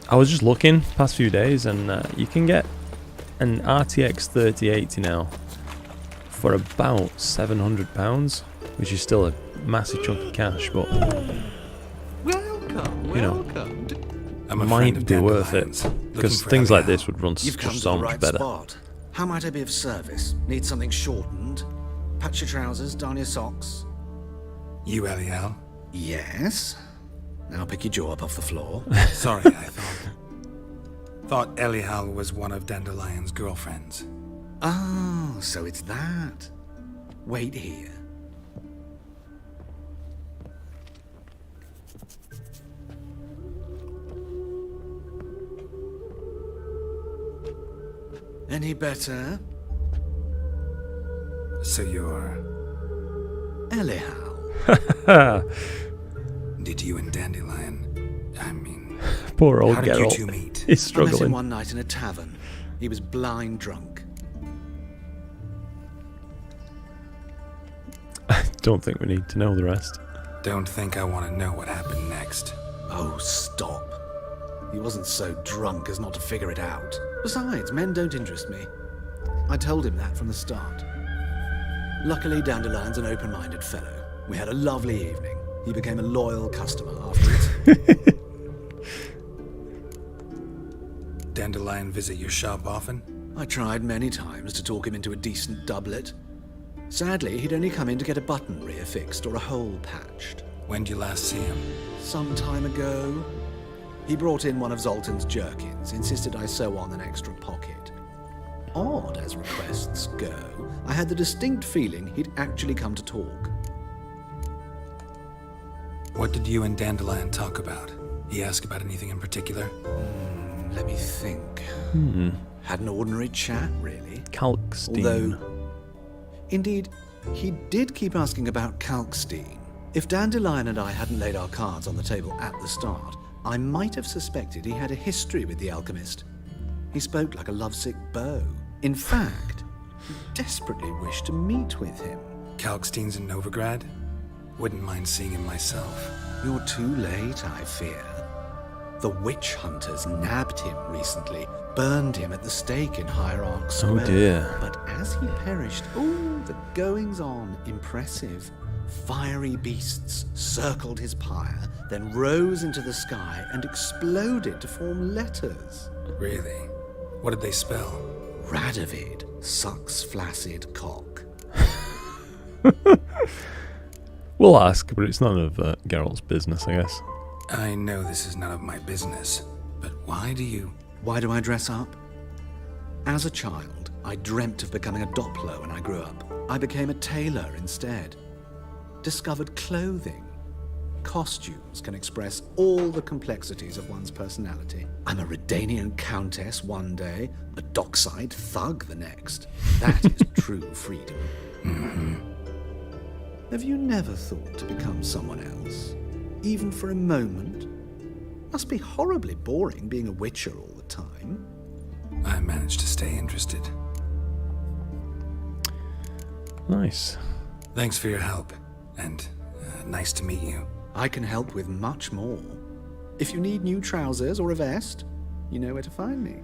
I was just looking past few days and you can get an RTX 3080 now for about £700, which is still a massive chunk of cash, but you know, might be worth it because things like this would run You've come just to so the much right better. spot. How might I be of service? Need something shortened? Patch your trousers, darn your socks. You, Eliel? Yes. Now pick your jaw up off the floor. Sorry, I thought Eliel was one of Dandelion's girlfriends. Oh, so it's that. Wait here. Any better? So you're... Eliel. Did you and Dandelion... I mean... Poor old how did Geralt. you two meet? He's I met him struggling. one night in a tavern. He was blind drunk. I don't think we need to know the rest. Don't think I want to know what happened next. Oh, stop. He wasn't so drunk as not to figure it out. Besides, men don't interest me. I told him that from the start. Luckily, Dandelion's an open-minded fellow. We had a lovely evening. He became a loyal customer afterwards. Dandelion visit your shop often? I tried many times to talk him into a decent doublet. Sadly, he'd only come in to get a button reaffixed or a hole patched. When did you last see him? Some time ago. He brought in one of Zoltan's jerkins, insisted I sew on an extra pocket. Odd as requests go, I had the distinct feeling he'd actually come to talk. What did you and Dandelion talk about? He asked about anything in particular? Let me think. Hmm. Had an ordinary chat, really. Kalkstein. Although, indeed, he did keep asking about Kalkstein. If Dandelion and I hadn't laid our cards on the table at the start, I might have suspected he had a history with the alchemist. He spoke like a lovesick beau. In fact, he desperately wished to meet with him. Kalkstein's in Novigrad? Wouldn't mind seeing him myself. You're too late, I fear. The witch hunters nabbed him recently, burned him at the stake in Hierarch Square. Oh dear. But as he perished, oh, the goings-on, impressive. Fiery beasts circled his pyre, then rose into the sky and exploded to form letters. Really? What did they spell? Radovid sucks flaccid cock. We'll ask, but it's none of Geralt's business, I guess. I know this is none of my business, but why do you... Why do I dress up? As a child, I dreamt of becoming a Doppler when I grew up. I became a tailor instead. Discovered clothing. Costumes can express all the complexities of one's personality. I'm a Redanian countess one day, a dockside thug the next. That is true freedom. Mm-hmm. Have you never thought to become someone else? Even for a moment? Must be horribly boring being a witcher all the time. I managed to stay interested. Nice. Thanks for your help, and nice to meet you. I can help with much more. If you need new trousers or a vest, you know where to find me.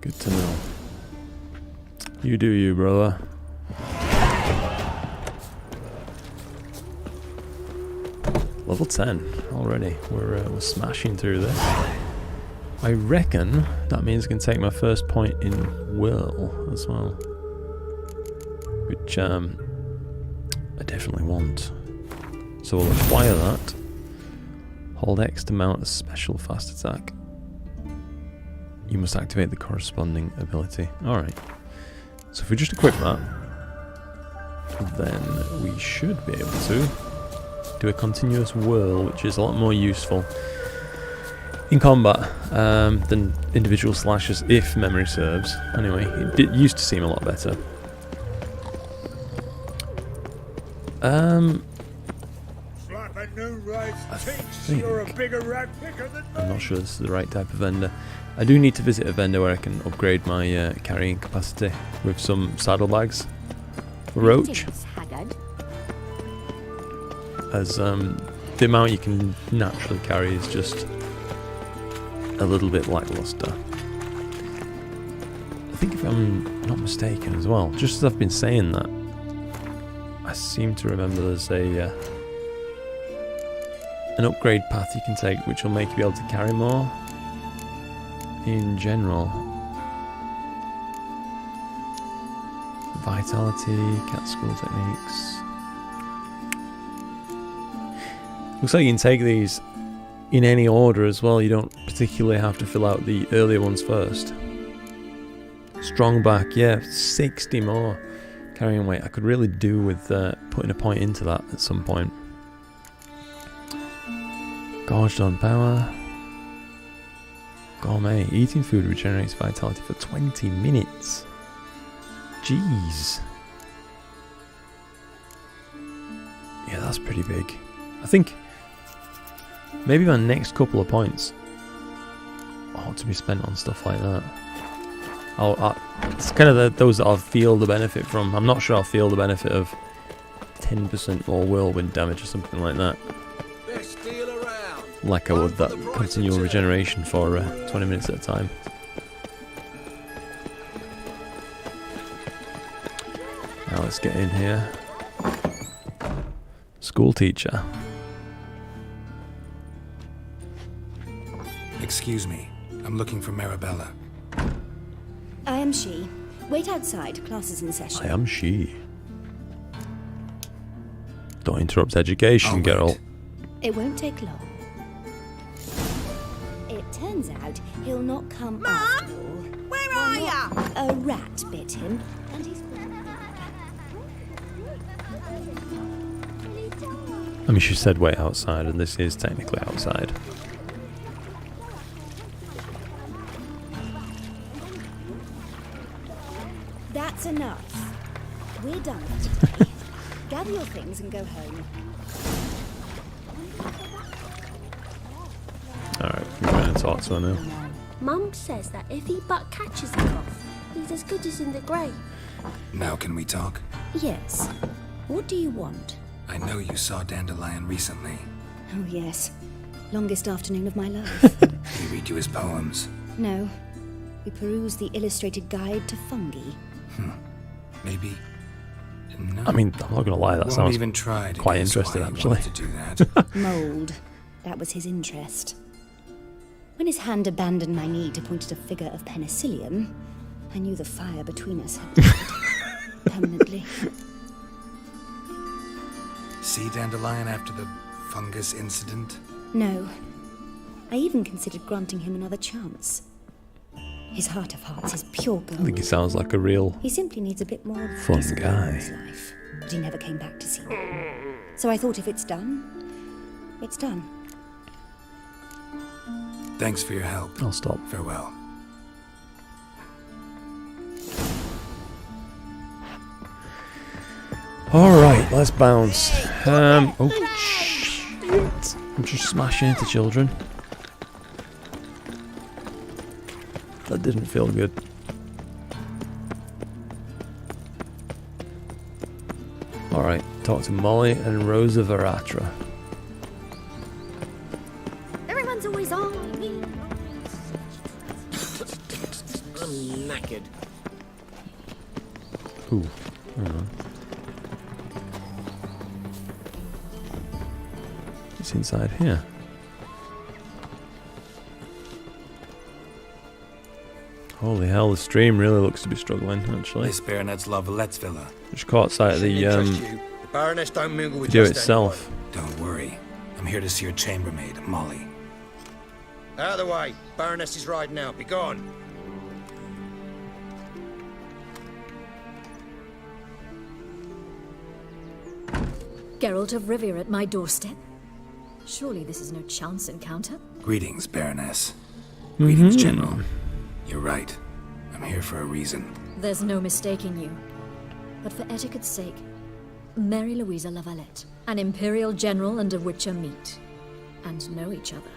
Good to know. You do you, brother. Level 10 already. We're smashing through this. I reckon that means I can take my first point in will as well, which I definitely want. So we'll acquire that. Hold X to mount a special fast attack. You must activate the corresponding ability. Alright. So if we just equip that, then we should be able to do a continuous whirl, which is a lot more useful in combat than individual slashes, if memory serves. Anyway, it used to seem a lot better. I think I'm not sure this is the right type of vendor. I do need to visit a vendor where I can upgrade my carrying capacity with some saddlebags. Roach. As the amount you can naturally carry is just a little bit lackluster. I think if I'm not mistaken as well, just as I've been saying that, I seem to remember there's an upgrade path you can take which will make you be able to carry more in general. Vitality, cat school techniques. Looks like you can take these in any order as well. You don't particularly have to fill out the earlier ones first. Strong back, yeah, 60 more carrying weight. I could really do with putting a point into that at some point. Gorged on power. Gourmet. Eating food regenerates vitality for 20 minutes. Jeez. Yeah, that's pretty big. I think maybe my next couple of points ought to be spent on stuff like that. It's kind of those that I'll feel the benefit from. I'm not sure I'll feel the benefit of 10% more whirlwind damage or something like that. Like I would that continual regeneration for 20 minutes at a time. Now let's get in here. School teacher. Excuse me, I'm looking for Marabella. I am she. Wait outside, class is in session. I am she. Don't interrupt education, Geralt. It won't take long. It turns out he'll not come after all. Where are ya? A rat bit him, and he's... I mean, she said wait outside, and this is technically outside. That's enough. We're done for today. Gather your things and go home. Alright, we're going to talk to her now. Mum says that if he but catches a cough, he's as good as in the grave. Now can we talk? Yes. What do you want? I know you saw Dandelion recently. Oh, yes. Longest afternoon of my life. He read you his poems. No. We perused the illustrated guide to fungi. Maybe. No. I mean, I'm not going to lie, that Won't sounds even try to quite guess interesting, why he actually. wanted to do that. Mould. That was his interest. When his hand abandoned my knee to point at a figure of penicillium, I knew the fire between us had died permanently. See Dandelion after the fungus incident? No. I even considered granting him another chance. His heart of hearts is pure gold. I think he sounds like a real He simply needs a bit more fun discipline in guy. his life. But he never came back to see me. So I thought if it's done, it's done. Thanks for your help. I'll stop. Farewell. Alright, let's bounce. Oh, shit. I'm just smashing into children. That didn't feel good. Alright, talk to Molly and Rosa Veratra. Everyone's always on me. I'm knackered. Ooh, hang on. It's inside here. Holy hell, the stream really looks to be struggling, actually. This Baronet's Lavallette's villa. Just caught sight of the The Baroness don't mingle with video just itself. Don't worry. I'm here to see your chambermaid, Molly. anyone. Out of the way. Baroness is riding out. Be gone. Geralt of Rivia at my doorstep? Surely this is no chance encounter? Greetings, Baroness. Greetings, General. You're right. I'm here for a reason. There's no mistaking you. But for etiquette's sake, Mary Louisa Lavalette, an Imperial General and a Witcher meet. And know each other.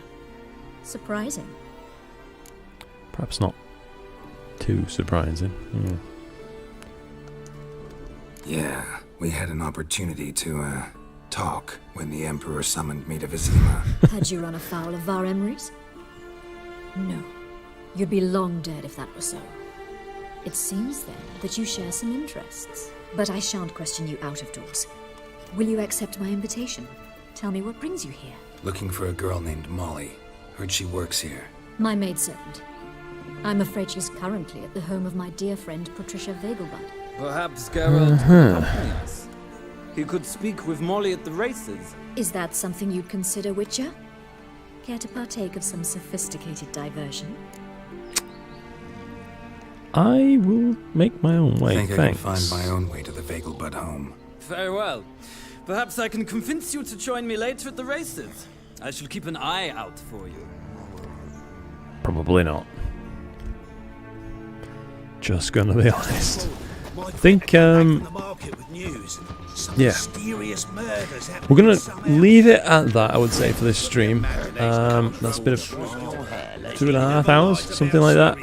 Surprising. Perhaps not too surprising. Yeah, we had an opportunity to, talk when the Emperor summoned me to Vizima. Had you run afoul of Var Emrys? No. You'd be long dead if that were so. It seems then that you share some interests. But I shan't question you out of doors. Will you accept my invitation? Tell me what brings you here. Looking for a girl named Molly. Heard she works here. My maidservant. I'm afraid she's currently at the home of my dear friend Patricia Vegelbud. Perhaps Geralt could accompany us. He could speak with Molly at the races. Is that something you'd consider, Witcher? Care to partake of some sophisticated diversion? I will make my own way, I think thanks. I can find my own way to the Vegelbud home. Very well. Perhaps I can convince you to join me later at the races. I shall keep an eye out for you. Probably not. Just gonna be honest. I think, yeah. We're gonna leave it at that, I would say, for this stream. That's a bit of 2.5 hours, something like that.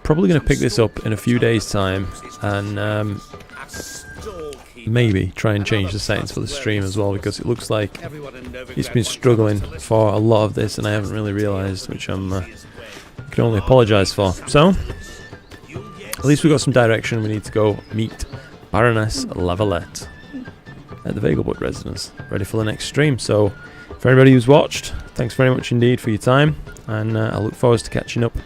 Probably gonna pick this up in a few days' time, and maybe try and change the settings for the stream as well, because it looks like it's been struggling for a lot of this, and I haven't really realised, which I can only apologise for. So, at least we got some direction. We need to go meet Baroness Lavalette at the Vegelbud residence, ready for the next stream. So, for anybody who's watched, thanks very much indeed for your time, and I look forward to catching up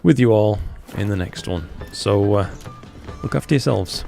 with you all in the next one. So, look after yourselves.